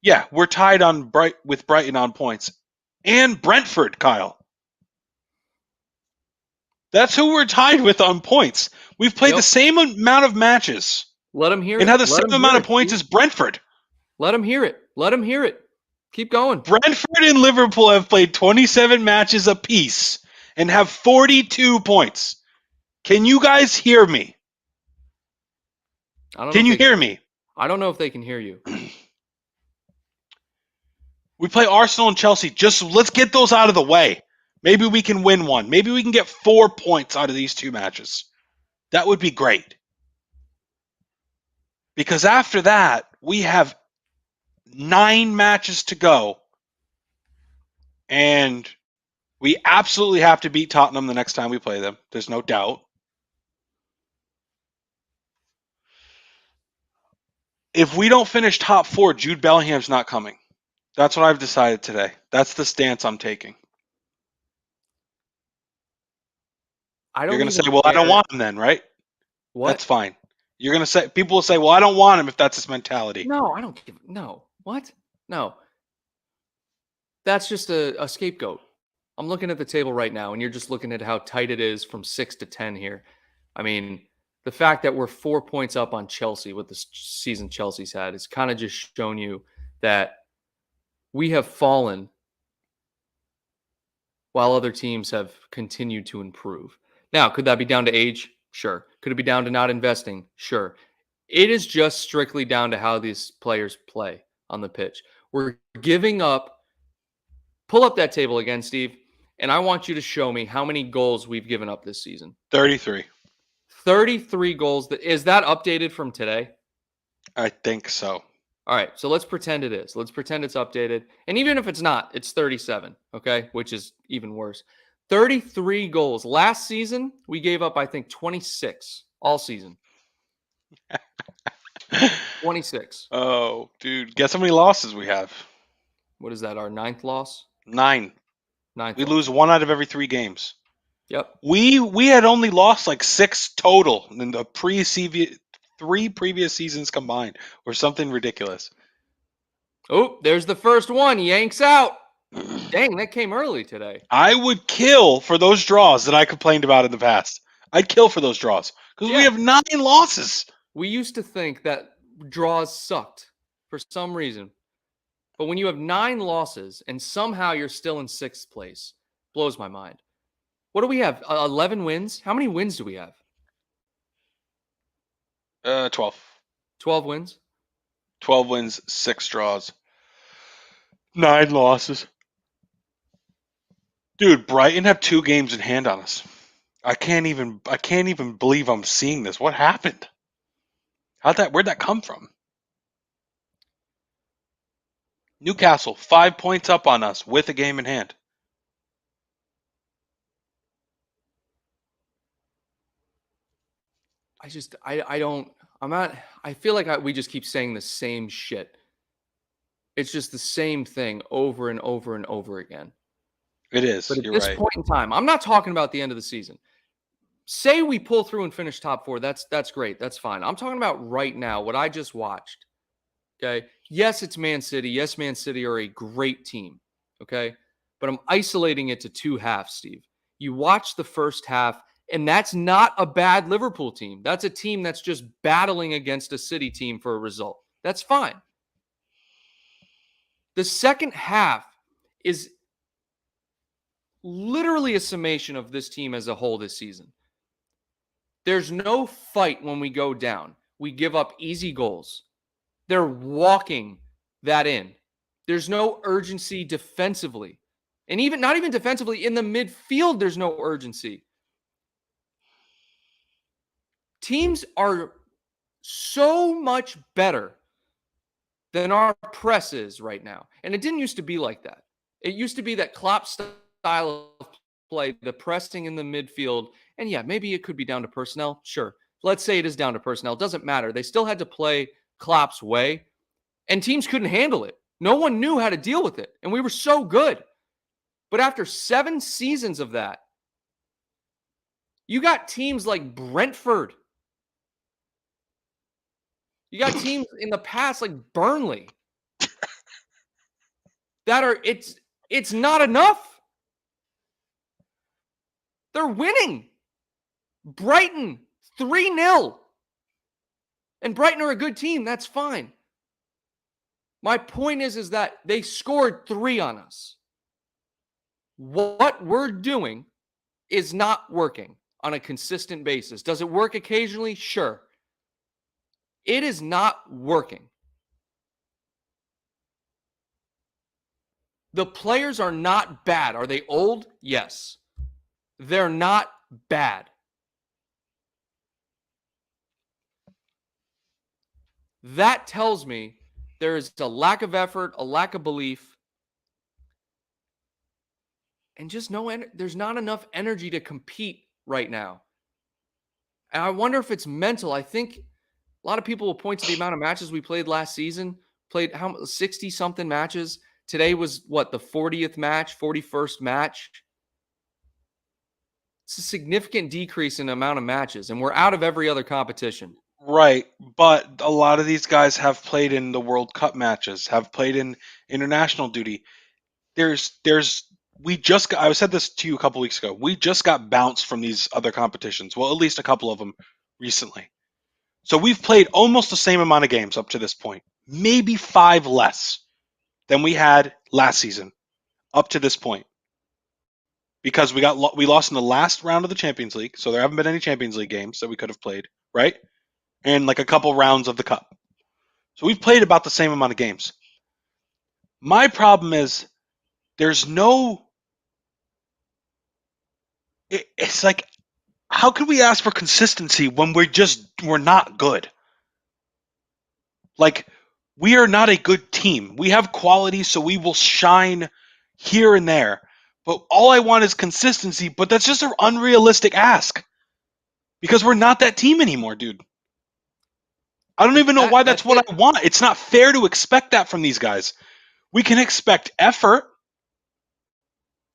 Speaker 2: yeah, we're tied on with Brighton on points and Brentford, Kyle. That's who we're tied with on points. We've played the same amount of matches.
Speaker 1: Let him hear
Speaker 2: and
Speaker 1: it.
Speaker 2: have the same amount of points as Brentford.
Speaker 1: Let him hear it. Let him hear it. Keep going.
Speaker 2: Brentford and Liverpool have played 27 matches apiece and have 42 points. Can you guys hear me? Can you hear me?
Speaker 1: I don't know if they can hear you.
Speaker 2: We play Arsenal and Chelsea. Just let's get those out of the way. Maybe we can win one. Maybe we can get 4 points out of these 2 matches. That would be great. Because after that, we have 9 matches to go. And we absolutely have to beat Tottenham the next time we play them. There's no doubt. If we don't finish top 4, Jude Bellingham's not coming. That's what I've decided today. That's the stance I'm taking. You're going to say, well, I don't want him then, right?
Speaker 1: What?
Speaker 2: That's fine. You're going to say, people will say, well, I don't want him if that's his mentality.
Speaker 1: No, I don't give, no. What? No. That's just a scapegoat. I'm looking at the table right now, and you're just looking at how tight it is from 6 to 10 here. I mean, the fact that we're 4 points up on Chelsea with the season Chelsea's had is kind of just shown you that we have fallen while other teams have continued to improve. Now, could that be down to age? Sure. Could it be down to not investing? Sure. It is just strictly down to how these players play on the pitch. We're giving up. Pull up that table again, Steve, and I want you to show me how many goals we've given up this season.
Speaker 2: 33.
Speaker 1: 33 goals. Is that updated from today?
Speaker 2: I think so.
Speaker 1: All right, so let's pretend it is. Let's pretend it's updated. And even if it's not, it's 37, okay, which is even worse. 33 goals. Last season, we gave up, I think, 26 all season. 26.
Speaker 2: Oh, dude. Guess how many losses we have?
Speaker 1: What is that, our 9th loss?
Speaker 2: 9.
Speaker 1: 9th
Speaker 2: We
Speaker 1: loss.
Speaker 2: lose 1 out of every 3 games.
Speaker 1: Yep.
Speaker 2: We had only lost like 6 total in the 3 previous seasons combined, or something ridiculous.
Speaker 1: Oh, there's the first one. Yanks out. Dang, that came early today.
Speaker 2: I would kill for those draws that I complained about in the past. I'd kill for those draws because we have 9 losses.
Speaker 1: We used to think that draws sucked for some reason. But when you have 9 losses and somehow you're still in 6th place, blows my mind. What do we have? 11 wins? How many wins do we have?
Speaker 2: 12.
Speaker 1: 12 wins?
Speaker 2: 12 wins, 6 draws. 9 losses. Dude, Brighton have 2 games in hand on us. I can't even believe I'm seeing this. What happened? Where'd that come from? Newcastle, 5 points up on us with a game in hand.
Speaker 1: I feel like we just keep saying the same shit. It's just the same thing over and over and over again.
Speaker 2: It is.
Speaker 1: But at this point in time, I'm not talking about the end of the season. Say we pull through and finish top 4. That's great. That's fine. I'm talking about right now, what I just watched. Okay. Yes, it's Man City. Yes, Man City are a great team. Okay. But I'm isolating it to two halves, Steve. You watch the first half, and that's not a bad Liverpool team. That's a team that's just battling against a City team for a result. That's fine. The second half is literally a summation of this team as a whole this season. There's no fight when we go down. We give up easy goals. They're walking that in. There's no urgency defensively. And even not even defensively, in the midfield, there's no urgency. Teams are so much better than our press is right now. And it didn't used to be like that. It used to be that Klopp style of play, the pressing in the midfield. And yeah, maybe it could be down to personnel. Sure. Let's say it is down to personnel. It doesn't matter. They still had to play Klopp's way, and teams couldn't handle it. No one knew how to deal with it. And we were so good. But after 7 seasons of that, you got teams like Brentford. You got teams in the past like Burnley that are it's not enough. They're winning. Brighton 3-0. And Brighton are a good team. That's fine. My point is that they scored 3 on us. What we're doing is not working on a consistent basis. Does it work occasionally? Sure. It is not working. The players are not bad. Are they old? Yes. They're not bad. That tells me there is a lack of effort, a lack of belief, and just there's not enough energy to compete right now. And I wonder if it's mental. I think a lot of people will point to the amount of matches we played last season, played 60 something matches. Today was what, the 40th match, 41st match. It's a significant decrease in the amount of matches, and we're out of every other competition.
Speaker 2: Right, but a lot of these guys have played in the World Cup matches, have played in international duty. I said this to you a couple weeks ago. We just got bounced from these other competitions. Well, at least a couple of them recently. So we've played almost the same amount of games up to this point, maybe 5 less than we had last season up to this point, because we lost in the last round of the Champions League, so there haven't been any Champions League games that we could have played, right? And like a couple rounds of the cup. So we've played about the same amount of games. My problem is there's no. It's like, how can we ask for consistency when we're not good? Like, we are not a good team. We have quality, so we will shine here and there. But all I want is consistency, but that's just an unrealistic ask. Because we're not that team anymore, dude. I don't even know why that's what I want. It's not fair to expect that from these guys. We can expect effort.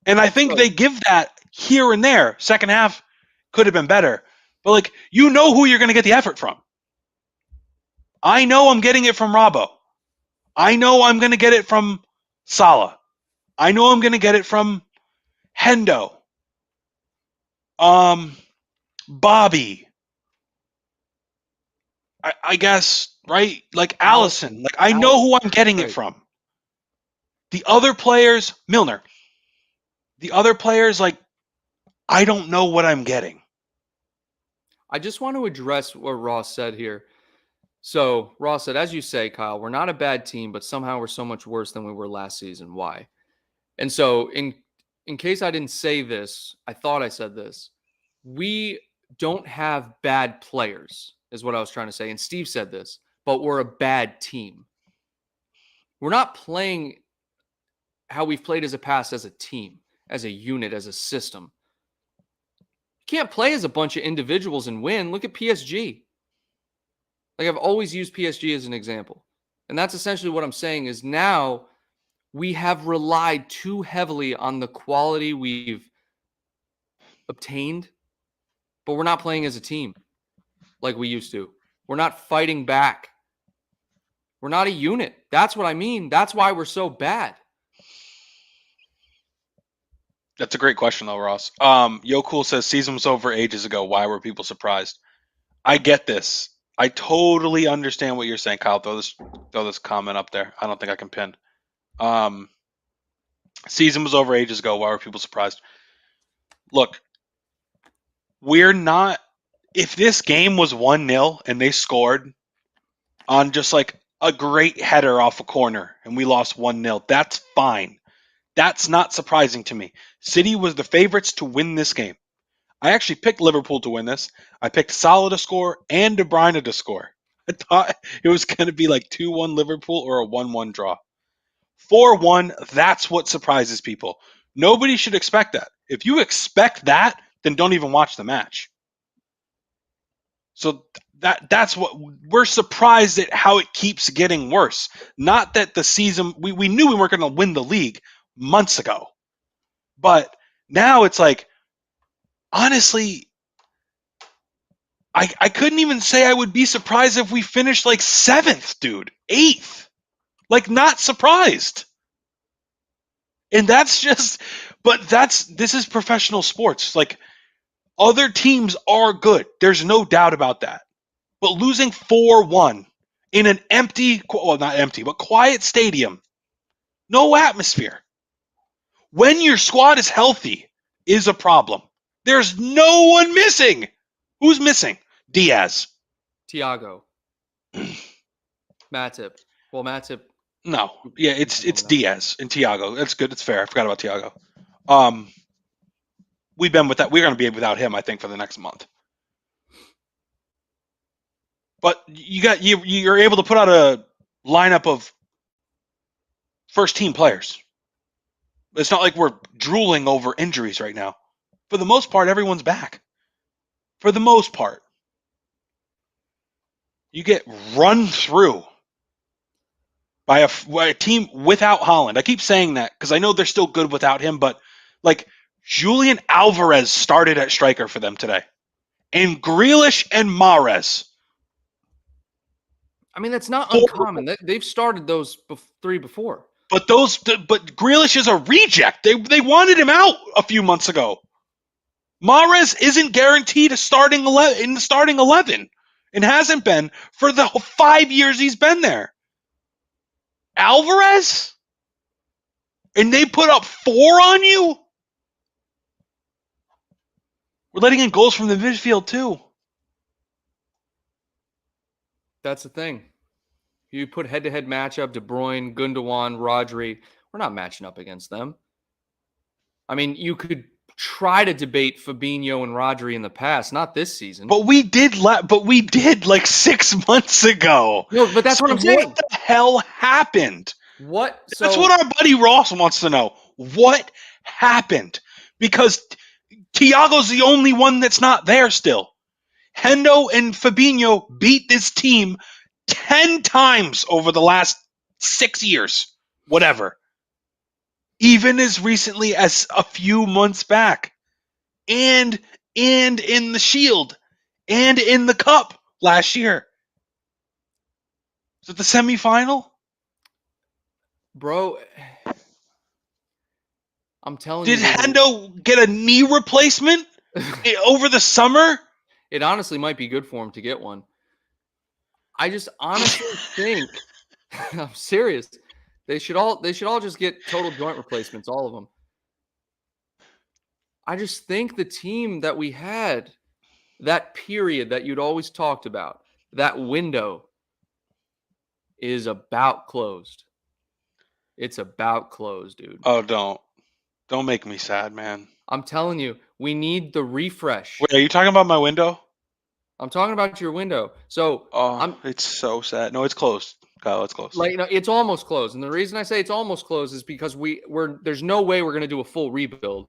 Speaker 2: And I think they give that here and there. Second half could have been better. But, like, you know who you're going to get the effort from. I know I'm getting it from Robbo. I know I'm going to get it from Salah. I know I'm going to get it from Hendo. Bobby. I guess, right? Like Allison. Like, I know who I'm getting it from. The other players, Milner. The other players, like, I don't know what I'm getting.
Speaker 1: I just want to address what Ross said here. So Ross said, as you say, Kyle, we're not a bad team, but somehow we're so much worse than we were last season. Why? And so in case I didn't say this, I thought I said this. We don't have bad players, is what I was trying to say. And Steve said this, but we're a bad team. We're not playing how we've played as a past as a team, as a unit, as a system. You can't play as a bunch of individuals and win. Look at PSG. Like, I've always used PSG as an example. And that's essentially what I'm saying is now we have relied too heavily on the quality we've obtained, but we're not playing as a team like we used to. We're not fighting back. We're not a unit. That's what I mean. That's why we're so bad.
Speaker 2: That's a great question, though, Ross. Yo Cool says season was over ages ago. Why were people surprised? I get this. I totally understand what you're saying, Kyle. Throw this comment up there. I don't think I can pin. Season was over ages ago. Why were people surprised? Look, we're not. If this game was 1-0 and they scored on just like a great header off a corner and we lost 1-0, that's fine. That's not surprising to me. City was the favorites to win this game. I actually picked Liverpool to win this. I picked Salah to score and De Bruyne to score. I thought it was going to be like 2-1 Liverpool or a 1-1 draw. 4-1, that's what surprises people. Nobody should expect that. If you expect that, then don't even watch the match. So that's what we're surprised at, how it keeps getting worse. Not that the season, we knew we weren't going to win the league months ago. But now it's like, honestly, I couldn't even say I would be surprised if we finished like 7th, dude. 8th. Like, not surprised. And that's just, this is professional sports. Like, other teams are good. There's no doubt about that. But losing 4-1 in an empty, well, not empty, but quiet stadium, no atmosphere, when your squad is healthy, is a problem. There's no one missing. Who's missing? Diaz.
Speaker 1: Thiago. Matip. Well, Matip.
Speaker 2: No. Yeah, it's Diaz and Thiago. That's good. It's fair. I forgot about Thiago. We've been with that. We're going to be without him, I think, for the next month. But you're able to put out a lineup of first team players. It's not like we're drooling over injuries right now. For the most part, everyone's back. For the most part. You get run through by a team without Haaland. I keep saying that because I know they're still good without him, but like Julian Alvarez started at striker for them today. And Grealish and Mahrez.
Speaker 1: I mean, that's not uncommon. They've started those 3 before.
Speaker 2: But Grealish is a reject. They wanted him out a few months ago. Mahrez isn't guaranteed in the starting 11 and hasn't been for the 5 years he's been there. Alvarez? And they put up 4 on you? We're letting in goals from the midfield too.
Speaker 1: That's the thing. You put head-to-head matchup, De Bruyne, Gundogan, Rodri. We're not matching up against them. I mean, you could try to debate Fabinho and Rodri in the past, not this season.
Speaker 2: But we did like 6 months ago.
Speaker 1: No, but that's what I'm saying.
Speaker 2: What the hell happened?
Speaker 1: What?
Speaker 2: That's what our buddy Ross wants to know. What happened? Because Thiago's the only one that's not there still. Hendo and Fabinho beat this team 10 times over the last 6 years. Whatever. Even as recently as a few months back. And in the Shield. And in the Cup last year. Was it the semifinal?
Speaker 1: Bro, I'm telling you.
Speaker 2: Did Hendo get a knee replacement over the summer?
Speaker 1: It honestly might be good for him to get one. I just honestly think, I'm serious, they should all just get total joint replacements, all of them. I just think the team that we had, that period that you'd always talked about, that window is about closed. It's about closed, dude.
Speaker 2: Oh, don't make me sad, man.
Speaker 1: I'm telling you, we need the refresh.
Speaker 2: Wait, are you talking about my window?
Speaker 1: I'm talking about your window. So,
Speaker 2: it's so sad. No, it's closed. Kyle, it's closed.
Speaker 1: Like, it's almost closed. And the reason I say it's almost closed is because there's no way we're going to do a full rebuild.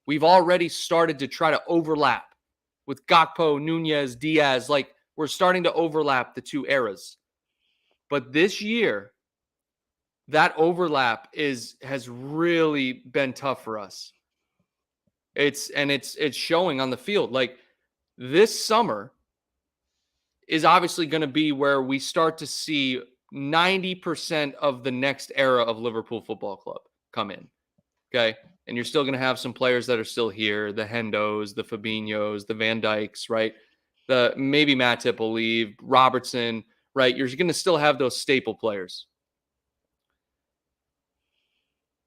Speaker 1: We've already started to try to overlap with Gakpo, Nunez, Diaz. Like, we're starting to overlap the 2 eras. But this year, that overlap has really been tough for us. It's showing on the field. Like, this summer is obviously going to be where we start to see 90% of the next era of Liverpool Football Club come in. Okay. And you're still going to have some players that are still here, the Hendos, the Fabinhos, the Van Dykes, right? The maybe Matip will leave, Robertson, right? You're going to still have those staple players.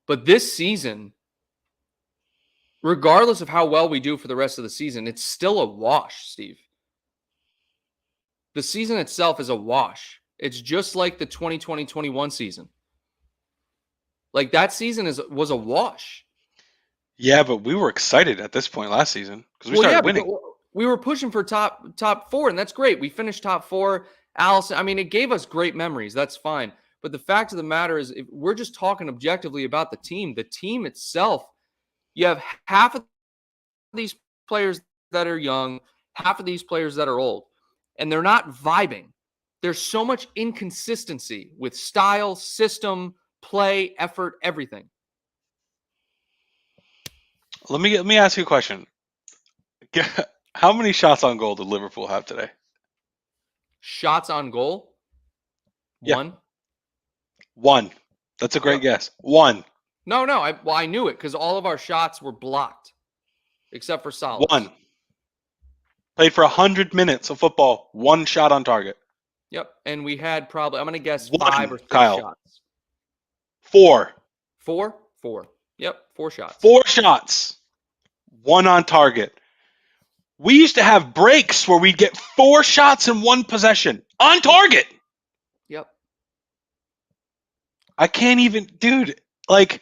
Speaker 1: But this season, regardless of how well we do for the rest of the season, it's still a wash, Steve. The season itself is a wash. It's just like the 2020-21 season. Like that season was a wash.
Speaker 2: Yeah, but we were excited at this point last season because we started winning.
Speaker 1: We were pushing for top four, and that's great. We finished top four. Allison, I mean, it gave us great memories. That's fine. But the fact of the matter is, if we're just talking objectively about the team itself, you have half of these players that are young, half of these players that are old, and they're not vibing. There's so much inconsistency with style, system, play, effort, everything.
Speaker 2: Let me ask you a question. How many shots on goal did Liverpool have today?
Speaker 1: Shots on goal?
Speaker 2: Yeah.
Speaker 1: One.
Speaker 2: That's a great guess. One.
Speaker 1: No. I knew it because all of our shots were blocked, except for Salah.
Speaker 2: One. Played for 100 minutes of football. One shot on target.
Speaker 1: Yep. And we had probably, I'm going to guess,
Speaker 2: One,
Speaker 1: 5 or 6
Speaker 2: Kyle.
Speaker 1: shots.
Speaker 2: Four.
Speaker 1: Four. Yep. 4 shots.
Speaker 2: 4 shots. One on target. We used to have breaks where we'd get 4 shots in one possession on target.
Speaker 1: Yep.
Speaker 2: I can't even, dude, like,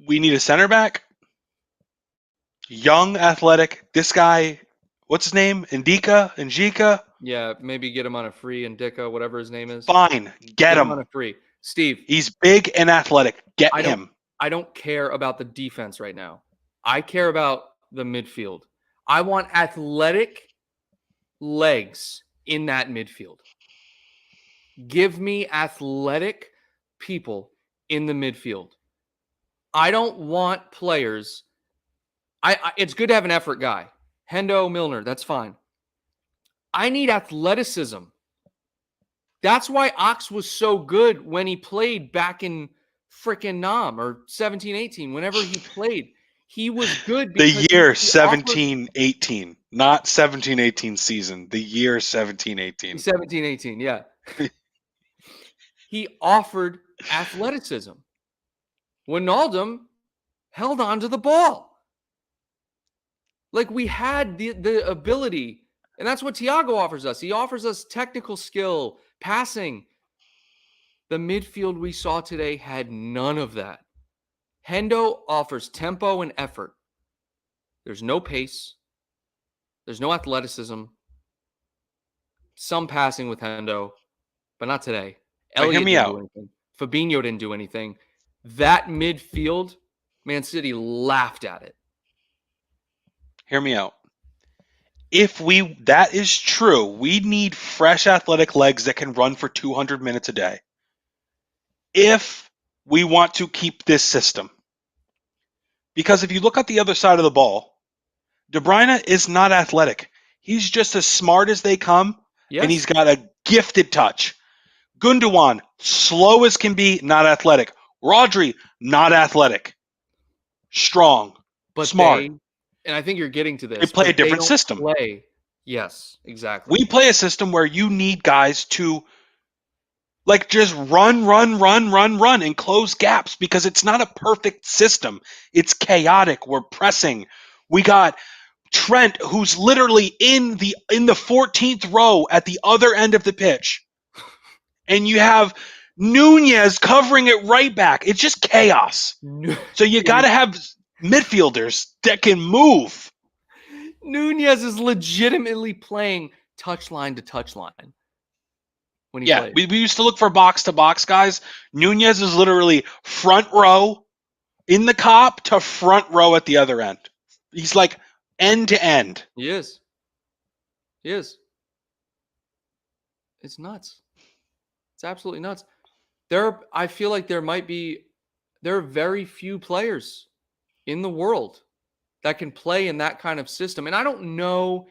Speaker 2: we need a center back. Young, athletic. This guy, what's his name? Njika?
Speaker 1: Yeah, maybe get him on a free, Ndika, whatever his name is.
Speaker 2: Fine. Get him
Speaker 1: on a free. Steve.
Speaker 2: He's big and athletic. Get him.
Speaker 1: I don't care about the defense right now. I care about the midfield. I want athletic legs in that midfield. Give me athletic people in the midfield. I don't want players. It's good to have an effort guy. Hendo, Milner, that's fine. I need athleticism. That's why Ox was so good when he played back in frickin' Nam or 17-18. Whenever he played, he was good.
Speaker 2: The year 17-18, not 17-18 season. The year 17-18.
Speaker 1: 17-18, yeah. He offered athleticism. Wijnaldum held on to the ball. Like we had the ability, and that's what Thiago offers us. He offers us technical skill, passing. The midfield we saw today had none of that. Hendo offers tempo and effort. There's no pace. There's no athleticism. Some passing with Hendo, but not today. Elliott didn't do anything. Fabinho didn't do anything. That midfield, Man City laughed at it.
Speaker 2: Hear me out. If that is true, we need fresh athletic legs that can run for 200 minutes a day. If we want to keep this system. Because if you look at the other side of the ball, De Bruyne is not athletic. He's just as smart as they come, and he's got a gifted touch. Gundogan, slow as can be, not athletic. Rodri, not athletic. Strong, but smart.
Speaker 1: And I think you're getting to this.
Speaker 2: They play a different system.
Speaker 1: Yes, exactly.
Speaker 2: We play a system where you need guys to just run and close gaps because it's not a perfect system. It's chaotic. We're pressing. We got Trent, who's literally in the 14th row at the other end of the pitch. And you have Nunez covering it right back. It's just chaos. So you got to have midfielders that can move.
Speaker 1: Nunez is legitimately playing touchline to touchline. When he plays.
Speaker 2: We used to look for box-to-box guys. Nunez is literally front row in the cop to front row at the other end. He's like end to end.
Speaker 1: He is. It's nuts. It's absolutely nuts. I feel like there are very few players in the world that can play in that kind of system. And I don't know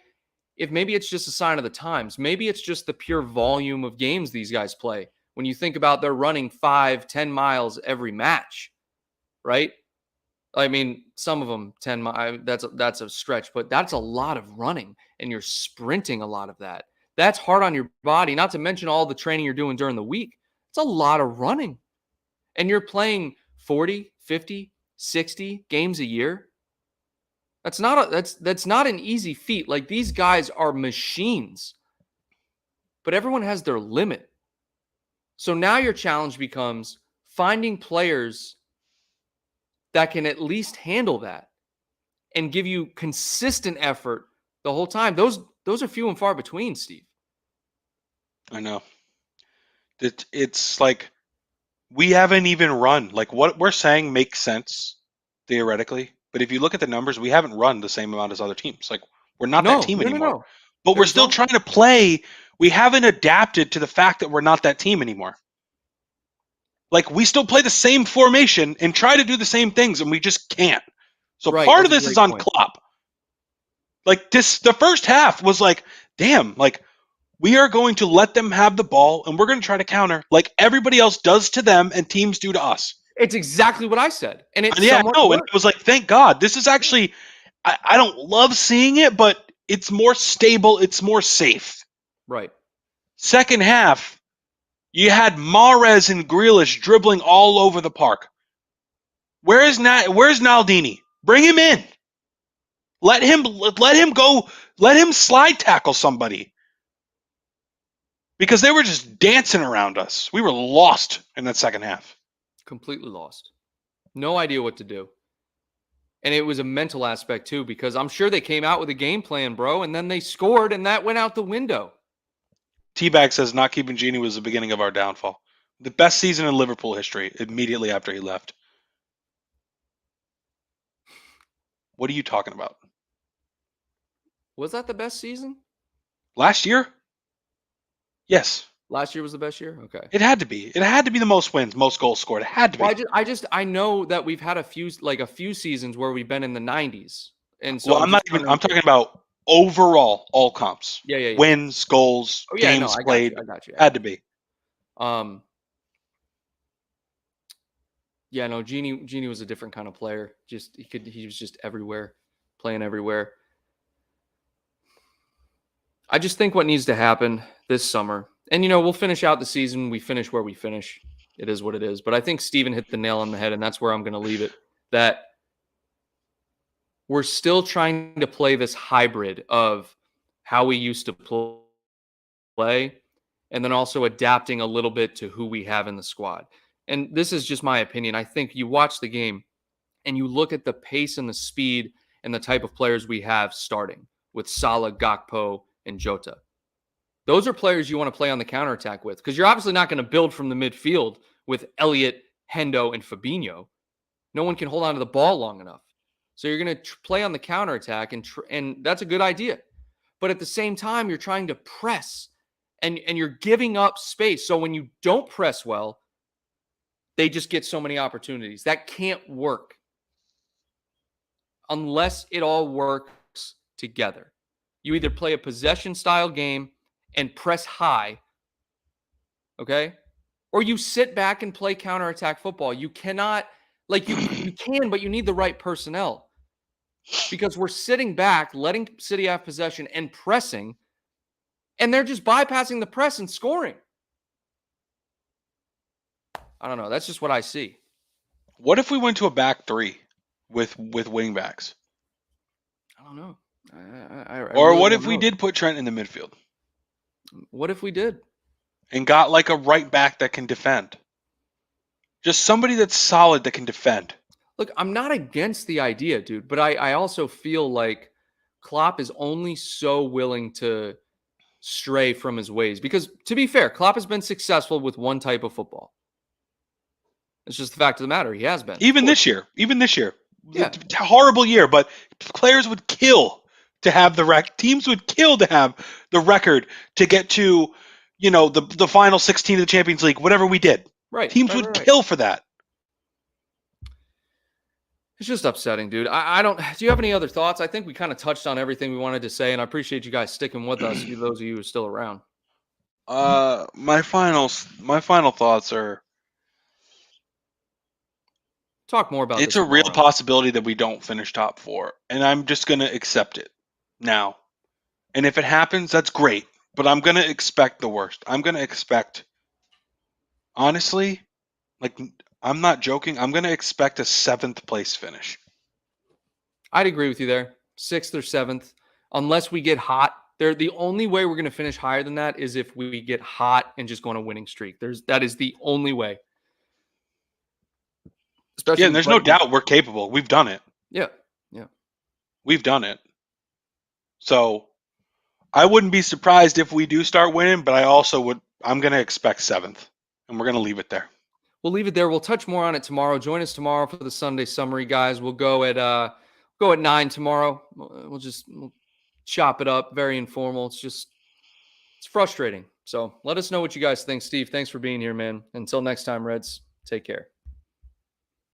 Speaker 1: if maybe it's just a sign of the times. Maybe it's just the pure volume of games these guys play. When you think about they're running 5-10 miles every match, right? I mean, some of them 10 miles, that's a stretch, but that's a lot of running, and you're sprinting a lot of that. That's hard on your body, not to mention all the training you're doing during the week. It's a lot of running. And you're playing 40, 50, 60 games a year. That's not an easy feat. Like, these guys are machines. But everyone has their limit. So now your challenge becomes finding players that can at least handle that and give you consistent effort the whole time. Those are few and far between, Steve.
Speaker 2: I know. It's like we haven't even run. Like, what we're saying makes sense theoretically, but if you look at the numbers, we haven't run the same amount as other teams. Like, we're not that team anymore.
Speaker 1: No.
Speaker 2: But we're still trying to play. We haven't adapted to the fact that we're not that team anymore. Like, we still play the same formation and try to do the same things, and we just can't. So part of this is on Klopp. Like, the first half was like, damn, like, we are going to let them have the ball, and we're going to try to counter like everybody else does to them and teams do to us.
Speaker 1: It's exactly what I said. And it's
Speaker 2: and it was like, thank God. This is actually, I don't love seeing it, but it's more stable. It's more safe.
Speaker 1: Right.
Speaker 2: Second half, you had Mahrez and Grealish dribbling all over the park. Where's Naldini? Bring him in. Let him go. Let him slide tackle somebody. Because they were just dancing around us. We were lost in that second half.
Speaker 1: Completely lost. No idea what to do. And it was a mental aspect too, because I'm sure they came out with a game plan, bro, and then they scored and that went out the window.
Speaker 2: T-Bag says not keeping Genie was the beginning of our downfall. The best season in Liverpool history immediately after he left. What are you talking about?
Speaker 1: Was that the best season?
Speaker 2: Last year? Yes.
Speaker 1: Last year was the best year? Okay.
Speaker 2: It had to be. It had to be the most wins, most goals scored. It had to be.
Speaker 1: Well, I know that we've had a few seasons where we've been in the 90s. And so
Speaker 2: I'm talking about overall all comps.
Speaker 1: Yeah.
Speaker 2: Wins, goals, games played.
Speaker 1: I got you.
Speaker 2: Had to be.
Speaker 1: Yeah, no, Genie was a different kind of player. He was just everywhere, playing everywhere. I just think what needs to happen this summer, and we'll finish out the season. We finish where we finish. It is what it is. But I think Steven hit the nail on the head, and that's where I'm going to leave it. That we're still trying to play this hybrid of how we used to play, and then also adapting a little bit to who we have in the squad. And this is just my opinion. I think you watch the game and you look at the pace and the speed and the type of players we have starting with Salah, Gakpo, and Jota. Those are players you want to play on the counterattack with, because you're obviously not going to build from the midfield with Elliott, Hendo, and Fabinho. No one can hold on to the ball long enough. So you're going to play on the counterattack, and that's a good idea. But at the same time, you're trying to press, and you're giving up space. So when you don't press well, they just get so many opportunities. That can't work unless it all works together. You either play a possession style game and press high, okay? Or you sit back and play counterattack football. You cannot, you can, but you need the right personnel. Because we're sitting back, letting City have possession and pressing, and they're just bypassing the press and scoring. I don't know. That's just what I see.
Speaker 2: What if we went to a back three with wing backs?
Speaker 1: I don't know.
Speaker 2: Or what if we did put Trent in the midfield?
Speaker 1: What if we did?
Speaker 2: And got like a right back that can defend. Just somebody that's solid that can defend.
Speaker 1: Look, I'm not against the idea, dude, but I also feel like Klopp is only so willing to stray from his ways. Because, to be fair, Klopp has been successful with one type of football. It's just the fact of the matter. He has been.
Speaker 2: Even this year.
Speaker 1: Yeah.
Speaker 2: Horrible year, but players would kill to have teams would kill to have the record to get to, the final 16 of the Champions League, whatever we did.
Speaker 1: Right.
Speaker 2: Teams would kill for that.
Speaker 1: It's just upsetting, dude. I don't. Do you have any other thoughts? I think we kind of touched on everything we wanted to say, and I appreciate you guys sticking with us. Those of you who are still around.
Speaker 2: My final thoughts are:
Speaker 1: Talk more about
Speaker 2: it's
Speaker 1: this
Speaker 2: a real
Speaker 1: tomorrow.
Speaker 2: possibility that we don't finish top four, and I'm just gonna accept it now. And if it happens, that's great. But I'm gonna expect the worst. I'm gonna expect, honestly, like I'm not joking. I'm gonna expect a 7th place finish.
Speaker 1: I'd agree with you there. 6th or 7th, unless we get hot. The only way we're going to finish higher than that is if we get hot and just go on a winning streak. That is the only way.
Speaker 2: Yeah,
Speaker 1: Especially
Speaker 2: and
Speaker 1: with
Speaker 2: there's no
Speaker 1: Brighton.
Speaker 2: doubt we're capable. We've done it.
Speaker 1: Yeah.
Speaker 2: We've done it. So I wouldn't be surprised if we do start winning, but I also would. I'm gonna expect 7th, and we're gonna leave it there.
Speaker 1: We'll leave it there. We'll touch more on it tomorrow. Join us tomorrow for the Sunday summary, guys. We'll go at 9 tomorrow. We'll chop it up. Very informal. It's frustrating. So let us know what you guys think, Steve. Thanks for being here, man. Until next time, Reds. Take care.